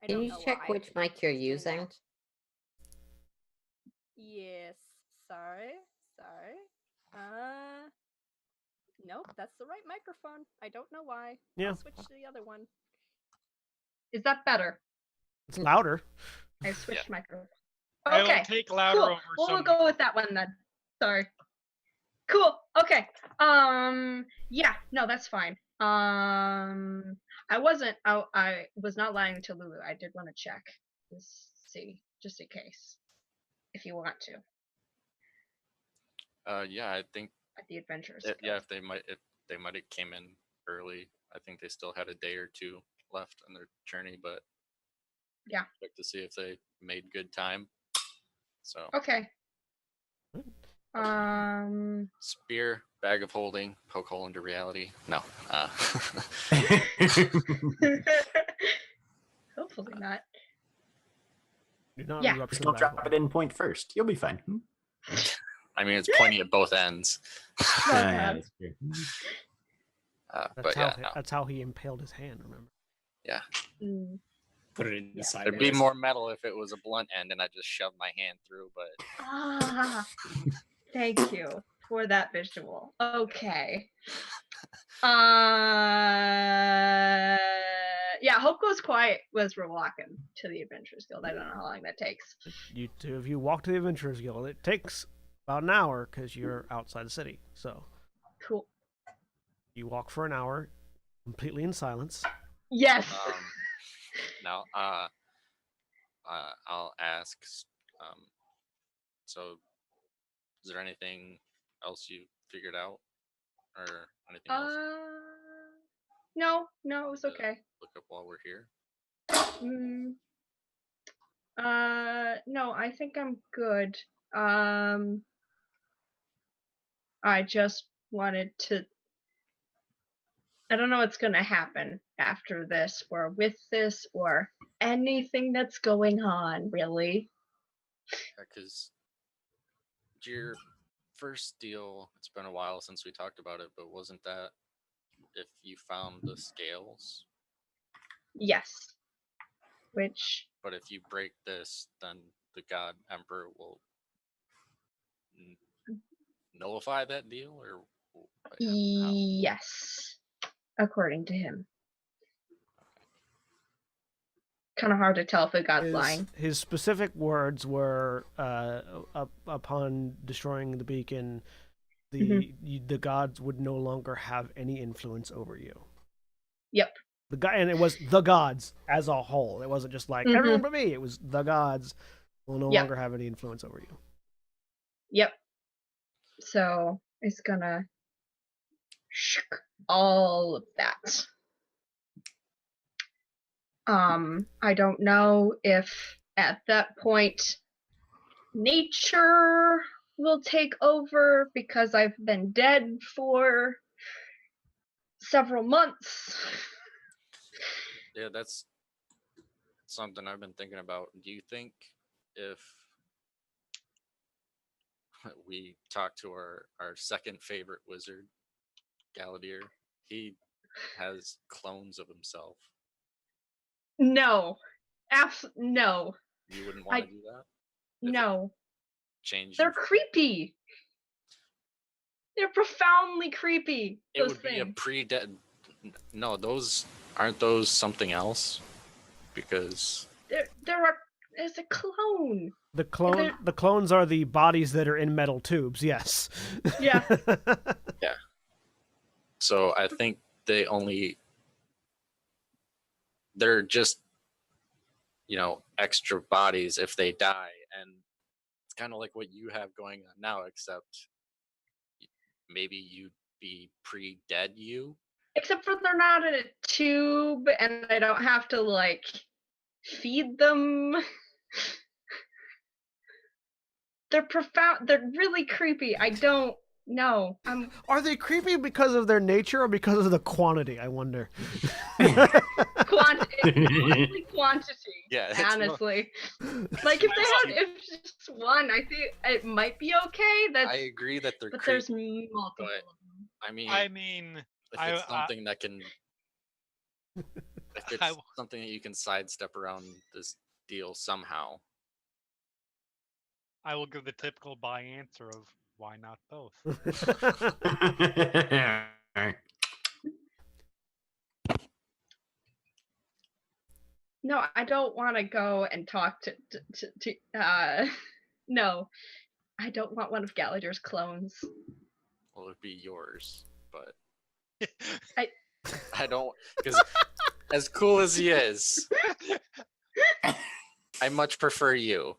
[SPEAKER 5] Can you check which mic you're using?
[SPEAKER 2] Yes. Sorry. Nope, that's the right microphone. I don't know why.
[SPEAKER 1] Yeah.
[SPEAKER 2] I'll switch to the other one.
[SPEAKER 10] Is that better?
[SPEAKER 1] It's louder.
[SPEAKER 10] I switched microphone.
[SPEAKER 4] I
[SPEAKER 10] Okay.
[SPEAKER 4] will take louder
[SPEAKER 10] Cool.
[SPEAKER 4] over
[SPEAKER 10] We'll
[SPEAKER 4] some.
[SPEAKER 10] go with that one then. Sorry. Cool. Okay. Yeah. No, that's fine. I was not lying to Lulu. I did want to check and see, just in case, if you want to.
[SPEAKER 6] Yeah, I think
[SPEAKER 10] At the adventurers.
[SPEAKER 6] if they might have came in early. I think they still had a day or two left on their journey, but
[SPEAKER 10] yeah,
[SPEAKER 6] check to see if they made good time. So
[SPEAKER 10] okay.
[SPEAKER 6] Spear, bag of holding, poke hole into reality. No.
[SPEAKER 10] Hopefully not.
[SPEAKER 1] Do not
[SPEAKER 10] Yeah.
[SPEAKER 1] eruption
[SPEAKER 7] Just don't
[SPEAKER 1] back
[SPEAKER 7] drop
[SPEAKER 1] hole.
[SPEAKER 7] it in point first. You'll be fine.
[SPEAKER 6] I mean, it's pointy at both ends.
[SPEAKER 10] God.
[SPEAKER 7] That's true.
[SPEAKER 6] But yeah, no.
[SPEAKER 1] That's how he impaled his hand. Remember?
[SPEAKER 6] Yeah.
[SPEAKER 10] Mm.
[SPEAKER 3] Put it in the side.
[SPEAKER 6] There'd be more metal if it was a blunt end and I just shoved my hand through, but
[SPEAKER 10] Thank you for that visual. Okay. Yeah, Hope Goes Quiet was we're walking to the Adventurers Guild. I don't know how long that takes.
[SPEAKER 1] You two, if you walk to the Adventurers Guild, it takes about an hour because you're outside the city. So
[SPEAKER 10] Cool.
[SPEAKER 1] you walk for an hour, completely in silence.
[SPEAKER 10] Yes.
[SPEAKER 6] now I'll ask. So, is there anything else you figured out, or anything else?
[SPEAKER 10] No, it was okay.
[SPEAKER 6] Look up while we're here.
[SPEAKER 10] No, I think I'm good. I just wanted to. I don't know what's gonna happen after this, or with this, or anything that's going on, really.
[SPEAKER 6] Because your first deal, it's been a while since we talked about it, but wasn't that if you found the scales?
[SPEAKER 10] Yes. Which.
[SPEAKER 6] But if you break this, then the God Emperor will nullify that deal, or
[SPEAKER 10] Yes, according to him. Kind of hard to tell if the God's lying.
[SPEAKER 1] His specific words were, upon destroying the beacon, the gods would no longer have any influence over you.
[SPEAKER 10] Yep.
[SPEAKER 1] And it was the gods as a whole. It wasn't just like everyone but me. It was the gods will no longer have any influence over you.
[SPEAKER 10] Yep. So it's gonna shook all of that. I don't know if at that point nature will take over because I've been dead for several months.
[SPEAKER 6] Yeah, that's something I've been thinking about. Do you think if we talk to our second favorite wizard, Galadier, he has clones of himself?
[SPEAKER 10] No. No.
[SPEAKER 6] You wouldn't want to do that?
[SPEAKER 10] No.
[SPEAKER 6] Change.
[SPEAKER 10] They're creepy. They're profoundly creepy.
[SPEAKER 6] It would be a pre-dead. No, aren't those something else? Because
[SPEAKER 10] there's a clone.
[SPEAKER 1] The clones are the bodies that are in metal tubes. Yes.
[SPEAKER 10] Yeah.
[SPEAKER 6] Yeah. So I think they're just, extra bodies if they die, and It's kind of like what you have going on now, except maybe you'd be pre-dead you.
[SPEAKER 10] Except for they're not in a tube, and I don't have to like feed them. They're profound. They're really creepy. I don't know.
[SPEAKER 1] Are they creepy because of their nature or because of the quantity? I wonder.
[SPEAKER 10] Quantity.
[SPEAKER 6] Yeah.
[SPEAKER 10] Honestly, like if just one, I think it might be okay.
[SPEAKER 6] I agree that they're
[SPEAKER 10] but
[SPEAKER 6] creepy,
[SPEAKER 10] there's multiple
[SPEAKER 6] but,
[SPEAKER 10] of them.
[SPEAKER 4] I mean,
[SPEAKER 6] if it's something that can, if it's something that you can sidestep around this deal somehow.
[SPEAKER 4] I will give the typical buy answer of why not both.
[SPEAKER 10] No, I don't want to go and talk to no, I don't want one of Gallader's clones.
[SPEAKER 6] Well, it'd be yours, but
[SPEAKER 10] I
[SPEAKER 6] don't, because as cool as he is, I much prefer you.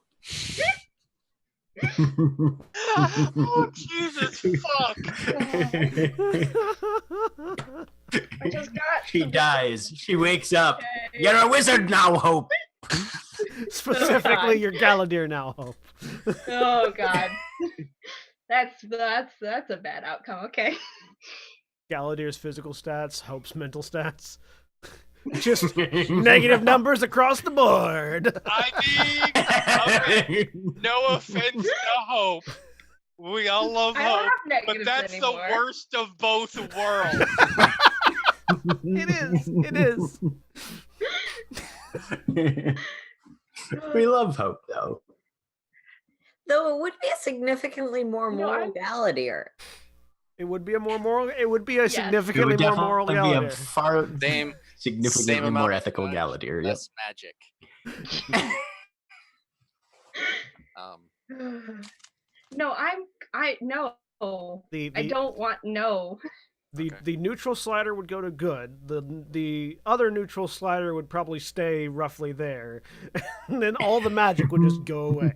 [SPEAKER 4] Oh, Jesus, fuck.
[SPEAKER 10] I just got
[SPEAKER 7] She dies. She wakes up. You're a wizard now, Hope.
[SPEAKER 1] Specifically, your Galadir now, Hope.
[SPEAKER 10] Oh God, that's a bad outcome. Okay.
[SPEAKER 1] Galadir's physical stats, Hope's mental stats. Just negative numbers across the board.
[SPEAKER 4] I mean, okay, no offense to Hope. We all love
[SPEAKER 10] I don't
[SPEAKER 4] Hope,
[SPEAKER 10] have
[SPEAKER 4] but
[SPEAKER 10] negatives
[SPEAKER 4] that's
[SPEAKER 10] anymore.
[SPEAKER 4] the worst of both worlds.
[SPEAKER 1] It is. It is.
[SPEAKER 7] We love Hope, though.
[SPEAKER 5] Though it would be a significantly more moral Galadir.
[SPEAKER 1] It would be a more moral. It would be a significantly
[SPEAKER 7] It would
[SPEAKER 1] more moral
[SPEAKER 7] definitely be a
[SPEAKER 1] Galadir.
[SPEAKER 7] far significantly more
[SPEAKER 6] amount
[SPEAKER 7] ethical
[SPEAKER 6] of
[SPEAKER 7] Galadir. Yep.
[SPEAKER 6] less magic.
[SPEAKER 10] No, I don't want no.
[SPEAKER 1] The neutral slider would go to good. The other neutral slider would probably stay roughly there, and then all the magic would just go away.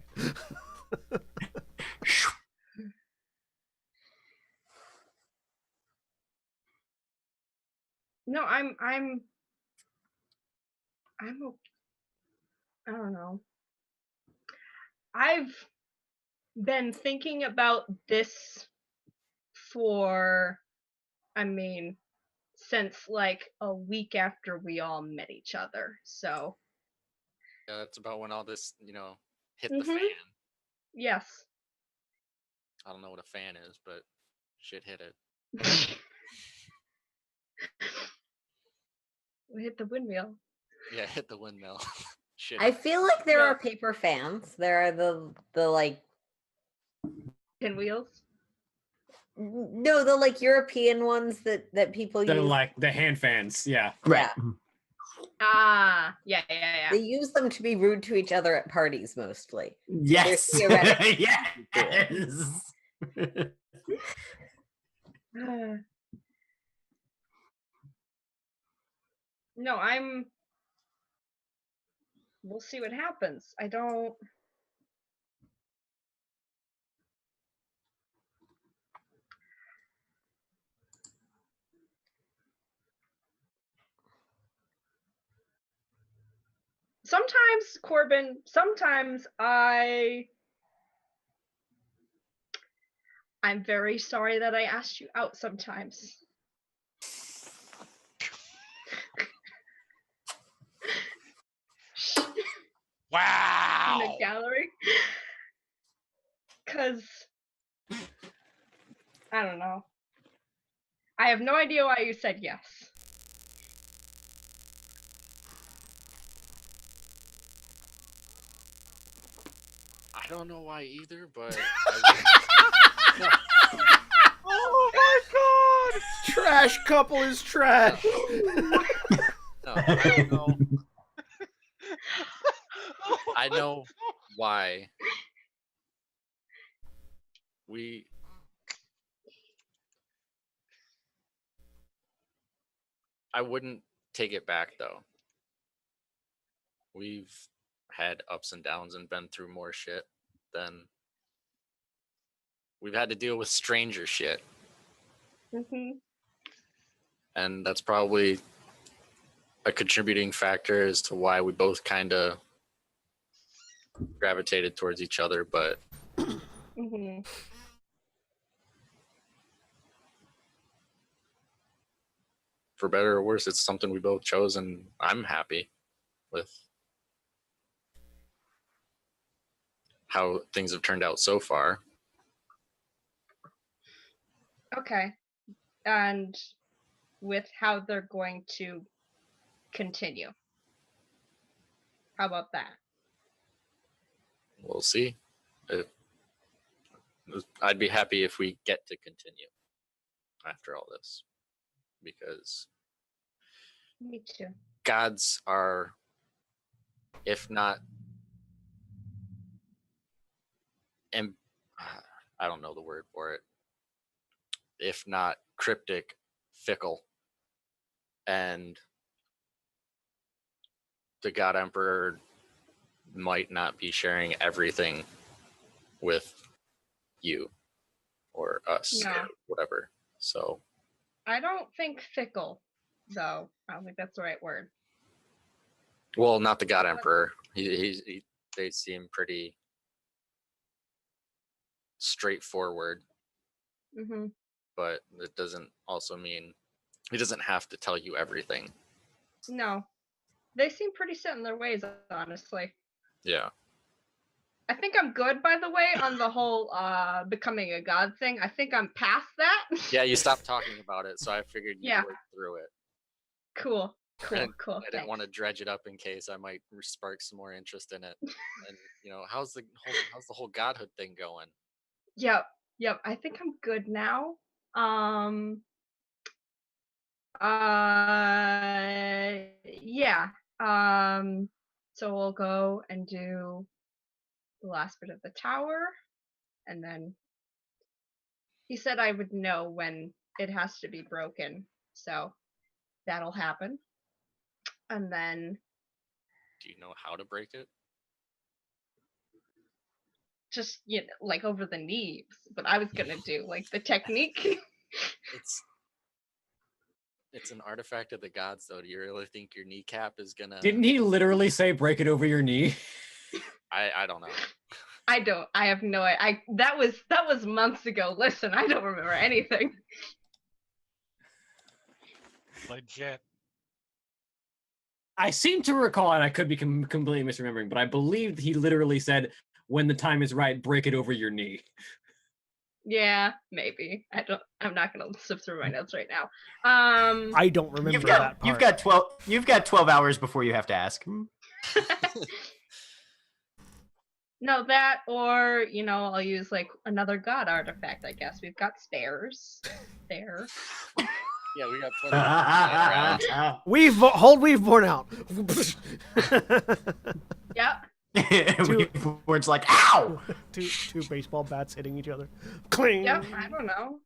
[SPEAKER 10] No, I don't know. I've been thinking about this for, since like a week after we all met each other. So
[SPEAKER 6] Yeah, that's about when all this, hit the fan.
[SPEAKER 10] Yes.
[SPEAKER 6] I don't know what a fan is, but shit hit it.
[SPEAKER 10] We hit the windmill.
[SPEAKER 6] Yeah, hit the windmill. Shit.
[SPEAKER 5] I feel like there are paper fans. There are the like
[SPEAKER 10] pinwheels.
[SPEAKER 5] No, the like European ones that people
[SPEAKER 3] They're
[SPEAKER 5] use.
[SPEAKER 3] like the hand fans, yeah.
[SPEAKER 5] Right.
[SPEAKER 10] Yeah.
[SPEAKER 5] They use them to be rude to each other at parties mostly.
[SPEAKER 7] Yes.
[SPEAKER 5] Yes.
[SPEAKER 10] No, we'll see what happens. I don't. Sometimes, Corbin, I'm very sorry that I asked you out sometimes.
[SPEAKER 4] Wow.
[SPEAKER 10] In the gallery. Because I don't know. I have no idea why you said yes.
[SPEAKER 6] I don't know why either, but
[SPEAKER 1] Oh my god! Trash couple is trash.
[SPEAKER 6] No, I don't know. I know why. I wouldn't take it back though. We've had ups and downs and been through more shit than we've had to deal with stranger shit.
[SPEAKER 10] Mm-hmm.
[SPEAKER 6] And that's probably a contributing factor as to why we both kind of gravitated towards each other. But
[SPEAKER 10] Mm-hmm.
[SPEAKER 6] for better or worse, it's something we both chose, and I'm happy with how things have turned out so far.
[SPEAKER 10] Okay. And with how they're going to continue. How about that?
[SPEAKER 6] We'll see. I'd be happy if we get to continue after all this, because
[SPEAKER 10] Me too.
[SPEAKER 6] gods are, if not, and I don't know the word for it, if not cryptic, fickle, and the God Emperor might not be sharing everything with you or us
[SPEAKER 10] No.
[SPEAKER 6] or whatever. So
[SPEAKER 10] I don't think fickle, though. I don't think that's the right word.
[SPEAKER 6] well, not the God Emperor. They seem pretty straightforward,
[SPEAKER 10] Mm-hmm.
[SPEAKER 6] but it doesn't also mean he doesn't have to tell you everything.
[SPEAKER 10] No. They seem pretty set in their ways, honestly.
[SPEAKER 6] Yeah.
[SPEAKER 10] I think I'm good, by the way, on the whole becoming a god thing. I think I'm past that.
[SPEAKER 6] Yeah, you stopped talking about it, so I figured you'd
[SPEAKER 10] Yeah.
[SPEAKER 6] work through it.
[SPEAKER 10] Cool. Cool.
[SPEAKER 6] And
[SPEAKER 10] Cool.
[SPEAKER 6] I didn't want to dredge it up in case I might spark some more interest in it. And how's the whole godhood thing going?
[SPEAKER 10] Yep. Yep. I think I'm good now. Yeah. So we'll go and do the last bit of the tower, and then he said I would know when it has to be broken, so that'll happen. And then
[SPEAKER 6] Do you know how to break it?
[SPEAKER 10] just like over the knees, but I was gonna do like the technique.
[SPEAKER 6] It's an artifact of the gods, though. Do you really think your kneecap is gonna?
[SPEAKER 3] Didn't he literally say break it over your knee?
[SPEAKER 6] I don't know.
[SPEAKER 10] I have no idea. That was months ago. Listen, I don't remember anything.
[SPEAKER 4] Legit.
[SPEAKER 3] I seem to recall, and I could be completely misremembering, but I believe he literally said, when the time is right, break it over your knee.
[SPEAKER 10] Yeah, maybe. I'm not gonna sift through my notes right now.
[SPEAKER 1] I don't remember that part.
[SPEAKER 7] You've got 12 hours before you have to ask.
[SPEAKER 10] No, that or I'll use like another god artifact. I guess we've got spares there.
[SPEAKER 6] Yeah, we got plenty.
[SPEAKER 1] We've worn out.
[SPEAKER 10] Yep.
[SPEAKER 7] Words like ow.
[SPEAKER 1] two baseball bats hitting each other. Cling.
[SPEAKER 10] Yep. I don't know.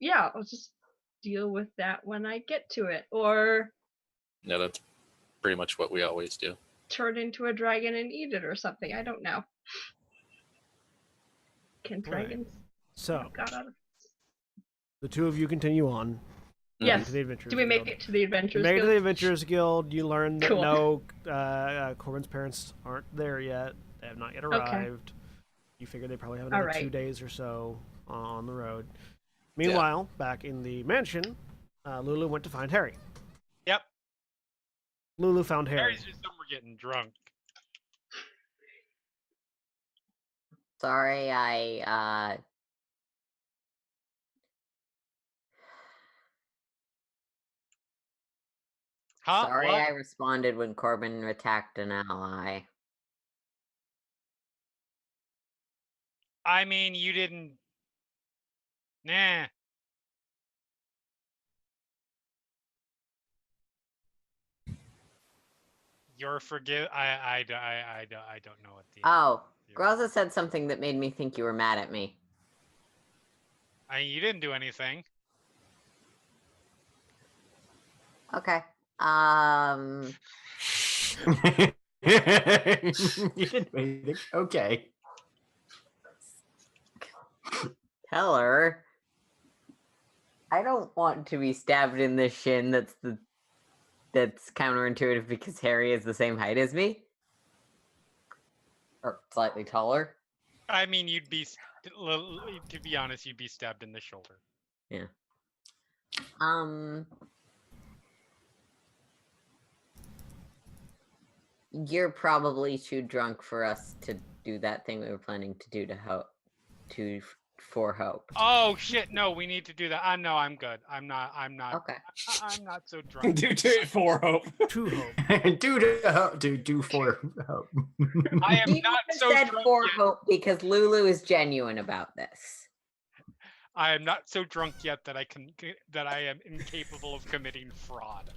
[SPEAKER 10] Yeah, I'll just deal with that when I get to it, or
[SPEAKER 6] Yeah, that's pretty much what we always do.
[SPEAKER 10] turn into a dragon and eat it or something. I don't know. Can dragons?
[SPEAKER 1] So
[SPEAKER 10] God out of
[SPEAKER 1] the two of you continue on.
[SPEAKER 10] Yes.
[SPEAKER 1] To the Adventurers
[SPEAKER 10] Do we make
[SPEAKER 1] Guild.
[SPEAKER 10] it to the Adventurers
[SPEAKER 1] Make it
[SPEAKER 10] Guild?
[SPEAKER 1] to the Adventurers Guild. You learn that
[SPEAKER 10] Cool.
[SPEAKER 1] Corbin's parents aren't there yet. They have not yet arrived. You figure they probably have another 2 days or so on the road. Meanwhile, back in the mansion, Lulu went to find Harry.
[SPEAKER 4] Yep.
[SPEAKER 1] Lulu found Harry.
[SPEAKER 4] Harry's just somewhere getting drunk.
[SPEAKER 5] Sorry, I
[SPEAKER 4] Huh?
[SPEAKER 5] Sorry,
[SPEAKER 4] What?
[SPEAKER 5] I responded when Corbin attacked an ally.
[SPEAKER 4] I mean, you didn't. Nah. You're forgive. I don't know what the.
[SPEAKER 5] Oh, Groza said something that made me think you were mad at me.
[SPEAKER 4] You didn't do anything.
[SPEAKER 5] Okay.
[SPEAKER 7] Okay.
[SPEAKER 5] tell her. I don't want to be stabbed in the shin. That's counterintuitive because Harry is the same height as me, or slightly taller.
[SPEAKER 4] I mean, you'd be, to be honest, you'd be stabbed in the shoulder.
[SPEAKER 5] Yeah. You're probably too drunk for us to do that thing we were planning to do for Hope.
[SPEAKER 4] Oh shit! No, we need to do that. No, I'm good. I'm not.
[SPEAKER 5] Okay.
[SPEAKER 4] I'm not so drunk.
[SPEAKER 3] Do it for Hope.
[SPEAKER 1] To Hope.
[SPEAKER 7] do for Hope.
[SPEAKER 4] I am
[SPEAKER 5] He
[SPEAKER 4] not
[SPEAKER 5] even
[SPEAKER 4] so
[SPEAKER 5] said
[SPEAKER 4] drunk
[SPEAKER 5] for
[SPEAKER 4] yet.
[SPEAKER 5] Hope because Lulu is genuine about this.
[SPEAKER 4] I am not so drunk yet that I am incapable of committing fraud.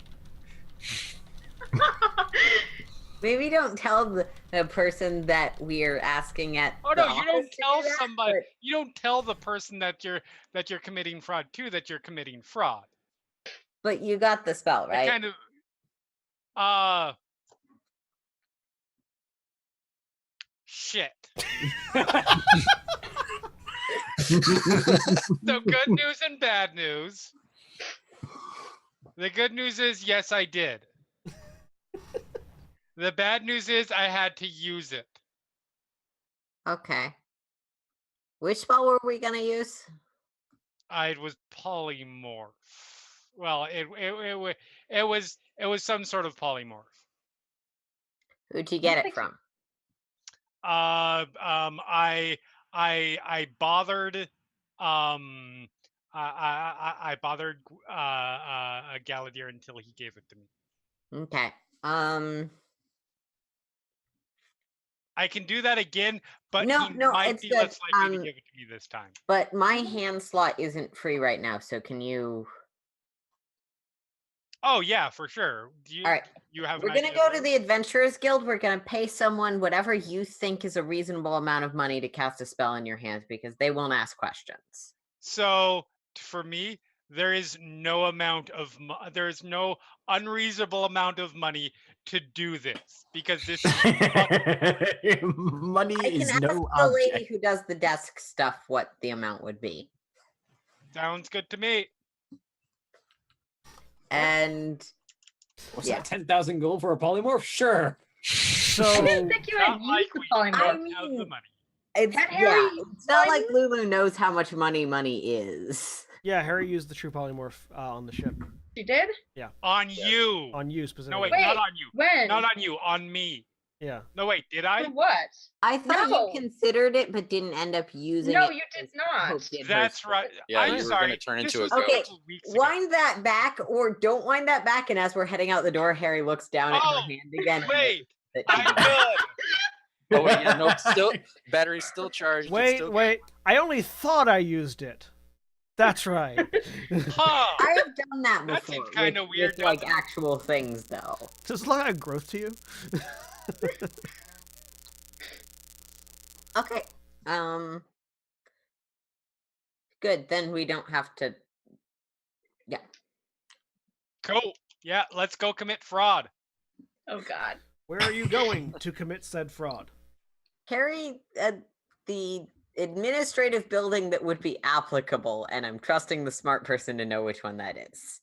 [SPEAKER 5] Maybe don't tell the person that we're asking at.
[SPEAKER 4] Oh
[SPEAKER 5] the
[SPEAKER 4] no, you don't
[SPEAKER 5] office to
[SPEAKER 4] tell
[SPEAKER 5] do that,
[SPEAKER 4] somebody.
[SPEAKER 5] but-
[SPEAKER 4] You don't tell the person that you're committing fraud to that you're committing fraud.
[SPEAKER 5] But you got the spell,
[SPEAKER 4] That
[SPEAKER 5] right?
[SPEAKER 4] kind of. Shit. So good news and bad news. The good news is yes, I did. The bad news is I had to use it.
[SPEAKER 5] Okay. Which spell were we gonna use?
[SPEAKER 4] It was polymorph. Well, it was some sort of polymorph.
[SPEAKER 5] Who'd you get it from?
[SPEAKER 4] I bothered I bothered Galadir until he gave it to me.
[SPEAKER 5] Okay.
[SPEAKER 4] I can do that again, but
[SPEAKER 5] No,
[SPEAKER 4] he
[SPEAKER 5] no,
[SPEAKER 4] might
[SPEAKER 5] it's
[SPEAKER 4] be
[SPEAKER 5] good.
[SPEAKER 4] less likely to give it to me this time.
[SPEAKER 5] But my hand slot isn't free right now, so can you?
[SPEAKER 4] Oh yeah, for sure.
[SPEAKER 5] All right.
[SPEAKER 4] You have.
[SPEAKER 5] We're gonna go to the Adventurers Guild. We're gonna pay someone whatever you think is a reasonable amount of money to cast a spell in your hands because they won't ask questions.
[SPEAKER 4] So for me, there is no there is no unreasonable amount of money to do this because this is
[SPEAKER 7] Money
[SPEAKER 5] I can
[SPEAKER 7] is
[SPEAKER 5] ask
[SPEAKER 7] no
[SPEAKER 5] the
[SPEAKER 7] object.
[SPEAKER 5] lady who does the desk stuff what the amount would be.
[SPEAKER 4] sounds good to me.
[SPEAKER 5] And
[SPEAKER 3] What's
[SPEAKER 5] yeah.
[SPEAKER 3] that? 10,000 gold for a polymorph? Sure.
[SPEAKER 1] So
[SPEAKER 10] I didn't think you had
[SPEAKER 4] Not
[SPEAKER 10] used
[SPEAKER 4] like
[SPEAKER 10] the
[SPEAKER 4] we
[SPEAKER 10] polymorph.
[SPEAKER 4] have the money.
[SPEAKER 5] it's
[SPEAKER 10] Had
[SPEAKER 5] yeah,
[SPEAKER 10] Harry
[SPEAKER 5] it's not
[SPEAKER 10] tried
[SPEAKER 5] like
[SPEAKER 10] it?
[SPEAKER 5] Lulu knows how much money is.
[SPEAKER 1] yeah, Harry used the true polymorph on the ship.
[SPEAKER 10] She did?
[SPEAKER 4] On you.
[SPEAKER 1] On you
[SPEAKER 4] No
[SPEAKER 1] specifically.
[SPEAKER 4] wait, not
[SPEAKER 10] Wait,
[SPEAKER 4] on you.
[SPEAKER 10] When?
[SPEAKER 4] Not on you. On me.
[SPEAKER 1] Yeah.
[SPEAKER 4] No wait, did I?
[SPEAKER 10] For what?
[SPEAKER 5] I thought
[SPEAKER 10] No.
[SPEAKER 5] you considered it but didn't end up using
[SPEAKER 10] No,
[SPEAKER 5] it.
[SPEAKER 10] you did
[SPEAKER 5] because
[SPEAKER 10] not.
[SPEAKER 5] Hope did hers
[SPEAKER 4] That's
[SPEAKER 5] first.
[SPEAKER 4] right.
[SPEAKER 6] Yeah,
[SPEAKER 4] I'm
[SPEAKER 6] you were
[SPEAKER 4] sorry.
[SPEAKER 6] gonna turn
[SPEAKER 4] This
[SPEAKER 6] into a
[SPEAKER 4] was
[SPEAKER 6] goat.
[SPEAKER 5] Okay,
[SPEAKER 4] couple weeks ago.
[SPEAKER 5] wind that back or don't wind that back, and as we're heading out the door, Harry looks down at her
[SPEAKER 4] Oh,
[SPEAKER 5] hand again. and
[SPEAKER 4] Wait,
[SPEAKER 5] notices that she
[SPEAKER 4] I'm
[SPEAKER 5] didn't.
[SPEAKER 4] good.
[SPEAKER 6] Oh wait, yeah, nope. Still, battery's still charged. it's
[SPEAKER 1] Wait,
[SPEAKER 6] still...
[SPEAKER 1] wait. I only thought I used it. That's right.
[SPEAKER 4] Huh.
[SPEAKER 5] I have done that
[SPEAKER 4] That
[SPEAKER 5] before.
[SPEAKER 4] seems kinda
[SPEAKER 5] with,
[SPEAKER 4] weird,
[SPEAKER 5] with, like
[SPEAKER 4] doesn't it?
[SPEAKER 5] actual things, though.
[SPEAKER 1] Does it look like growth to you?
[SPEAKER 5] Okay. Good. Then we don't have to. Yeah.
[SPEAKER 4] Cool. Yeah, let's go commit fraud.
[SPEAKER 10] Oh God.
[SPEAKER 1] Where are you going to commit said fraud?
[SPEAKER 5] Harry, the administrative building that would be applicable, and I'm trusting the smart person to know which one that is.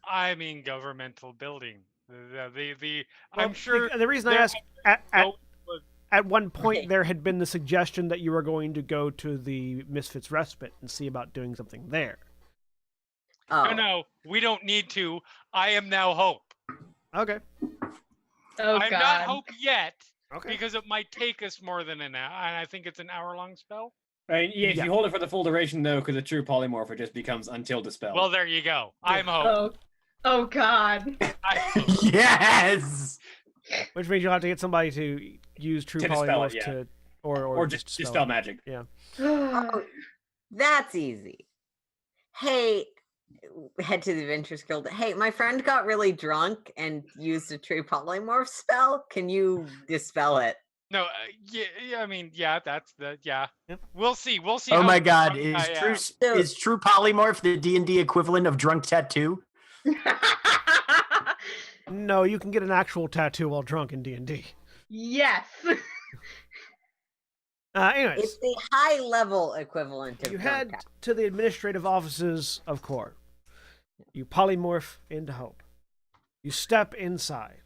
[SPEAKER 4] I mean, governmental building. I'm
[SPEAKER 1] Well,
[SPEAKER 4] sure.
[SPEAKER 1] the reason I
[SPEAKER 4] there-
[SPEAKER 1] asked at one point
[SPEAKER 5] Okay.
[SPEAKER 1] there had been the suggestion that you were going to go to the Misfits Respite and see about doing something there.
[SPEAKER 5] Oh,
[SPEAKER 4] No, we don't need to. I am now Hope.
[SPEAKER 1] Okay.
[SPEAKER 10] Oh
[SPEAKER 4] I'm
[SPEAKER 10] God.
[SPEAKER 4] not Hope yet
[SPEAKER 1] Okay.
[SPEAKER 4] because it might take us more than an hour, and I think it's an hour-long spell.
[SPEAKER 3] Right, yeah, if
[SPEAKER 1] Yeah.
[SPEAKER 3] you hold it for the full duration, though, because a true polymorph, it just becomes until dispelled.
[SPEAKER 4] Well, there you go. I'm Hope.
[SPEAKER 10] Oh God.
[SPEAKER 7] Yes.
[SPEAKER 1] Which means you'll have to get somebody to use True
[SPEAKER 3] To dispel
[SPEAKER 1] Polymorph
[SPEAKER 3] it, yeah.
[SPEAKER 1] to, or
[SPEAKER 3] or just dispel
[SPEAKER 1] it.
[SPEAKER 3] magic.
[SPEAKER 1] Yeah.
[SPEAKER 5] oh, that's easy. Hey, head to the Adventurers Guild. Hey, my friend got really drunk and used a true polymorph spell. Can you dispel it?
[SPEAKER 4] No, yeah, I mean, yeah, that's the yeah.
[SPEAKER 1] Yep.
[SPEAKER 4] We'll see. We'll see.
[SPEAKER 7] Oh
[SPEAKER 4] how
[SPEAKER 7] my God!
[SPEAKER 4] drunk
[SPEAKER 7] Is
[SPEAKER 4] I
[SPEAKER 7] true
[SPEAKER 4] am.
[SPEAKER 5] So-
[SPEAKER 7] is true polymorph the D&D equivalent of drunk tattoo?
[SPEAKER 1] No, you can get an actual tattoo while drunk in D&D.
[SPEAKER 10] Yes.
[SPEAKER 1] Anyways,
[SPEAKER 5] It's the high level equivalent of
[SPEAKER 1] you
[SPEAKER 5] dark
[SPEAKER 1] head
[SPEAKER 5] hour.
[SPEAKER 1] to the administrative offices of Core. You polymorph into Hope. You step inside.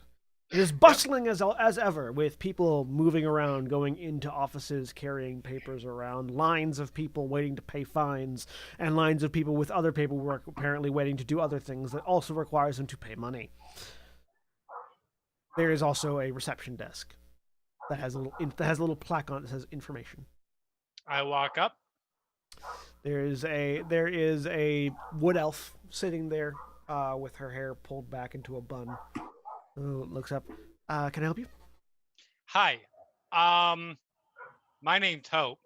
[SPEAKER 1] It is bustling as ever, with people moving around, going into offices, carrying papers around, lines of people waiting to pay fines, and lines of people with other paperwork apparently waiting to do other things that also requires them to pay money. There is also a reception desk that has a little plaque on it that says information.
[SPEAKER 4] I walk up.
[SPEAKER 1] There is a wood elf sitting there with her hair pulled back into a bun. Who looks up. Can I help you?
[SPEAKER 4] Hi. My name's Hope.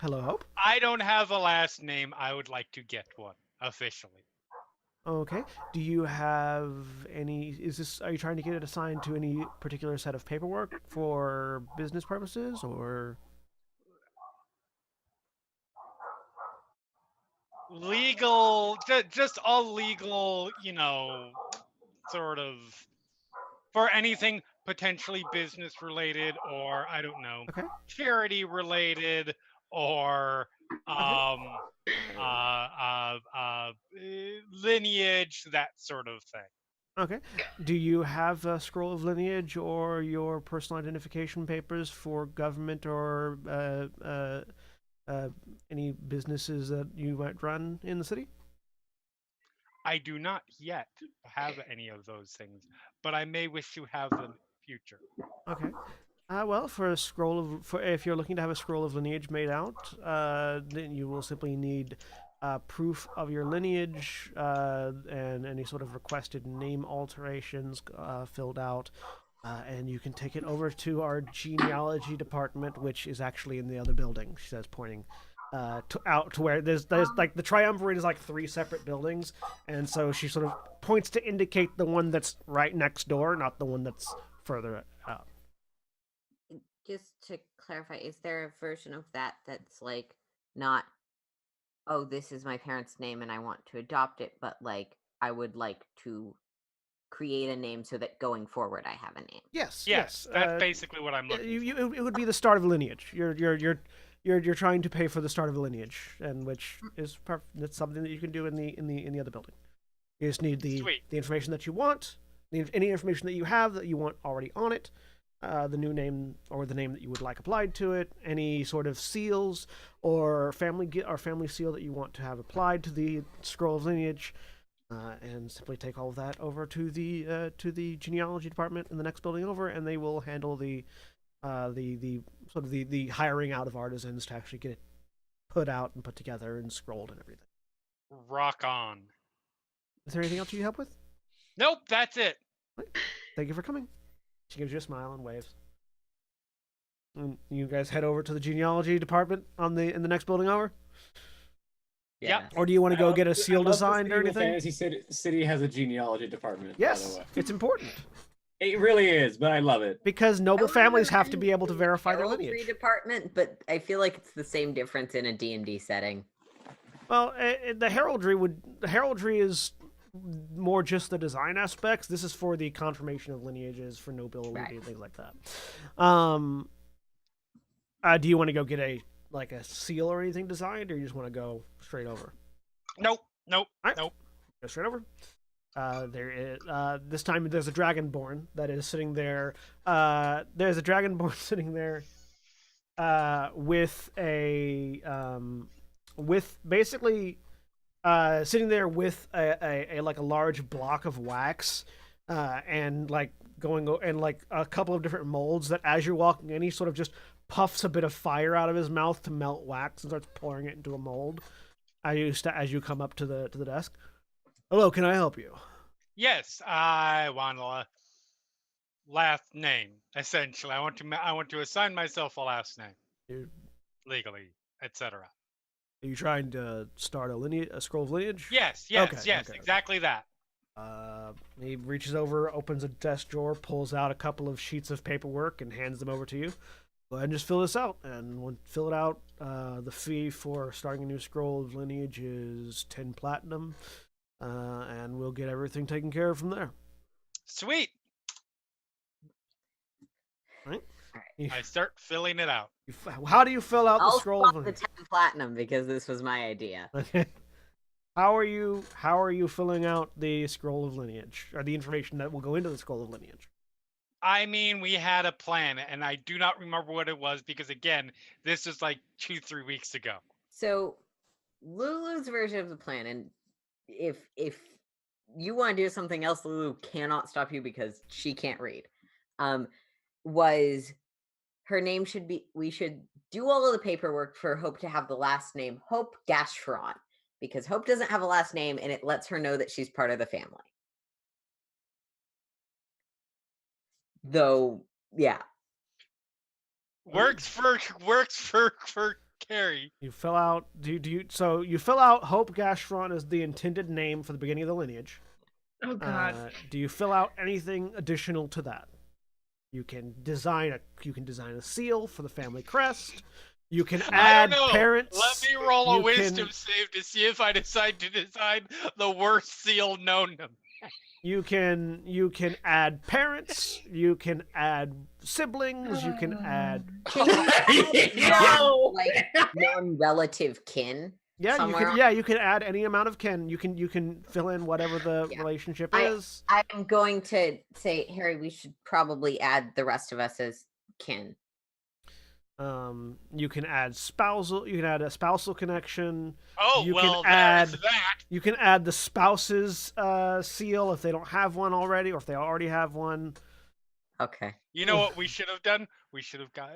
[SPEAKER 1] Hello, Hope.
[SPEAKER 4] I don't have a last name. I would like to get one officially.
[SPEAKER 1] Okay. Do you have any? Are you trying to get it assigned to any particular set of paperwork for business purposes, or?
[SPEAKER 4] Legal, just all legal, sort of for anything potentially business related, or I don't know,
[SPEAKER 1] Okay.
[SPEAKER 4] charity related, or lineage, that sort of thing.
[SPEAKER 1] Okay. Do you have a scroll of lineage or your personal identification papers for government or any businesses that you might run in the city?
[SPEAKER 4] I do not yet have any of those things, but I may wish to have them in the future.
[SPEAKER 1] Okay. Well, for a scroll of, if you're looking to have a scroll of lineage made out, then you will simply need proof of your lineage and any sort of requested name alterations filled out, and you can take it over to our genealogy department, which is actually in the other building. She says, pointing out to where there's like the triumvirate is like 3 separate buildings, and so she sort of points to indicate the one that's right next door, not the one that's further out.
[SPEAKER 5] Just to clarify, is there a version of that that's like not, oh, this is my parents' name and I want to adopt it, but like I would like to create a name so that going forward I have a name?
[SPEAKER 1] Yes.
[SPEAKER 4] That's basically what I'm looking for.
[SPEAKER 1] It would be the start of a lineage. You're trying to pay for the start of a lineage, and which is that's something that you can do in the other building. You just need the information that you want, any information that you have that you want already on it, the new name or the name that you would like applied to it, any sort of seals or family seal that you want to have applied to the scroll of lineage, and simply take all of that over to the genealogy department in the next building over, and they will handle the hiring out of artisans to actually get it put out and put together and scrolled and everything.
[SPEAKER 4] Rock on.
[SPEAKER 1] Is there anything else you need help with?
[SPEAKER 4] Nope, that's it.
[SPEAKER 1] Thank you for coming. She gives you a smile and waves. And you guys head over to the genealogy department in the next building over?
[SPEAKER 4] Yeah.
[SPEAKER 1] Or do you want to go get a seal
[SPEAKER 3] I love
[SPEAKER 1] designed or anything?
[SPEAKER 3] Fantasy City has a genealogy department.
[SPEAKER 1] Yes,
[SPEAKER 3] by the way.
[SPEAKER 1] it's important.
[SPEAKER 3] It really is, but I love it.
[SPEAKER 1] Because noble families have to be able to verify their
[SPEAKER 5] Heraldry
[SPEAKER 1] lineage.
[SPEAKER 5] department, but I feel like it's the same difference in a D&D setting.
[SPEAKER 1] Well, the heraldry is more just the design aspects. This is for the confirmation of lineages for nobility and things like that. Do you want to go get a seal or anything designed, or you just want to go straight over?
[SPEAKER 4] Nope.
[SPEAKER 1] Right. Go straight over. There is this time there's a dragonborn that is sitting there. There's a dragonborn sitting there with a sitting there with a large block of wax and a couple of different molds that as you're walking in, he sort of just puffs a bit of fire out of his mouth to melt wax and starts pouring it into a mold as you come up to the desk. Hello, can I help you?
[SPEAKER 4] Yes, I want a last name. Essentially, I want to assign myself a last name, legally, etc.
[SPEAKER 1] Are you trying to start a scroll of lineage?
[SPEAKER 4] Yes,
[SPEAKER 1] Okay.
[SPEAKER 4] exactly that.
[SPEAKER 1] He reaches over, opens a desk drawer, pulls out a couple of sheets of paperwork, and hands them over to you. Go ahead and just fill this out. And when fill it out, the fee for starting a new scroll of lineage is 10 platinum. And we'll get everything taken care of from there.
[SPEAKER 4] Sweet.
[SPEAKER 1] Right.
[SPEAKER 4] I start filling it out.
[SPEAKER 1] How do you fill out the
[SPEAKER 5] I'll
[SPEAKER 1] scroll of
[SPEAKER 5] swap the
[SPEAKER 1] lineage?
[SPEAKER 5] 10 platinum because this was my idea.
[SPEAKER 1] Okay. How are you filling out the scroll of lineage, or the information that will go into the scroll of lineage?
[SPEAKER 4] I mean, we had a plan, and I do not remember what it was because, again, this was like 2-3 weeks ago.
[SPEAKER 5] So Lulu's version of the plan, and if you want to do something else, Lulu cannot stop you because she can't read. Was her name should be, we should do all of the paperwork for Hope to have the last name Hope Gashron, because Hope doesn't have a last name and it lets her know that she's part of the family. Though, yeah.
[SPEAKER 4] Works for Carrie.
[SPEAKER 1] You fill out so you fill out Hope Gashron as the intended name for the beginning of the lineage.
[SPEAKER 10] Oh God.
[SPEAKER 1] Do you fill out anything additional to that? You can design a seal for the family crest. You can add parents.
[SPEAKER 4] Let me roll a wisdom save to see if I decide to design the worst seal known to me.
[SPEAKER 1] You can add parents. You can add siblings. You can add.
[SPEAKER 5] No, like non-relative kin.
[SPEAKER 1] Yeah, you can add any amount of kin. You can fill in whatever the relationship is.
[SPEAKER 5] I'm going to say, Harry, we should probably add the rest of us as kin.
[SPEAKER 1] You can add spousal. You can add a spousal connection.
[SPEAKER 4] Oh,
[SPEAKER 1] you
[SPEAKER 4] well,
[SPEAKER 1] can add
[SPEAKER 4] there's that.
[SPEAKER 1] You can add the spouse's seal if they don't have one already, or if they already have one.
[SPEAKER 5] Okay.
[SPEAKER 4] You know what we should have done? We should have got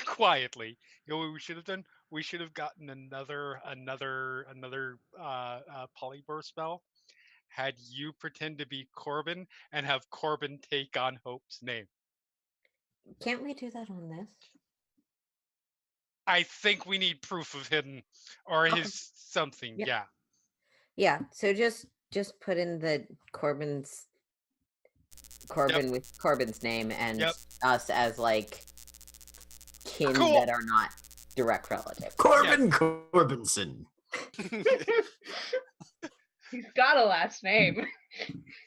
[SPEAKER 4] quietly. You know what we should have done? We should have gotten another polyburst spell. Had you pretend to be Corbin and have Corbin take on Hope's name.
[SPEAKER 5] Can't we do that on this?
[SPEAKER 4] I think we need proof of him or his something.
[SPEAKER 5] Yeah.
[SPEAKER 4] Yeah.
[SPEAKER 5] Yeah. So just put in the Corbin with Corbin's name and us as like kin that are not direct relatives.
[SPEAKER 7] Corbinson.
[SPEAKER 10] He's got a last name.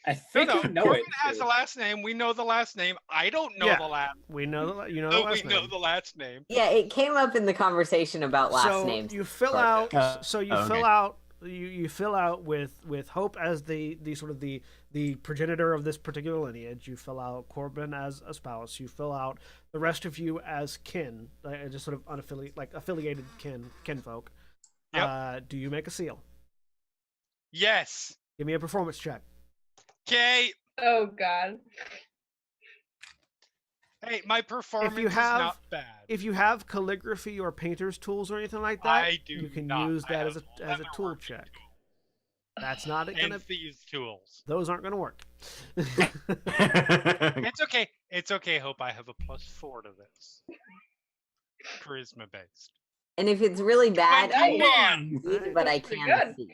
[SPEAKER 3] I think we know
[SPEAKER 4] Corbin
[SPEAKER 3] it.
[SPEAKER 4] has a last name. We know the last name. I don't know the last.
[SPEAKER 1] We know you know
[SPEAKER 4] No,
[SPEAKER 1] the last
[SPEAKER 4] we
[SPEAKER 1] name.
[SPEAKER 4] know the last name.
[SPEAKER 5] Yeah, it came up in the conversation about last names.
[SPEAKER 1] You fill out. Fill out. You fill out with Hope as the sort of the progenitor of this particular lineage. You fill out Corbin as a spouse. You fill out the rest of you as kin, just sort of affiliated kinfolk.
[SPEAKER 4] Yep.
[SPEAKER 1] Do you make a seal?
[SPEAKER 4] Yes.
[SPEAKER 1] Give me a performance check.
[SPEAKER 4] Okay.
[SPEAKER 10] Oh God.
[SPEAKER 4] Hey, my performance is not bad.
[SPEAKER 1] If you have calligraphy or painter's tools or anything like that,
[SPEAKER 4] I do
[SPEAKER 1] you can
[SPEAKER 4] not.
[SPEAKER 1] use that as a tool check. That's not gonna.
[SPEAKER 4] These tools.
[SPEAKER 1] Those aren't gonna work.
[SPEAKER 4] It's okay. It's okay. Hope I have a +4 to this. Charisma based.
[SPEAKER 5] And if it's really bad, but I can see.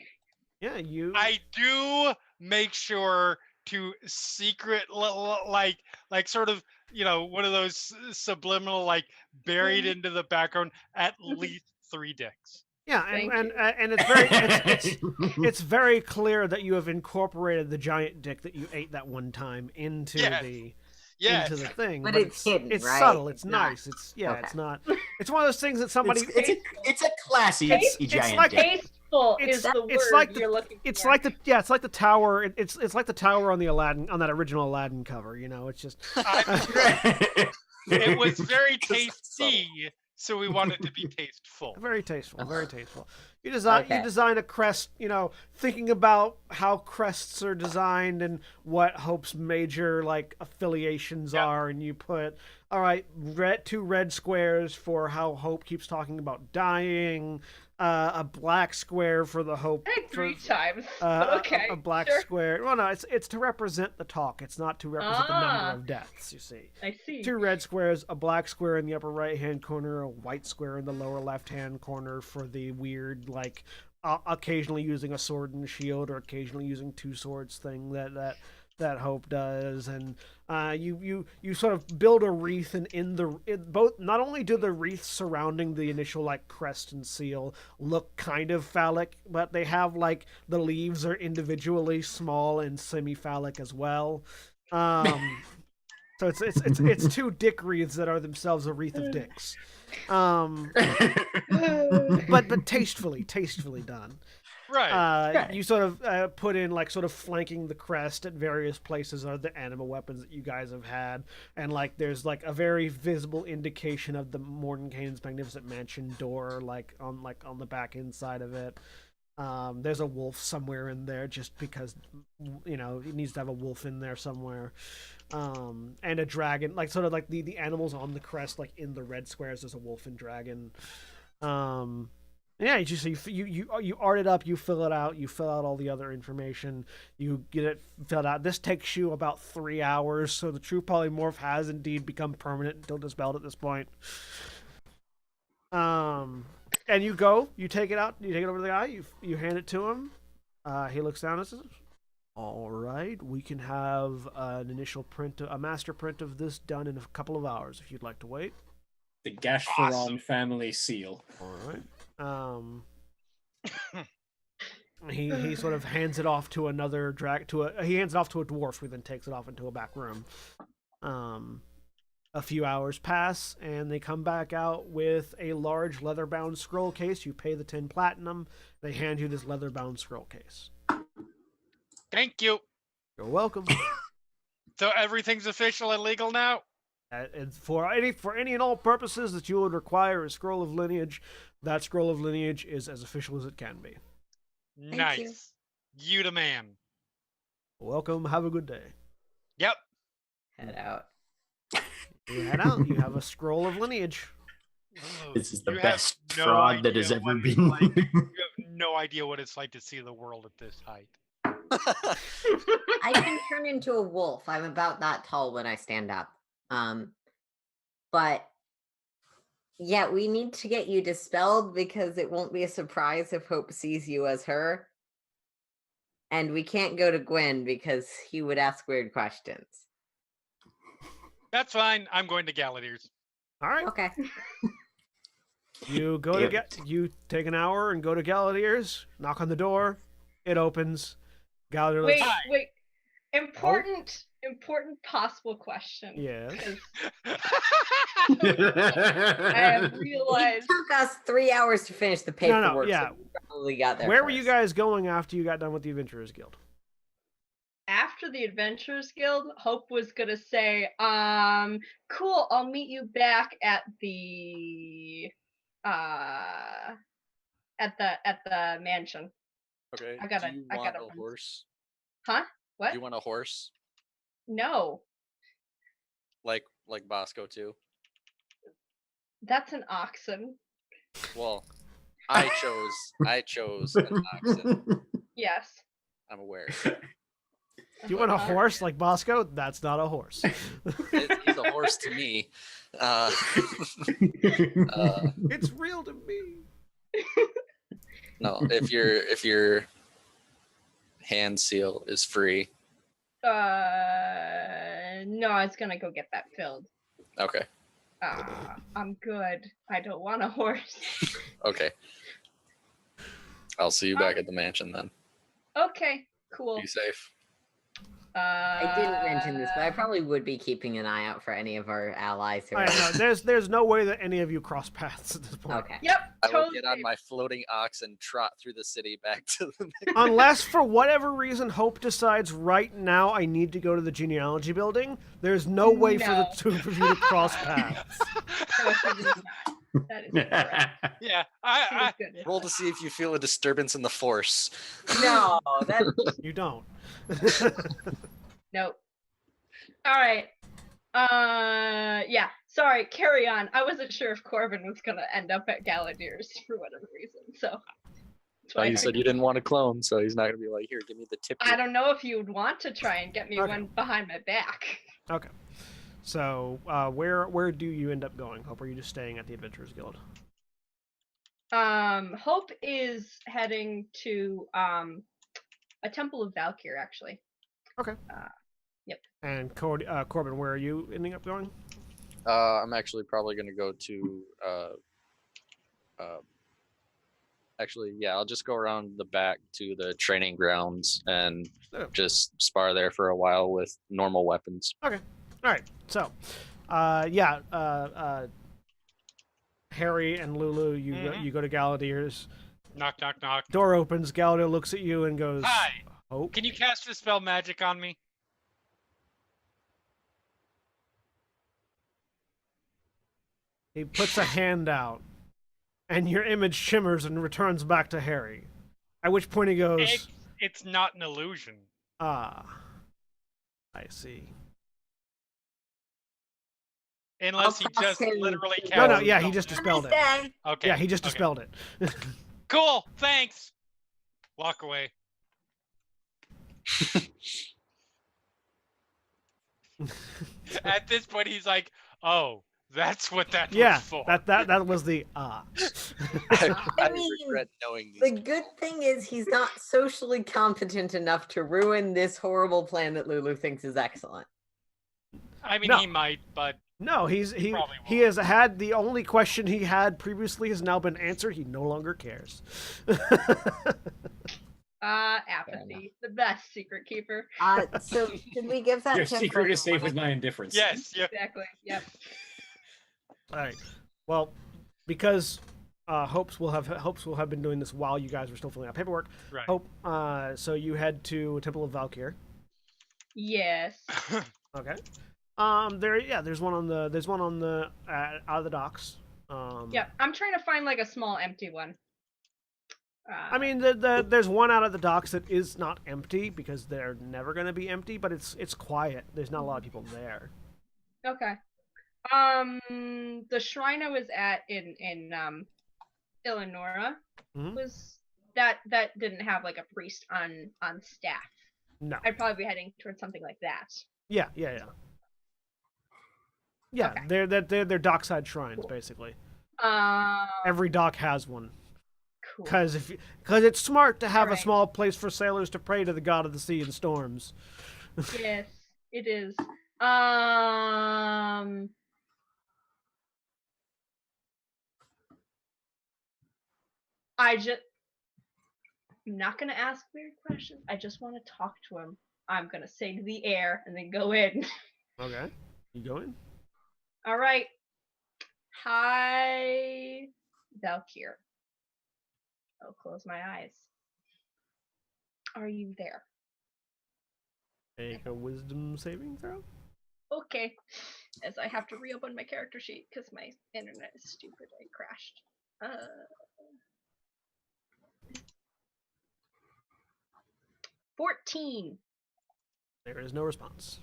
[SPEAKER 1] Yeah,
[SPEAKER 4] I do make sure to secret, like sort of, one of those subliminal, like buried into the background, at least 3 dicks.
[SPEAKER 1] Yeah, and it's very clear that you have incorporated the giant dick that you ate that one time into the thing.
[SPEAKER 5] But it's hidden,
[SPEAKER 1] it's
[SPEAKER 5] right?
[SPEAKER 1] subtle. It's
[SPEAKER 5] not.
[SPEAKER 1] nice. It's not. It's one of those things that somebody.
[SPEAKER 7] It's a classy giant dick.
[SPEAKER 10] Tasteful is the word you're looking for.
[SPEAKER 1] It's like the tower. It's like the tower on that original Aladdin cover. It's just.
[SPEAKER 4] It was very tasty, so we wanted to be tasteful.
[SPEAKER 1] Very tasteful. Very tasteful. You design a crest. Thinking about how crests are designed and what Hope's major affiliations are, and you put 2 red squares for how Hope keeps talking about dying. A black square for the Hope.
[SPEAKER 10] 3 times. Okay.
[SPEAKER 1] A black square. Well, no, it's to represent the talk. It's not to represent the number of deaths. You see.
[SPEAKER 10] I see.
[SPEAKER 1] 2 red squares, a black square in the upper right-hand corner, a white square in the lower left-hand corner for the weird, occasionally using a sword and shield, or occasionally using 2 swords thing that Hope does, and you sort of build a wreath, and not only do the wreaths surrounding the initial crest and seal look kind of phallic, but they have the leaves are individually small and semi-phallic as well. So it's two dick wreaths that are themselves a wreath of dicks. But tastefully done.
[SPEAKER 4] Right.
[SPEAKER 1] You sort of put in like sort of flanking the crest at various places are the animal weapons that you guys have had, and like there's like a very visible indication of the Mordenkainen's magnificent mansion door, like on the back inside of it. There's a wolf somewhere in there, just because it needs to have a wolf in there somewhere, and a dragon, like sort of like the animals on the crest, like in the red squares. There's a wolf and dragon. Yeah, you art it up, you fill it out, you fill out all the other information, you get it filled out. This takes you about 3 hours, so the true polymorph has indeed become permanent until dispelled at this point. And you take it out, you take it over to the guy, you hand it to him. He looks down and says, "All right, we can have an initial print, a master print of this done in a couple of hours if you'd like to wait."
[SPEAKER 3] The Gashferon family seal.
[SPEAKER 1] All right. He sort of hands it off to another he hands it off to a dwarf who then takes it off into a back room. A few hours pass and they come back out with a large leather-bound scroll case. You pay the 10 platinum. They hand you this leather-bound scroll case.
[SPEAKER 4] Thank you.
[SPEAKER 1] You're welcome.
[SPEAKER 4] So everything's official and legal now?
[SPEAKER 1] And for any and all purposes that you would require a scroll of lineage, that scroll of lineage is as official as it can be.
[SPEAKER 4] Nice. You the man.
[SPEAKER 1] Welcome. Have a good day.
[SPEAKER 4] Yep.
[SPEAKER 5] Head out.
[SPEAKER 1] You head out. You have a scroll of lineage.
[SPEAKER 7] This is the
[SPEAKER 4] You
[SPEAKER 7] best
[SPEAKER 4] have no
[SPEAKER 7] fraud that
[SPEAKER 4] idea
[SPEAKER 7] has ever
[SPEAKER 4] what it's
[SPEAKER 7] been.
[SPEAKER 4] like. You have no idea what it's like to see the world at this height.
[SPEAKER 5] I can turn into a wolf. I'm about that tall when I stand up. But yeah, we need to get you dispelled because it won't be a surprise if Hope sees you as her. And we can't go to Gwen because he would ask weird questions.
[SPEAKER 4] That's fine. I'm going to Galladiers.
[SPEAKER 1] All right.
[SPEAKER 5] Okay.
[SPEAKER 1] You go you take an hour and go to Galladiers, knock on the door, it opens. Galladier
[SPEAKER 10] Wait,
[SPEAKER 1] looks,
[SPEAKER 10] wait. Important possible question.
[SPEAKER 1] Yes.
[SPEAKER 10] 'Cause I have
[SPEAKER 5] It
[SPEAKER 10] realized
[SPEAKER 5] took us 3 hours to finish the paperwork.
[SPEAKER 1] yeah.
[SPEAKER 5] So we probably got there.
[SPEAKER 1] Where were you
[SPEAKER 5] first.
[SPEAKER 1] guys going after you got done with the Adventurers Guild?
[SPEAKER 10] after the Adventurers Guild, Hope was gonna say, cool, I'll meet you back at the mansion.
[SPEAKER 6] Okay.
[SPEAKER 10] I gotta
[SPEAKER 6] want a horse?
[SPEAKER 10] Huh? What?
[SPEAKER 6] Do you want a horse?
[SPEAKER 10] No.
[SPEAKER 6] Like Bosco too?
[SPEAKER 10] That's an oxen.
[SPEAKER 6] Well, I chose an oxen.
[SPEAKER 10] Yes.
[SPEAKER 6] I'm aware.
[SPEAKER 1] You want a horse like Bosco? That's not a horse.
[SPEAKER 6] He's a horse to me.
[SPEAKER 1] It's real to me.
[SPEAKER 6] No, if your hand seal is free.
[SPEAKER 10] No, I was gonna go get that filled.
[SPEAKER 6] Okay.
[SPEAKER 10] I'm good. I don't want a horse.
[SPEAKER 6] Okay. I'll see you back at the mansion then.
[SPEAKER 10] Okay, cool.
[SPEAKER 6] Be safe.
[SPEAKER 5] I didn't mention this, but I probably would be keeping an eye out for any of our allies who
[SPEAKER 1] I
[SPEAKER 5] are.
[SPEAKER 1] know, there's no way that any of you cross paths at this point.
[SPEAKER 5] Okay.
[SPEAKER 10] Yep.
[SPEAKER 6] I will
[SPEAKER 10] Totally.
[SPEAKER 6] get on my floating ox and trot through the city back to the
[SPEAKER 1] Unless for whatever reason Hope decides right now I need to go to the genealogy building, there's no way for the two of you to cross paths.
[SPEAKER 10] That is correct.
[SPEAKER 4] Yeah,
[SPEAKER 10] That is good.
[SPEAKER 6] roll to see if you feel a disturbance in the force.
[SPEAKER 5] No, that
[SPEAKER 1] You don't.
[SPEAKER 10] Nope. All right. Yeah. Sorry. Carry on. I wasn't sure if Corbin was gonna end up at Galladiers for whatever reason. So. that's why
[SPEAKER 6] You
[SPEAKER 10] I
[SPEAKER 6] said you didn't want a clone, so he's not gonna be like, here, give me the tip.
[SPEAKER 10] I don't know if you would want to try and get me
[SPEAKER 1] Okay.
[SPEAKER 10] one behind my back.
[SPEAKER 1] Okay. So, where do you end up going, Hope? Or are you just staying at the Adventurers Guild?
[SPEAKER 10] Hope is heading to a Temple of Valkyr, actually.
[SPEAKER 1] Okay.
[SPEAKER 10] Yep.
[SPEAKER 1] And Corbin, where are you ending up going?
[SPEAKER 6] I'm actually probably gonna go to actually, yeah, I'll just go around the back to the training grounds and
[SPEAKER 1] Oh.
[SPEAKER 6] just spar there for a while with normal weapons.
[SPEAKER 1] Okay. All right. So, Harry and Lulu, you go to Galadier's.
[SPEAKER 4] Knock, knock, knock.
[SPEAKER 1] Door opens. Galadier looks at you and goes,
[SPEAKER 4] Hi.
[SPEAKER 1] "Hope."
[SPEAKER 4] Can you cast Dispel Magic on me?
[SPEAKER 1] He puts a hand out, and your image shimmers and returns back to Harry. At which point he goes,
[SPEAKER 4] It's not an illusion.
[SPEAKER 1] "Ah, I see."
[SPEAKER 4] Unless he
[SPEAKER 5] I'll
[SPEAKER 4] just
[SPEAKER 5] pass him
[SPEAKER 4] literally
[SPEAKER 5] to
[SPEAKER 4] cast.
[SPEAKER 1] No,
[SPEAKER 5] go.
[SPEAKER 1] yeah, he just dispelled it.
[SPEAKER 5] Stay.
[SPEAKER 4] Okay.
[SPEAKER 1] Yeah, he just
[SPEAKER 4] okay.
[SPEAKER 1] dispelled it.
[SPEAKER 4] Cool. Thanks. Walk away. At this point, he's like, "Oh, that's what that
[SPEAKER 1] Yeah,
[SPEAKER 4] was for."
[SPEAKER 1] that was the
[SPEAKER 9] I
[SPEAKER 5] I mean,
[SPEAKER 9] regret knowing these.
[SPEAKER 5] The good thing is he's not socially competent enough to ruin this horrible plan that Lulu thinks is excellent.
[SPEAKER 4] I mean,
[SPEAKER 1] No.
[SPEAKER 4] he might, but
[SPEAKER 1] No, he
[SPEAKER 4] Probably
[SPEAKER 1] he has had the only question he had previously has now been answered. He no longer cares.
[SPEAKER 10] Apathy, the best secret keeper.
[SPEAKER 5] So should we give that
[SPEAKER 3] Your
[SPEAKER 5] to
[SPEAKER 3] secret is safe
[SPEAKER 5] Fred?
[SPEAKER 3] with my indifference.
[SPEAKER 4] yes, yeah.
[SPEAKER 10] Exactly. Yep.
[SPEAKER 1] All right. Well, because Hopes will have been doing this while you guys were still filling out paperwork.
[SPEAKER 4] Right.
[SPEAKER 1] Hope. So you head to Temple of Valkyr.
[SPEAKER 10] Yes.
[SPEAKER 1] Okay. There's one on the out of the docks.
[SPEAKER 10] Yep. I'm trying to find like a small empty one.
[SPEAKER 1] I mean, there's one out of the docks that is not empty because they're never going to be empty, but it's quiet. There's not a lot of people there.
[SPEAKER 10] Okay. The shrine I was at in Illinois
[SPEAKER 1] Mhm.
[SPEAKER 10] was that didn't have like a priest on staff.
[SPEAKER 1] No.
[SPEAKER 10] I'd probably be heading towards something like that.
[SPEAKER 1] Yeah.
[SPEAKER 10] Okay.
[SPEAKER 1] They're dockside shrines basically.
[SPEAKER 10] Um.
[SPEAKER 1] Every dock has one.
[SPEAKER 10] Cool.
[SPEAKER 1] Because it's smart to have a
[SPEAKER 10] Alright.
[SPEAKER 1] small place for sailors to pray to the god of the sea and storms.
[SPEAKER 10] Yes, it is. I'm not gonna ask weird questions. I just want to talk to him. I'm gonna say to the air and then go in.
[SPEAKER 1] Okay. You go in?
[SPEAKER 10] All right. Hi, Valkyr. I'll close my eyes. Are you there?
[SPEAKER 1] Make a wisdom saving throw?
[SPEAKER 10] Okay. As I have to reopen my character sheet because my internet is stupid. I crashed. 14.
[SPEAKER 1] There is no response.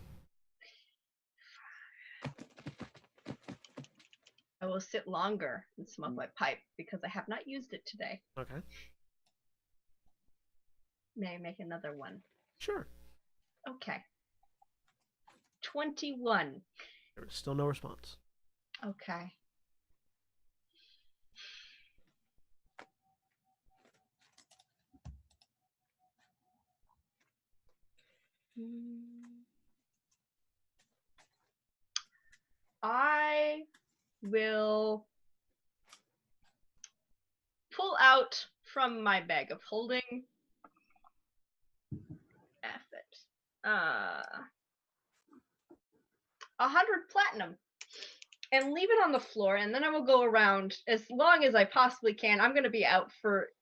[SPEAKER 10] I will sit longer and smoke my pipe because I have not used it today.
[SPEAKER 1] Okay.
[SPEAKER 10] May I make another one?
[SPEAKER 1] Sure.
[SPEAKER 10] Okay. 21.
[SPEAKER 1] There is still no response.
[SPEAKER 10] Okay. I will pull out from my bag of holding. F it. 100 platinum. And leave it on the floor, and then I will go around as long as I possibly can. I'm going to be out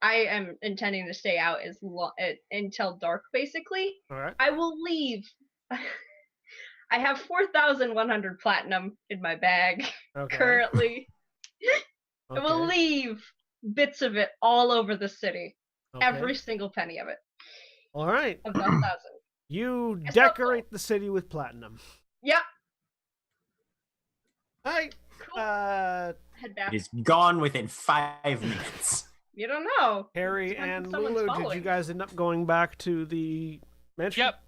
[SPEAKER 10] I am intending to stay out until dark, basically.
[SPEAKER 1] All right.
[SPEAKER 10] I will leave. I have 4,100 platinum in my bag
[SPEAKER 1] Okay.
[SPEAKER 10] currently. I will
[SPEAKER 1] Okay.
[SPEAKER 10] leave bits of it all over the city.
[SPEAKER 1] Okay.
[SPEAKER 10] Every single penny of it.
[SPEAKER 1] All right.
[SPEAKER 10] Of the 1,000.
[SPEAKER 1] You
[SPEAKER 10] It's not
[SPEAKER 1] decorate the city with platinum.
[SPEAKER 10] Yep.
[SPEAKER 1] All right.
[SPEAKER 10] Cool. Head back.
[SPEAKER 7] It is gone within 5 minutes.
[SPEAKER 10] You don't know.
[SPEAKER 1] Harry
[SPEAKER 10] Depends if
[SPEAKER 1] and
[SPEAKER 10] someone's
[SPEAKER 1] Lulu, did
[SPEAKER 10] following.
[SPEAKER 1] you guys end up going back to the mansion?
[SPEAKER 4] Yep.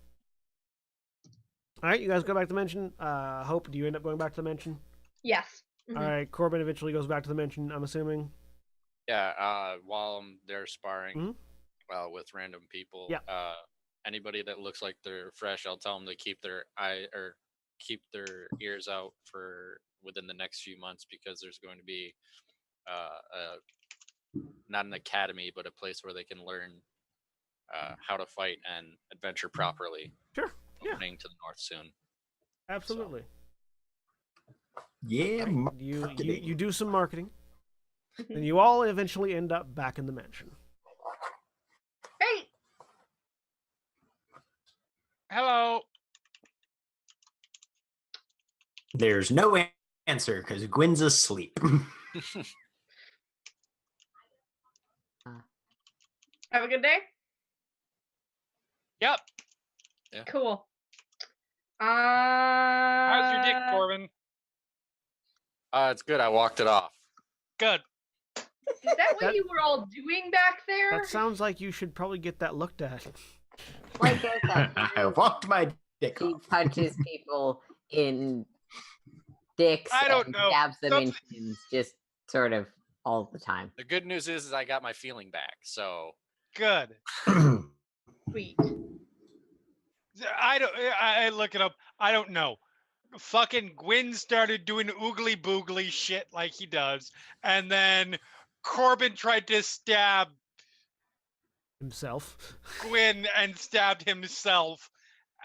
[SPEAKER 1] All right, you guys go back to the mansion. Hope, do you end up going back to the mansion?
[SPEAKER 10] Yes. Mhm.
[SPEAKER 1] All right, Corbin eventually goes back to the mansion, I'm assuming.
[SPEAKER 6] Yeah, while they're sparring,
[SPEAKER 1] Mhm.
[SPEAKER 6] well, with random people,
[SPEAKER 1] Yeah.
[SPEAKER 6] anybody that looks like they're fresh, I'll tell them to keep their keep their ears out for within the next few months because there's going to be not an academy, but a place where they can learn how to fight and adventure properly.
[SPEAKER 1] Sure. Yeah.
[SPEAKER 6] Opening to the north soon.
[SPEAKER 1] Absolutely.
[SPEAKER 7] Yeah,
[SPEAKER 1] You do some marketing, and you all eventually end up back in the mansion.
[SPEAKER 10] Hey,
[SPEAKER 4] Hello.
[SPEAKER 7] There's no answer because Gwen's asleep.
[SPEAKER 10] have a good day.
[SPEAKER 4] Yep.
[SPEAKER 10] Cool.
[SPEAKER 4] How's your dick, Corbin?
[SPEAKER 6] It's good. I walked it off.
[SPEAKER 4] Good.
[SPEAKER 10] Is that what you were all doing back there?
[SPEAKER 1] That sounds like you should probably get that looked at.
[SPEAKER 5] Like I said,
[SPEAKER 7] I walked my dick
[SPEAKER 5] he
[SPEAKER 7] off.
[SPEAKER 5] punches people in dicks
[SPEAKER 4] I don't
[SPEAKER 5] and
[SPEAKER 4] know.
[SPEAKER 5] stabs them in
[SPEAKER 4] Something-
[SPEAKER 5] chins, just sort of all the time.
[SPEAKER 6] The good news is I got my feeling back. So
[SPEAKER 4] Good.
[SPEAKER 10] Sweet.
[SPEAKER 4] I look it up. I don't know. Fucking Gwyn started doing oogly boogly shit like he does, and then Corbin tried to stab
[SPEAKER 1] Himself.
[SPEAKER 4] Gwyn and stabbed himself.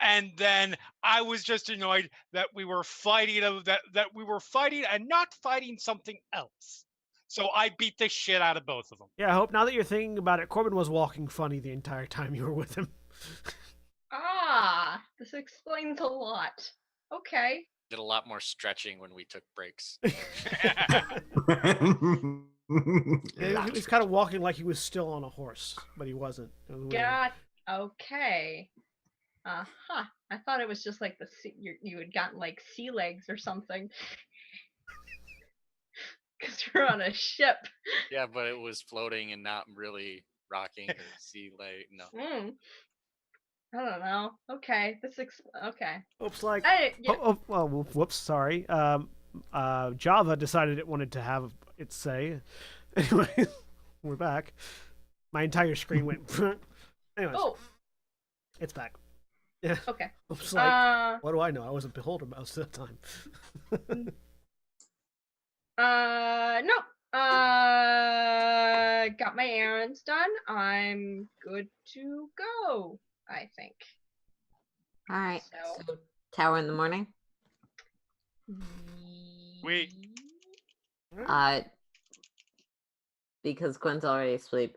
[SPEAKER 4] And then I was just annoyed that we were fighting that we were fighting and not fighting something else. So I beat the shit out of both of them.
[SPEAKER 1] Yeah, I hope now that you're thinking about it, Corbin was walking funny the entire time you were with him.
[SPEAKER 10] This explains a lot. Okay.
[SPEAKER 6] did a lot more stretching when we took breaks.
[SPEAKER 1] He was kind of walking like he was still on a horse, but he wasn't. It was weird.
[SPEAKER 10] Got okay. I thought it was just like you had gotten like sea legs or something. Because you're on a ship.
[SPEAKER 6] Yeah, but it was floating and not really rocking or sea leg. No.
[SPEAKER 10] I don't know. Okay, okay.
[SPEAKER 1] Oops, like
[SPEAKER 10] Yeah.
[SPEAKER 1] well, whoops, sorry. Java decided it wanted to have its say. Anyway, we're back. My entire screen went. Anyways, it's back. Yeah.
[SPEAKER 10] Okay.
[SPEAKER 1] Oops, like, what do I know? I wasn't beholder most of the time.
[SPEAKER 10] No. Got my errands done. I'm good to go, I think.
[SPEAKER 5] All right. So tower in the morning.
[SPEAKER 4] Wait.
[SPEAKER 5] Because Gwen's already asleep.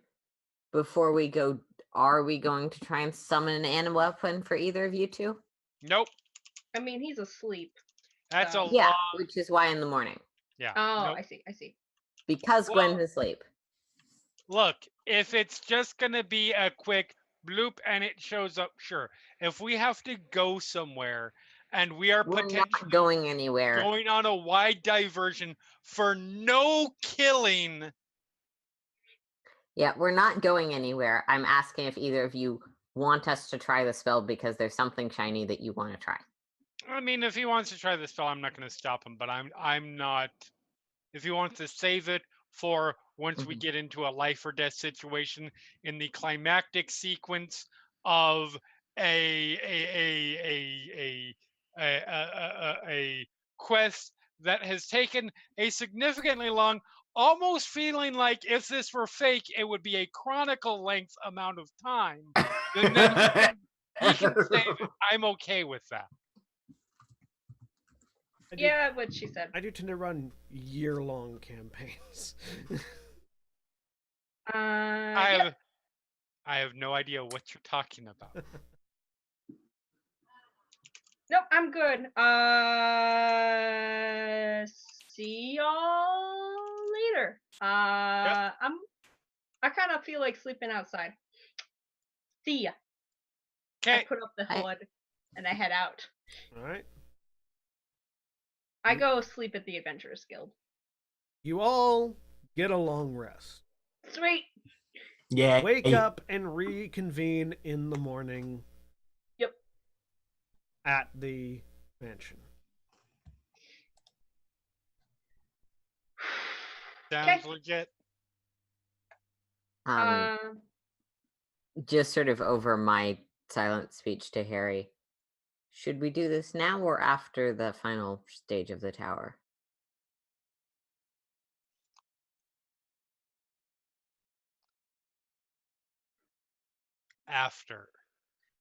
[SPEAKER 5] Before we go, are we going to try and summon an animal weapon for either of you two?
[SPEAKER 4] Nope.
[SPEAKER 10] I mean, he's asleep.
[SPEAKER 4] That's
[SPEAKER 10] so.
[SPEAKER 4] a
[SPEAKER 5] Yeah,
[SPEAKER 4] long...
[SPEAKER 5] which is why in the morning.
[SPEAKER 4] Yeah.
[SPEAKER 10] Oh,
[SPEAKER 4] nope.
[SPEAKER 10] I see.
[SPEAKER 5] Because Gwen's asleep.
[SPEAKER 4] Look, if it's just gonna be a quick bloop and it shows up, sure. If we have to go somewhere and we are
[SPEAKER 5] We're
[SPEAKER 4] potentially
[SPEAKER 5] not going anywhere.
[SPEAKER 4] going on a wide diversion for no killing.
[SPEAKER 5] Yeah, we're not going anywhere. I'm asking if either of you want us to try the spell because there's something shiny that you want to try.
[SPEAKER 4] I mean, if he wants to try the spell, I'm not going to stop him. But I'm not. If he wants to save it for once we get into a life or death situation in the climactic sequence of a quest that has taken a significantly long, almost feeling like if this were fake, it would be a chronicle length amount of time. Then he can save it. I'm okay with that.
[SPEAKER 10] Yeah, what she said.
[SPEAKER 1] I do tend to run year-long campaigns.
[SPEAKER 4] I have no idea what you're talking about.
[SPEAKER 10] Nope, I'm good. See y'all later. I kind of feel like sleeping outside. See ya.
[SPEAKER 4] Okay.
[SPEAKER 10] I put up the hood and I head out.
[SPEAKER 1] All right.
[SPEAKER 10] I go sleep at the Adventurers Guild.
[SPEAKER 1] You all get a long rest.
[SPEAKER 10] Sweet.
[SPEAKER 7] Yeah.
[SPEAKER 1] Wake up and reconvene in the morning.
[SPEAKER 10] Yep.
[SPEAKER 1] At the mansion.
[SPEAKER 4] Sounds legit.
[SPEAKER 5] Just sort of over my silent speech to Harry. Should we do this now or after the final stage of the tower?
[SPEAKER 4] After.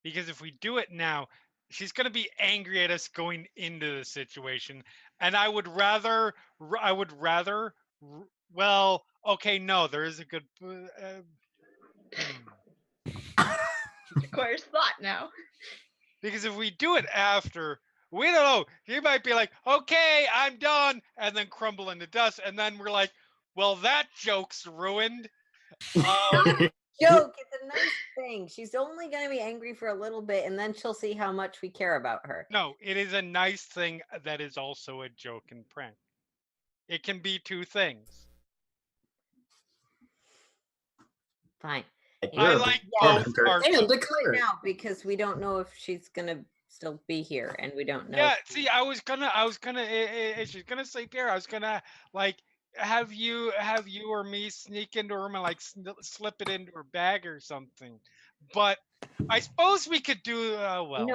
[SPEAKER 4] Because if we do it now, she's gonna be angry at us going into the situation, and I would rather. Well, okay, no, there is a good.
[SPEAKER 10] Requires thought now.
[SPEAKER 4] Because if we do it after, we don't know. He might be like, "Okay, I'm done," and then crumble into dust, and then we're like, "Well, that joke's ruined."
[SPEAKER 5] Joke, it's a nice thing. She's only going to be angry for a little bit, and then she'll see how much we care about her.
[SPEAKER 4] No, it is a nice thing that is also a joke and prank. It can be two things.
[SPEAKER 7] I
[SPEAKER 5] Fine.
[SPEAKER 4] like both parts.
[SPEAKER 7] And declare it.
[SPEAKER 5] Now, because we don't know if she's going to still be here, and we don't know.
[SPEAKER 4] Yeah,
[SPEAKER 5] if
[SPEAKER 4] see, I was gonna, if she's gonna sleep here, I was gonna like have you or me sneak into her room and like slip it into her bag or something. But I suppose we could do well.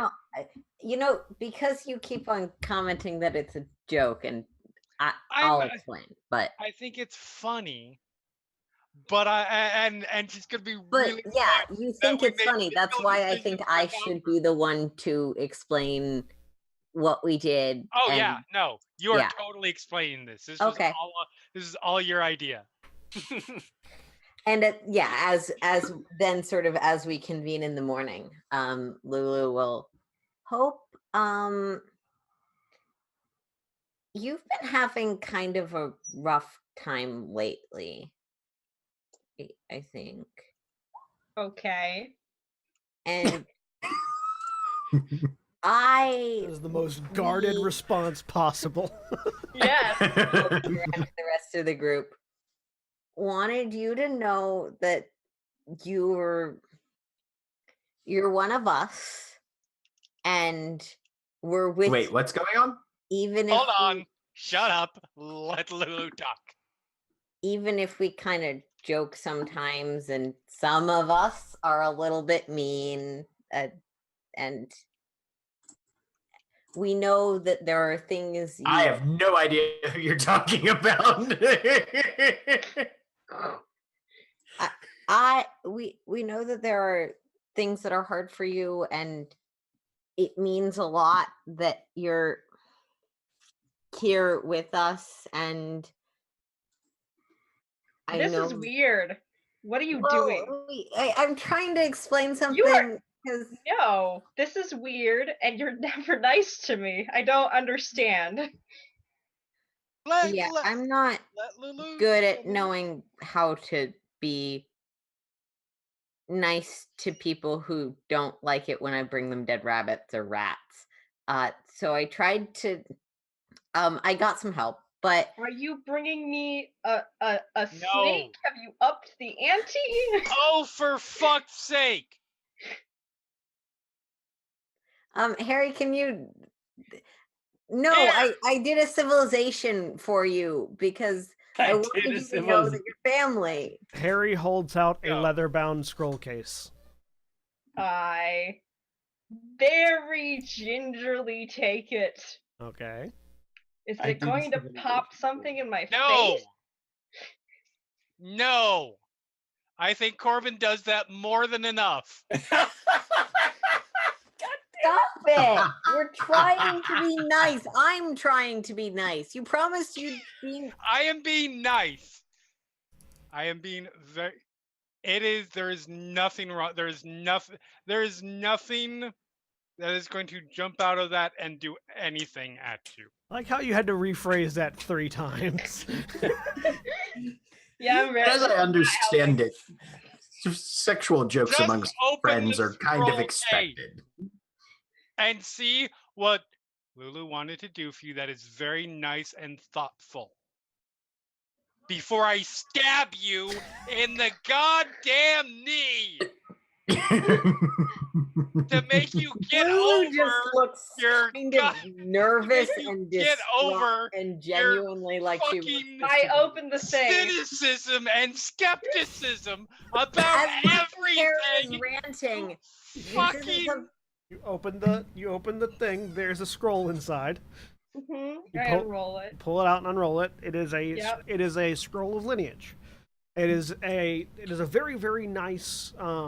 [SPEAKER 5] No, because you keep on commenting that it's a joke, and I'll explain. But
[SPEAKER 4] I think it's funny. But and she's gonna be
[SPEAKER 5] but
[SPEAKER 4] really.
[SPEAKER 5] yeah, you think it's funny. That's why I think I should be the one to explain what we did.
[SPEAKER 4] Oh yeah, no, you are
[SPEAKER 5] yeah.
[SPEAKER 4] totally explaining this. This
[SPEAKER 5] Okay.
[SPEAKER 4] This is all your idea.
[SPEAKER 5] And as then sort of as we convene in the morning, Lulu will hope. You've been having kind of a rough time lately, I think.
[SPEAKER 10] Okay.
[SPEAKER 5] And
[SPEAKER 1] That is the most guarded response possible.
[SPEAKER 10] Yes.
[SPEAKER 5] the rest of the group wanted you to know that you're one of us, and we're with.
[SPEAKER 7] Wait, what's going on?
[SPEAKER 5] Even if
[SPEAKER 4] Hold on, shut up, let Lulu talk.
[SPEAKER 5] Even if we kind of joke sometimes, and some of us are a little bit mean, and we know that there are things.
[SPEAKER 7] I have no idea who you're talking about.
[SPEAKER 5] We know that there are things that are hard for you, and it means a lot that you're here with us. And
[SPEAKER 10] This is weird. What are you doing?
[SPEAKER 5] I'm trying to explain something.
[SPEAKER 10] No, this is weird, and you're never nice to me. I don't understand.
[SPEAKER 5] I'm not good at knowing how to be nice to people who don't like it when I bring them dead rabbits or rats. So I tried to. I got some help, but
[SPEAKER 10] are you bringing me a snake? Have you upped the ante?
[SPEAKER 4] Oh, for fuck's sake!
[SPEAKER 5] Harry, can you? No, I did a civilization for you because I wanted you to know that your family.
[SPEAKER 1] Harry holds out a leather-bound scroll case.
[SPEAKER 10] I very gingerly take it.
[SPEAKER 1] Okay.
[SPEAKER 10] Is it going to pop something in my face?
[SPEAKER 4] No. I think Corbin does that more than enough.
[SPEAKER 5] Stop it! We're trying to be nice. I'm trying to be nice. You promised you'd be.
[SPEAKER 4] I am being nice. I am being very. There is nothing wrong. There is nothing that is going to jump out of that and do anything at you.
[SPEAKER 1] I like how you had to rephrase that 3 times.
[SPEAKER 10] Yeah, I'm
[SPEAKER 7] as I understand it, sexual jokes
[SPEAKER 4] Just
[SPEAKER 7] amongst friends are kind of expected.
[SPEAKER 4] And see what Lulu wanted to do for you that is very nice and thoughtful. Before I stab you in the goddamn knee to make you get
[SPEAKER 5] Lulu
[SPEAKER 4] over
[SPEAKER 5] just looks
[SPEAKER 4] your
[SPEAKER 5] kind of nervous and
[SPEAKER 4] get over
[SPEAKER 5] and genuinely like she.
[SPEAKER 10] I opened the thing.
[SPEAKER 4] Cynicism and skepticism about everything.
[SPEAKER 5] Ranting.
[SPEAKER 4] Fucking.
[SPEAKER 1] You open the thing. There's a scroll inside.
[SPEAKER 10] I unroll it.
[SPEAKER 1] Pull it out and unroll it. It is a scroll of lineage. It is a very, very nice sort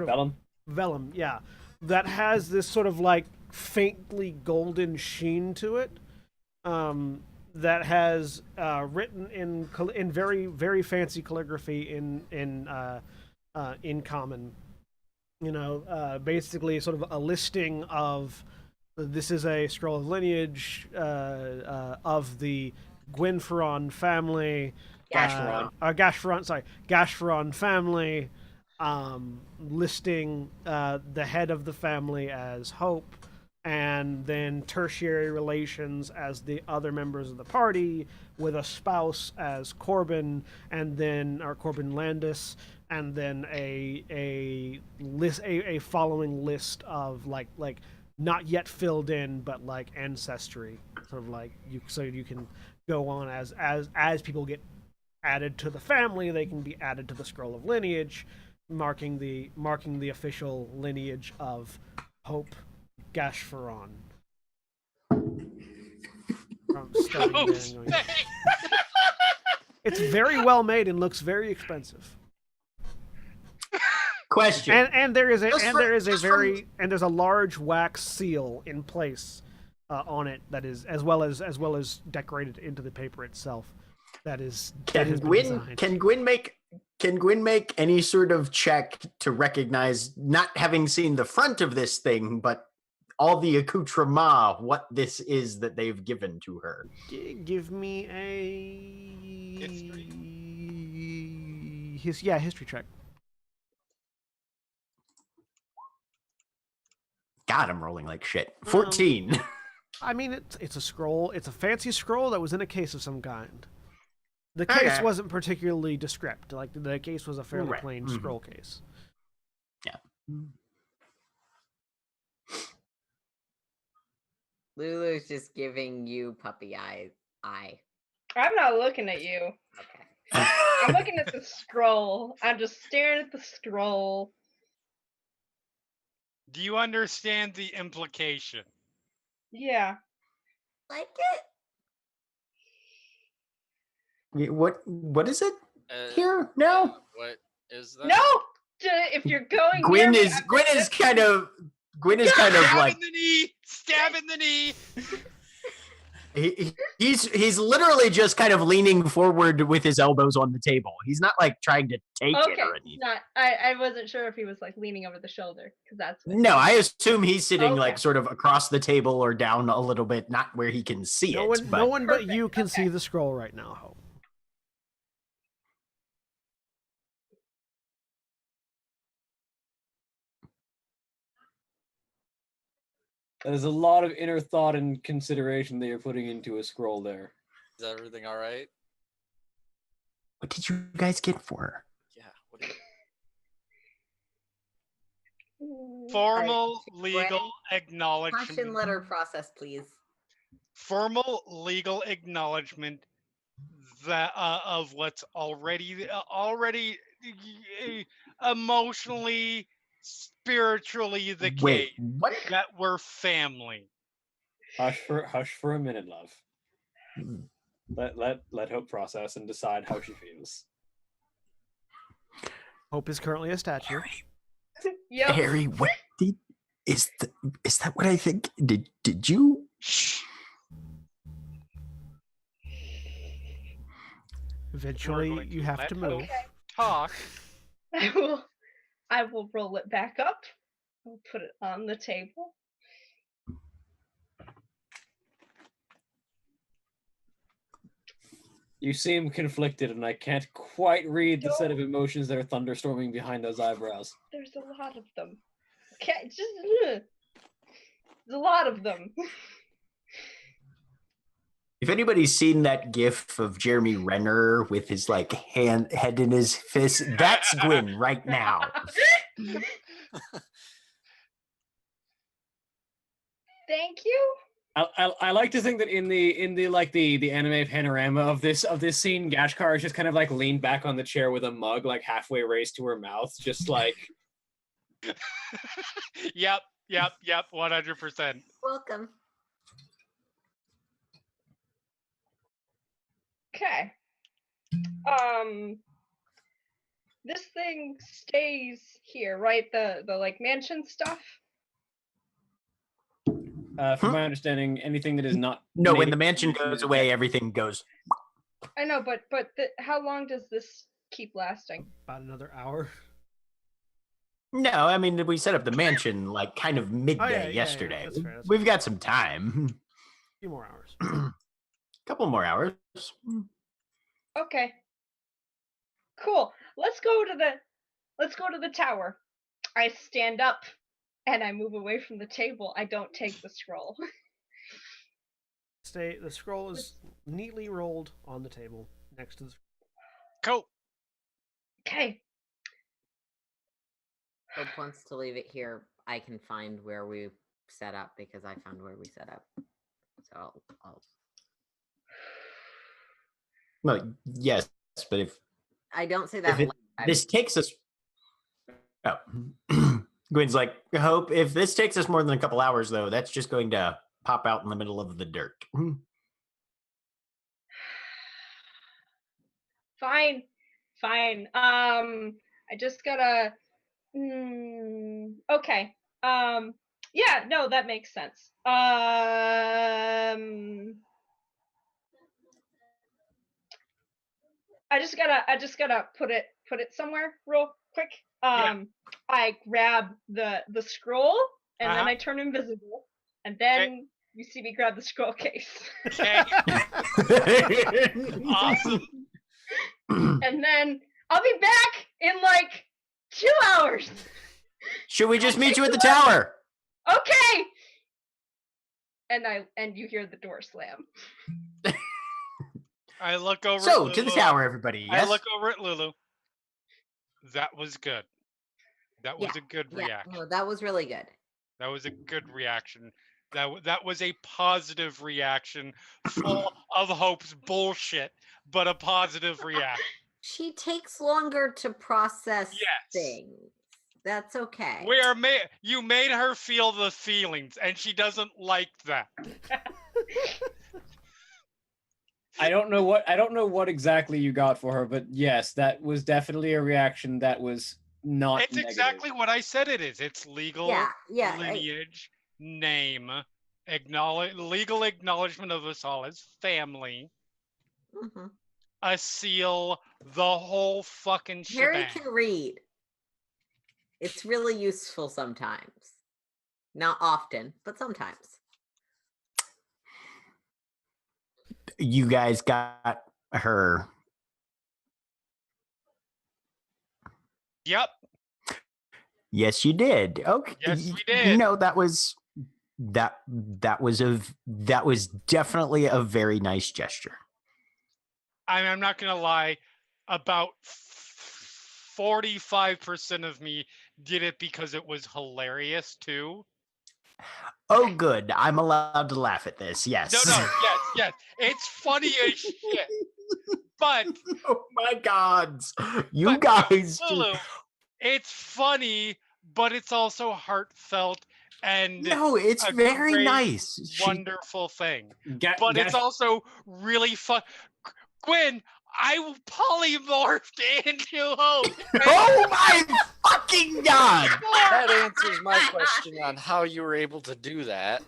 [SPEAKER 1] of vellum, yeah, that has this sort of like faintly golden sheen to it. That has written in very very fancy calligraphy in common. Basically sort of a listing of this is a scroll of lineage of the Gwynferon family. Gashferon family, listing the head of the family as Hope, and then tertiary relations as the other members of the party, with a spouse as Corbin, and then Corbin Landis, and then a following list of like not yet filled in, but like ancestry, sort of like you can go on as people get added to the family, they can be added to the scroll of lineage, marking the official lineage of Hope Gashferon. It's very well made and looks very expensive.
[SPEAKER 7] Question.
[SPEAKER 1] And there's a large wax seal in place on it that is as well as decorated into the paper itself. Can
[SPEAKER 7] Gwyn make any sort of check to recognize, not having seen the front of this thing, but all the accoutrement, what this is that they've given to her?
[SPEAKER 1] Give me a history check.
[SPEAKER 7] God, I'm rolling like shit. 14.
[SPEAKER 1] I mean, it's a scroll. It's a fancy scroll that was in a case of some kind. The case wasn't particularly descript. Like, the case was a fairly plain scroll case.
[SPEAKER 7] Yeah.
[SPEAKER 5] Lulu's just giving you puppy eye.
[SPEAKER 10] I'm not looking at you.
[SPEAKER 5] Okay.
[SPEAKER 10] I'm looking at the scroll. I'm just staring at the scroll.
[SPEAKER 4] Do you understand the implication?
[SPEAKER 10] Yeah.
[SPEAKER 5] Like it?
[SPEAKER 7] What is it here? No.
[SPEAKER 6] What is that?
[SPEAKER 10] No! If you're going
[SPEAKER 7] Gwyn is kind of like
[SPEAKER 4] stab in the knee.
[SPEAKER 7] He's literally just kind of leaning forward with his elbows on the table. He's not like trying to take it or anything.
[SPEAKER 10] Not. I wasn't sure if he was like leaning over the shoulder, because that's what
[SPEAKER 7] No, I assume he's sitting like sort of across the table or down a little bit, not where he can see it.
[SPEAKER 1] No one but you can see the scroll right now, Hope.
[SPEAKER 3] There's a lot of inner thought and consideration that you're putting into a scroll there.
[SPEAKER 6] Is everything all right?
[SPEAKER 7] What did you guys get for her?
[SPEAKER 6] Yeah. What did
[SPEAKER 4] Formal legal acknowledgement.
[SPEAKER 5] Caution letter process, please.
[SPEAKER 4] Formal legal acknowledgement that of what's already emotionally, spiritually the case.
[SPEAKER 7] Wait, what?
[SPEAKER 4] That we're family.
[SPEAKER 3] Hush for a minute, love. Let Hope process and decide how she feels.
[SPEAKER 1] Hope is currently a statue.
[SPEAKER 10] Yep.
[SPEAKER 7] Harry, what is that what I think? Did you?
[SPEAKER 1] Eventually, you have to move.
[SPEAKER 4] Talk.
[SPEAKER 10] I will roll it back up. I'll put it on the table.
[SPEAKER 3] You seem conflicted, and I can't quite read the set of emotions that are thunderstorming behind those eyebrows.
[SPEAKER 10] There's a lot of them. Okay, there's a lot of them.
[SPEAKER 7] If anybody's seen that gif of Jeremy Renner with his like head in his fist, that's Gwyn right now.
[SPEAKER 10] Thank you.
[SPEAKER 3] I like to think that in the like the anime panorama of this scene, Gashkar is just kind of like leaned back on the chair with a mug like halfway raised to her mouth, just like.
[SPEAKER 4] Yep, 100%.
[SPEAKER 5] Welcome.
[SPEAKER 10] this thing stays here, right? The like mansion stuff.
[SPEAKER 3] From my understanding, anything that is not
[SPEAKER 7] No, when
[SPEAKER 3] native
[SPEAKER 7] the mansion
[SPEAKER 3] to
[SPEAKER 7] goes away, everything goes.
[SPEAKER 10] I know, but how long does this keep lasting?
[SPEAKER 1] About another hour.
[SPEAKER 7] No, I mean we set up the mansion like kind of midday yesterday.
[SPEAKER 1] That's fair, that's
[SPEAKER 7] We've got some time.
[SPEAKER 1] A few more hours.
[SPEAKER 7] Couple more hours.
[SPEAKER 10] Okay. Cool. Let's go to the tower. I stand up and I move away from the table. I don't take the scroll.
[SPEAKER 1] The scroll is neatly rolled on the table next to the scroll.
[SPEAKER 4] Cool.
[SPEAKER 10] Okay.
[SPEAKER 5] Hope wants to leave it here. I can find where we set up because I found where we set up. So I'll...
[SPEAKER 7] Well, yes, but if
[SPEAKER 5] I don't say that.
[SPEAKER 7] this takes us. Oh, Gwen's like, Hope. If this takes us more than a couple hours, though, that's just going to pop out in the middle of the dirt.
[SPEAKER 10] Fine. I just gotta. Okay. Yeah. No, that makes sense. I just gotta put it somewhere real quick. I grab the scroll and then I turn invisible, and then you see me grab the scroll case.
[SPEAKER 4] Okay. Awesome.
[SPEAKER 10] And then I'll be back in like 2 hours.
[SPEAKER 7] Should we just meet you at the tower?
[SPEAKER 10] Okay. And you hear the door slam.
[SPEAKER 4] I look over
[SPEAKER 7] So,
[SPEAKER 4] at
[SPEAKER 7] to the
[SPEAKER 4] Lulu.
[SPEAKER 7] tower, everybody. Yes?
[SPEAKER 4] I look over at Lulu. That was good. That was a good reaction.
[SPEAKER 5] No, that was really good.
[SPEAKER 4] That was a good reaction. That was a positive reaction, full of Hope's bullshit, but a positive reaction.
[SPEAKER 5] She takes longer to process things. That's okay.
[SPEAKER 4] You made her feel the feelings, and she doesn't like that.
[SPEAKER 3] I don't know what exactly you got for her, but yes, that was definitely a reaction that was not
[SPEAKER 4] It's
[SPEAKER 3] negative.
[SPEAKER 4] exactly what I said it is. It's legal lineage, name, legal acknowledgement of us all as family, a seal, the whole fucking shebang.
[SPEAKER 5] Harry can read. It's really useful sometimes. Not often, but sometimes.
[SPEAKER 7] You guys got her.
[SPEAKER 4] Yep.
[SPEAKER 7] Yes, you did. Okay.
[SPEAKER 4] Yes, we did.
[SPEAKER 7] No, that was definitely a very nice gesture.
[SPEAKER 4] I'm not gonna lie. About 45% of me did it because it was hilarious too.
[SPEAKER 7] Oh, good. I'm allowed to laugh at this. Yes.
[SPEAKER 4] No. Yes. It's funny as shit. But
[SPEAKER 7] oh my God, you guys!
[SPEAKER 4] Lulu, it's funny, but it's also heartfelt and
[SPEAKER 7] no, it's very
[SPEAKER 4] great,
[SPEAKER 7] nice,
[SPEAKER 4] wonderful thing. But it's also really fun. Gwen, I polymorphed into Hope.
[SPEAKER 7] Oh my fucking God!
[SPEAKER 6] That answers my question on how you were able to do that.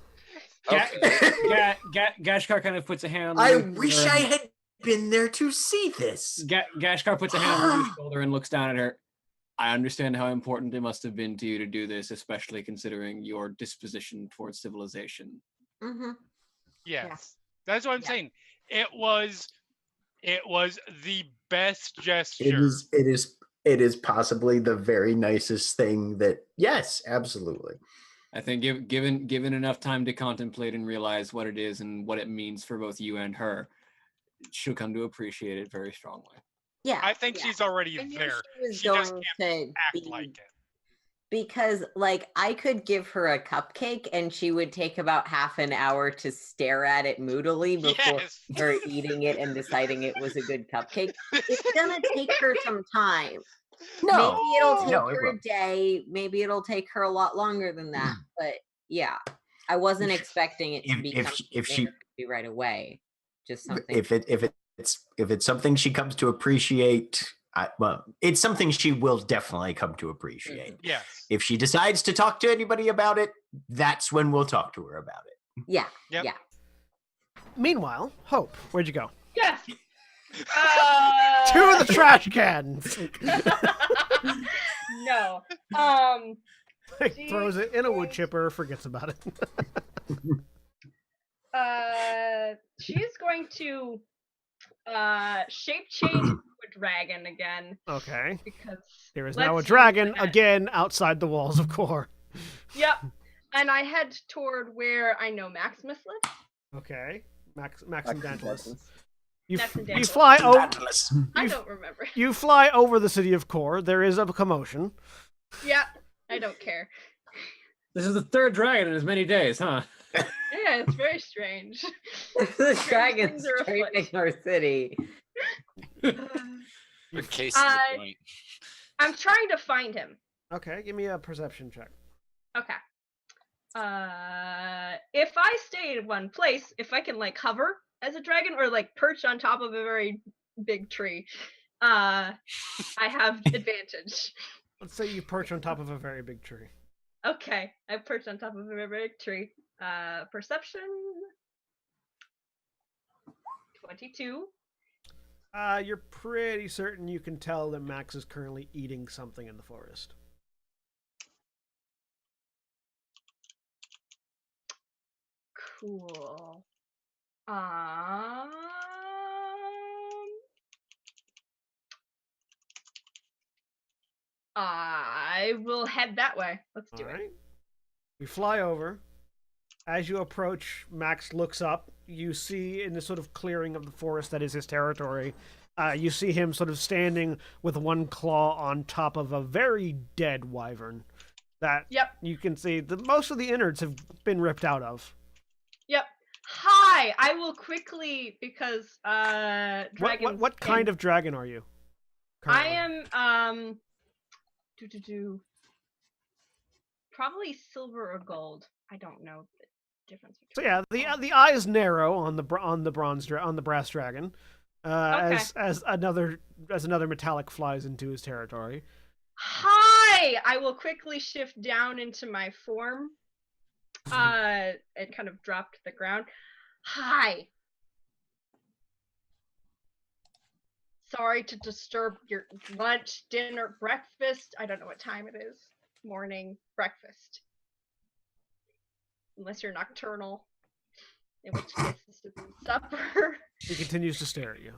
[SPEAKER 3] Okay. Gashkar kind of puts a hand on
[SPEAKER 7] I wish I had been there to see this.
[SPEAKER 3] Gashkar puts a hand on her shoulder and looks down at her. I understand how important it must have been to you to do this, especially considering your disposition towards civilization.
[SPEAKER 4] Yes. That's what I'm saying. It was the best gesture.
[SPEAKER 7] It is possibly the very nicest thing that. Yes, absolutely.
[SPEAKER 3] I think given enough time to contemplate and realize what it is and what it means for both you and her, she'll come to appreciate it very strongly.
[SPEAKER 5] Yeah,
[SPEAKER 4] I think she's already there. She just can't act like it.
[SPEAKER 5] Because, like, I could give her a cupcake and she would take about half an hour to stare at it moodily before her eating it and deciding it was a good cupcake. It's gonna take her some time.
[SPEAKER 7] No,
[SPEAKER 5] maybe it'll take her a day. Maybe it'll take her a lot longer than that. But yeah, I wasn't expecting it to be right away. Just something.
[SPEAKER 7] If it's something she comes to appreciate Well, it's something she will definitely come to appreciate.
[SPEAKER 4] Yes.
[SPEAKER 7] If she decides to talk to anybody about it, that's when we'll talk to her about it.
[SPEAKER 5] Yeah.
[SPEAKER 4] Yep.
[SPEAKER 5] Yeah.
[SPEAKER 1] Meanwhile, Hope, where'd you go?
[SPEAKER 10] Yes.
[SPEAKER 1] To the trash cans.
[SPEAKER 10] No.
[SPEAKER 1] Throws it in a wood chipper, forgets about it.
[SPEAKER 10] She's going to shape change into a dragon again.
[SPEAKER 1] Okay.
[SPEAKER 10] Because
[SPEAKER 1] There is now a
[SPEAKER 10] let's
[SPEAKER 1] dragon
[SPEAKER 10] use that.
[SPEAKER 1] again outside the walls of Core.
[SPEAKER 10] Yep. And I head toward where I know Maximus lives.
[SPEAKER 1] Okay. Max and Dantalus.
[SPEAKER 10] Max and
[SPEAKER 1] You
[SPEAKER 10] Dantalus.
[SPEAKER 1] fly over.
[SPEAKER 10] I don't remember.
[SPEAKER 1] You fly over the city of Core. There is a commotion.
[SPEAKER 10] Yeah, I don't care.
[SPEAKER 3] This is the third dragon in as many days, huh?
[SPEAKER 10] Yeah, it's very strange.
[SPEAKER 5] The dragon's
[SPEAKER 10] things are afoot.
[SPEAKER 5] strafing our city.
[SPEAKER 6] The case is a point.
[SPEAKER 10] I'm trying to find him.
[SPEAKER 1] Okay, give me a perception check.
[SPEAKER 10] Okay. If I stay in one place, if I can like hover as a dragon or like perch on top of a very big tree, I have advantage.
[SPEAKER 1] Let's say you perch on top of a very big tree.
[SPEAKER 10] Okay, I perch on top of a very big tree. Perception 22.
[SPEAKER 1] You're pretty certain you can tell that Max is currently eating something in the forest.
[SPEAKER 10] Cool. I will head that way. Let's do it.
[SPEAKER 1] Alright. You fly over. As you approach, Max looks up. You see in the sort of clearing of the forest that is his territory, you see him sort of standing with one claw on top of a very dead wyvern that you can see most of the innards have been ripped out of.
[SPEAKER 10] Yep. Hi, I will quickly, because dragons.
[SPEAKER 1] What kind of dragon are you?
[SPEAKER 10] I am probably silver or gold. I don't know the difference
[SPEAKER 1] So
[SPEAKER 10] between.
[SPEAKER 1] yeah, the eye is narrow on the brass dragon,
[SPEAKER 10] Okay.
[SPEAKER 1] as another metallic flies into his territory.
[SPEAKER 10] Hi, I will quickly shift down into my form. And kind of drop to the ground. Hi. Sorry to disturb your lunch, dinner, breakfast. I don't know what time it is. Morning, breakfast. Unless you're nocturnal. In which case this is supper.
[SPEAKER 1] He continues to stare at you.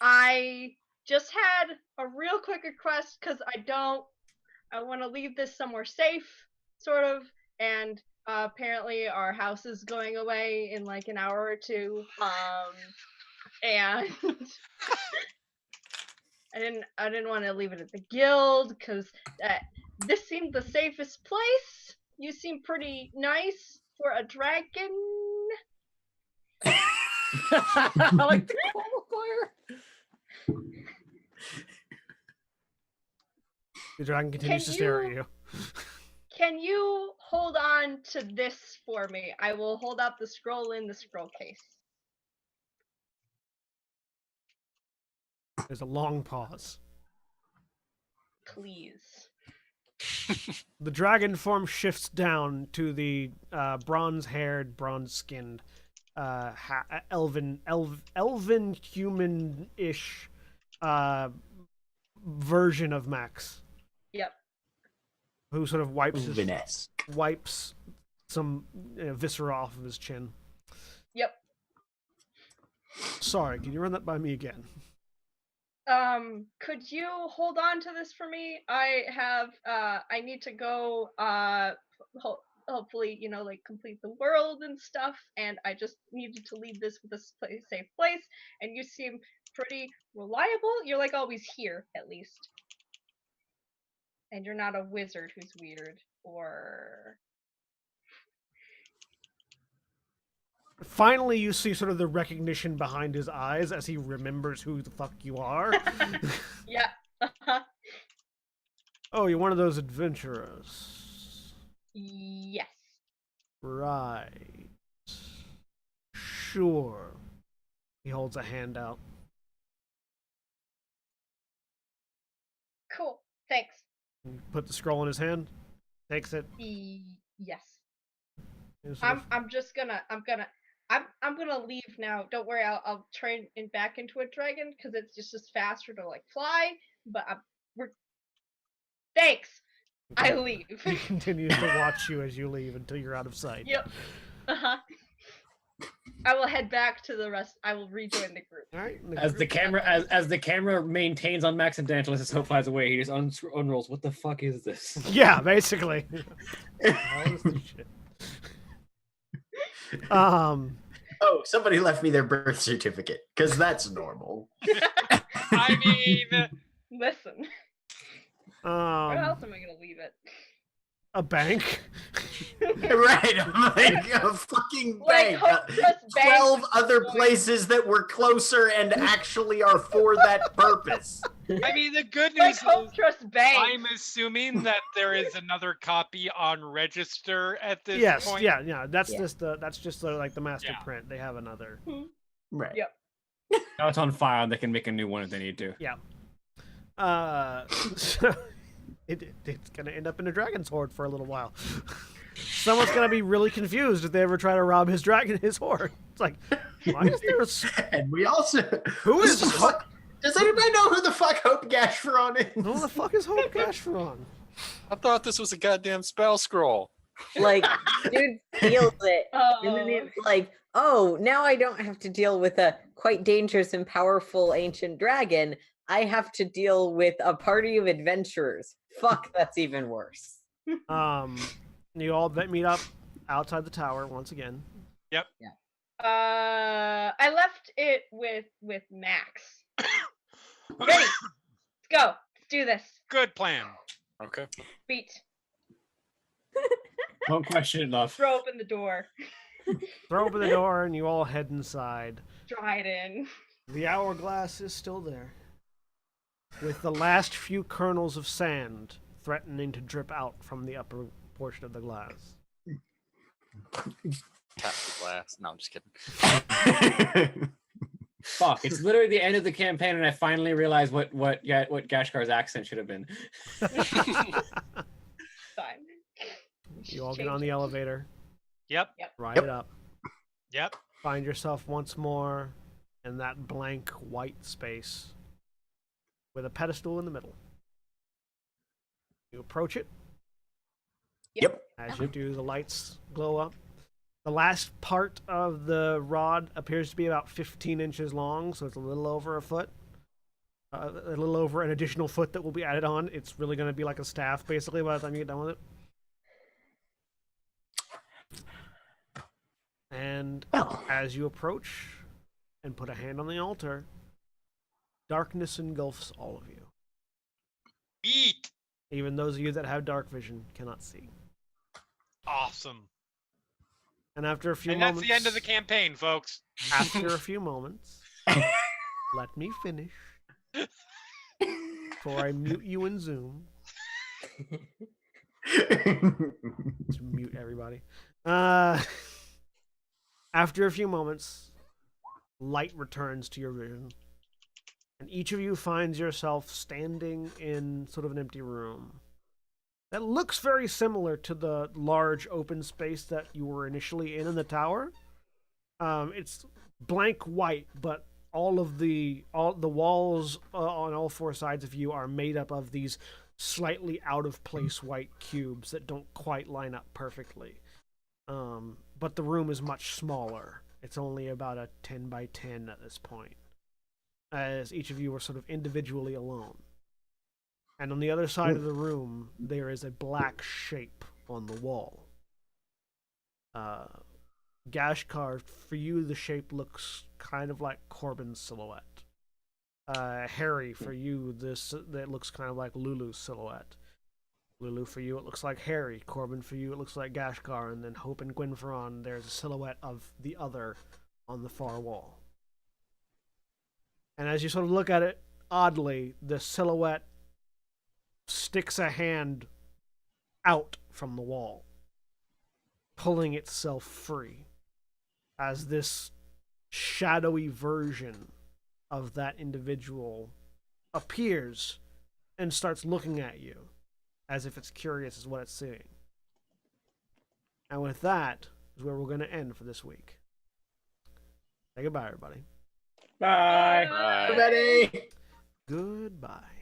[SPEAKER 10] I just had a real quick request because I want to leave this somewhere safe, sort of, and apparently our house is going away in like an hour or two, and I didn't want to leave it at the guild because this seemed the safest place. You seem pretty nice for a dragon.
[SPEAKER 3] I like the qualifier.
[SPEAKER 1] The dragon continues to stare at you.
[SPEAKER 10] Can you hold on to this for me? I will hold out the scroll in the scroll case.
[SPEAKER 1] There's a long pause.
[SPEAKER 10] Please.
[SPEAKER 1] The dragon form shifts down to the bronze-haired, bronze-skinned, elven human-ish version of Max.
[SPEAKER 10] Yep.
[SPEAKER 1] Who sort of wipes some viscera off of his chin.
[SPEAKER 10] Yep.
[SPEAKER 1] Sorry, can you run that by me again?
[SPEAKER 10] Could you hold on to this for me? I need to go, hopefully, like complete the world and stuff, and I just needed to leave this with a safe place, and you seem pretty reliable. You're like always here, at least. And you're not a wizard who's weird, or...
[SPEAKER 1] Finally, you see sort of the recognition behind his eyes as he remembers who the fuck you are.
[SPEAKER 10] Yeah.
[SPEAKER 1] Oh, you're one of those adventurers.
[SPEAKER 10] Yes.
[SPEAKER 1] Right. Sure. He holds a hand out.
[SPEAKER 10] Thanks.
[SPEAKER 1] Put the scroll in his hand. Takes it.
[SPEAKER 10] Yes.
[SPEAKER 1] and sort of-
[SPEAKER 10] I'm gonna leave now. Don't worry, I'll train back into a dragon because it's just faster to like fly. But thanks. I leave.
[SPEAKER 1] He continues to watch you as you leave until you're out of sight.
[SPEAKER 10] Yep. I will head back to the rest. I will rejoin the group.
[SPEAKER 1] All right.
[SPEAKER 3] As the camera maintains on Max and Dantilus as Hope flies away, he just unrolls. What the fuck is this?
[SPEAKER 1] Yeah, basically. All this shit.
[SPEAKER 7] Oh, somebody left me their birth certificate because that's normal.
[SPEAKER 4] I mean,
[SPEAKER 10] Listen. Where else am I gonna leave it?
[SPEAKER 1] a bank.
[SPEAKER 7] Right, I'm like a fucking
[SPEAKER 10] Like,
[SPEAKER 7] bank.
[SPEAKER 10] Hope Trust Bank
[SPEAKER 7] 12
[SPEAKER 10] was
[SPEAKER 7] other
[SPEAKER 10] going-
[SPEAKER 7] places that were closer and actually are for that purpose.
[SPEAKER 4] I mean, the good
[SPEAKER 10] Like
[SPEAKER 4] news
[SPEAKER 10] Hope
[SPEAKER 4] is
[SPEAKER 10] Trust Bank.
[SPEAKER 4] I'm assuming that there is another copy on register at this
[SPEAKER 1] Yes,
[SPEAKER 4] point.
[SPEAKER 1] yeah. That's
[SPEAKER 5] Yeah.
[SPEAKER 1] just like the master
[SPEAKER 4] Yeah.
[SPEAKER 1] print. They have another.
[SPEAKER 7] Right.
[SPEAKER 10] Yep.
[SPEAKER 3] Now it's on file. They can make a new one if they need to.
[SPEAKER 1] Yeah. So it's gonna end up in a dragon's horde for a little while. Someone's gonna be really confused if they ever try to rob his horde. It's like, why is there
[SPEAKER 7] And we also
[SPEAKER 1] who is
[SPEAKER 7] Does anybody know who the fuck Hope Gashferon is?
[SPEAKER 1] who the fuck is Hope Gashferon?
[SPEAKER 6] I thought this was a goddamn spell scroll.
[SPEAKER 5] Like, dude feels it. And then it's like, oh, now I don't have to deal with a quite dangerous and powerful ancient dragon. I have to deal with a party of adventurers. Fuck, that's even worse.
[SPEAKER 1] You all meet up outside the tower once again.
[SPEAKER 10] I left it with Max. Ready? Let's go. Let's do this.
[SPEAKER 4] Good plan.
[SPEAKER 6] Okay.
[SPEAKER 10] Beat.
[SPEAKER 3] Don't question it, love.
[SPEAKER 10] Throw open the door.
[SPEAKER 1] Throw open the door and you all head inside.
[SPEAKER 10] Dry it in.
[SPEAKER 1] The hourglass is still there, with the last few kernels of sand threatening to drip out from the upper portion of the glass.
[SPEAKER 6] Tap the glass. No, I'm just kidding.
[SPEAKER 3] Fuck! It's literally the end of the campaign, and I finally realized what Gashkar's accent should have been.
[SPEAKER 10] Fine.
[SPEAKER 1] You all get on the elevator,
[SPEAKER 4] Yep.
[SPEAKER 1] ride it up,
[SPEAKER 4] Yep.
[SPEAKER 1] find yourself once more in that blank white space with a pedestal in the middle. You approach it.
[SPEAKER 7] Yep.
[SPEAKER 1] As you do, the lights glow up. The last part of the rod appears to be about 15 inches long, so it's a little over a foot. A little over an additional foot that will be added on. It's really going to be like a staff, basically, by the time you get done with it. And as you approach and put a hand on the altar, darkness engulfs all of you.
[SPEAKER 4] Eat.
[SPEAKER 1] Even those of you that have dark vision cannot see.
[SPEAKER 4] Awesome.
[SPEAKER 1] And after a few
[SPEAKER 4] And
[SPEAKER 1] moments...
[SPEAKER 4] that's the end of the campaign, folks.
[SPEAKER 1] After a few moments, let me finish before I mute you in Zoom. Just mute everybody. After a few moments, light returns to your vision, and each of you finds yourself standing in sort of an empty room that looks very similar to the large open space that you were initially in the tower. It's blank white, but all the walls on all four sides of you are made up of these slightly out of place white cubes that don't quite line up perfectly. But the room is much smaller. It's only about a 10 by 10 at this point, as each of you are sort of individually alone. And on the other side of the room, there is a black shape on the wall. Gashkar, for you, the shape looks kind of like Corbin's silhouette. Harry, for you, that looks kind of like Lulu's silhouette. Lulu, for you, it looks like Harry. Corbin, for you, it looks like Gashkar. And then Hope and Gwynferon, there's a silhouette of the other on the far wall. And as you sort of look at it, oddly, the silhouette sticks a hand out from the wall, pulling itself free, as this shadowy version of that individual appears and starts looking at you as if it's curious as what it's seeing. And with that is where we're going to end for this week. Say goodbye, everybody.
[SPEAKER 3] Bye.
[SPEAKER 6] Bye.
[SPEAKER 7] Everybody.
[SPEAKER 1] Goodbye.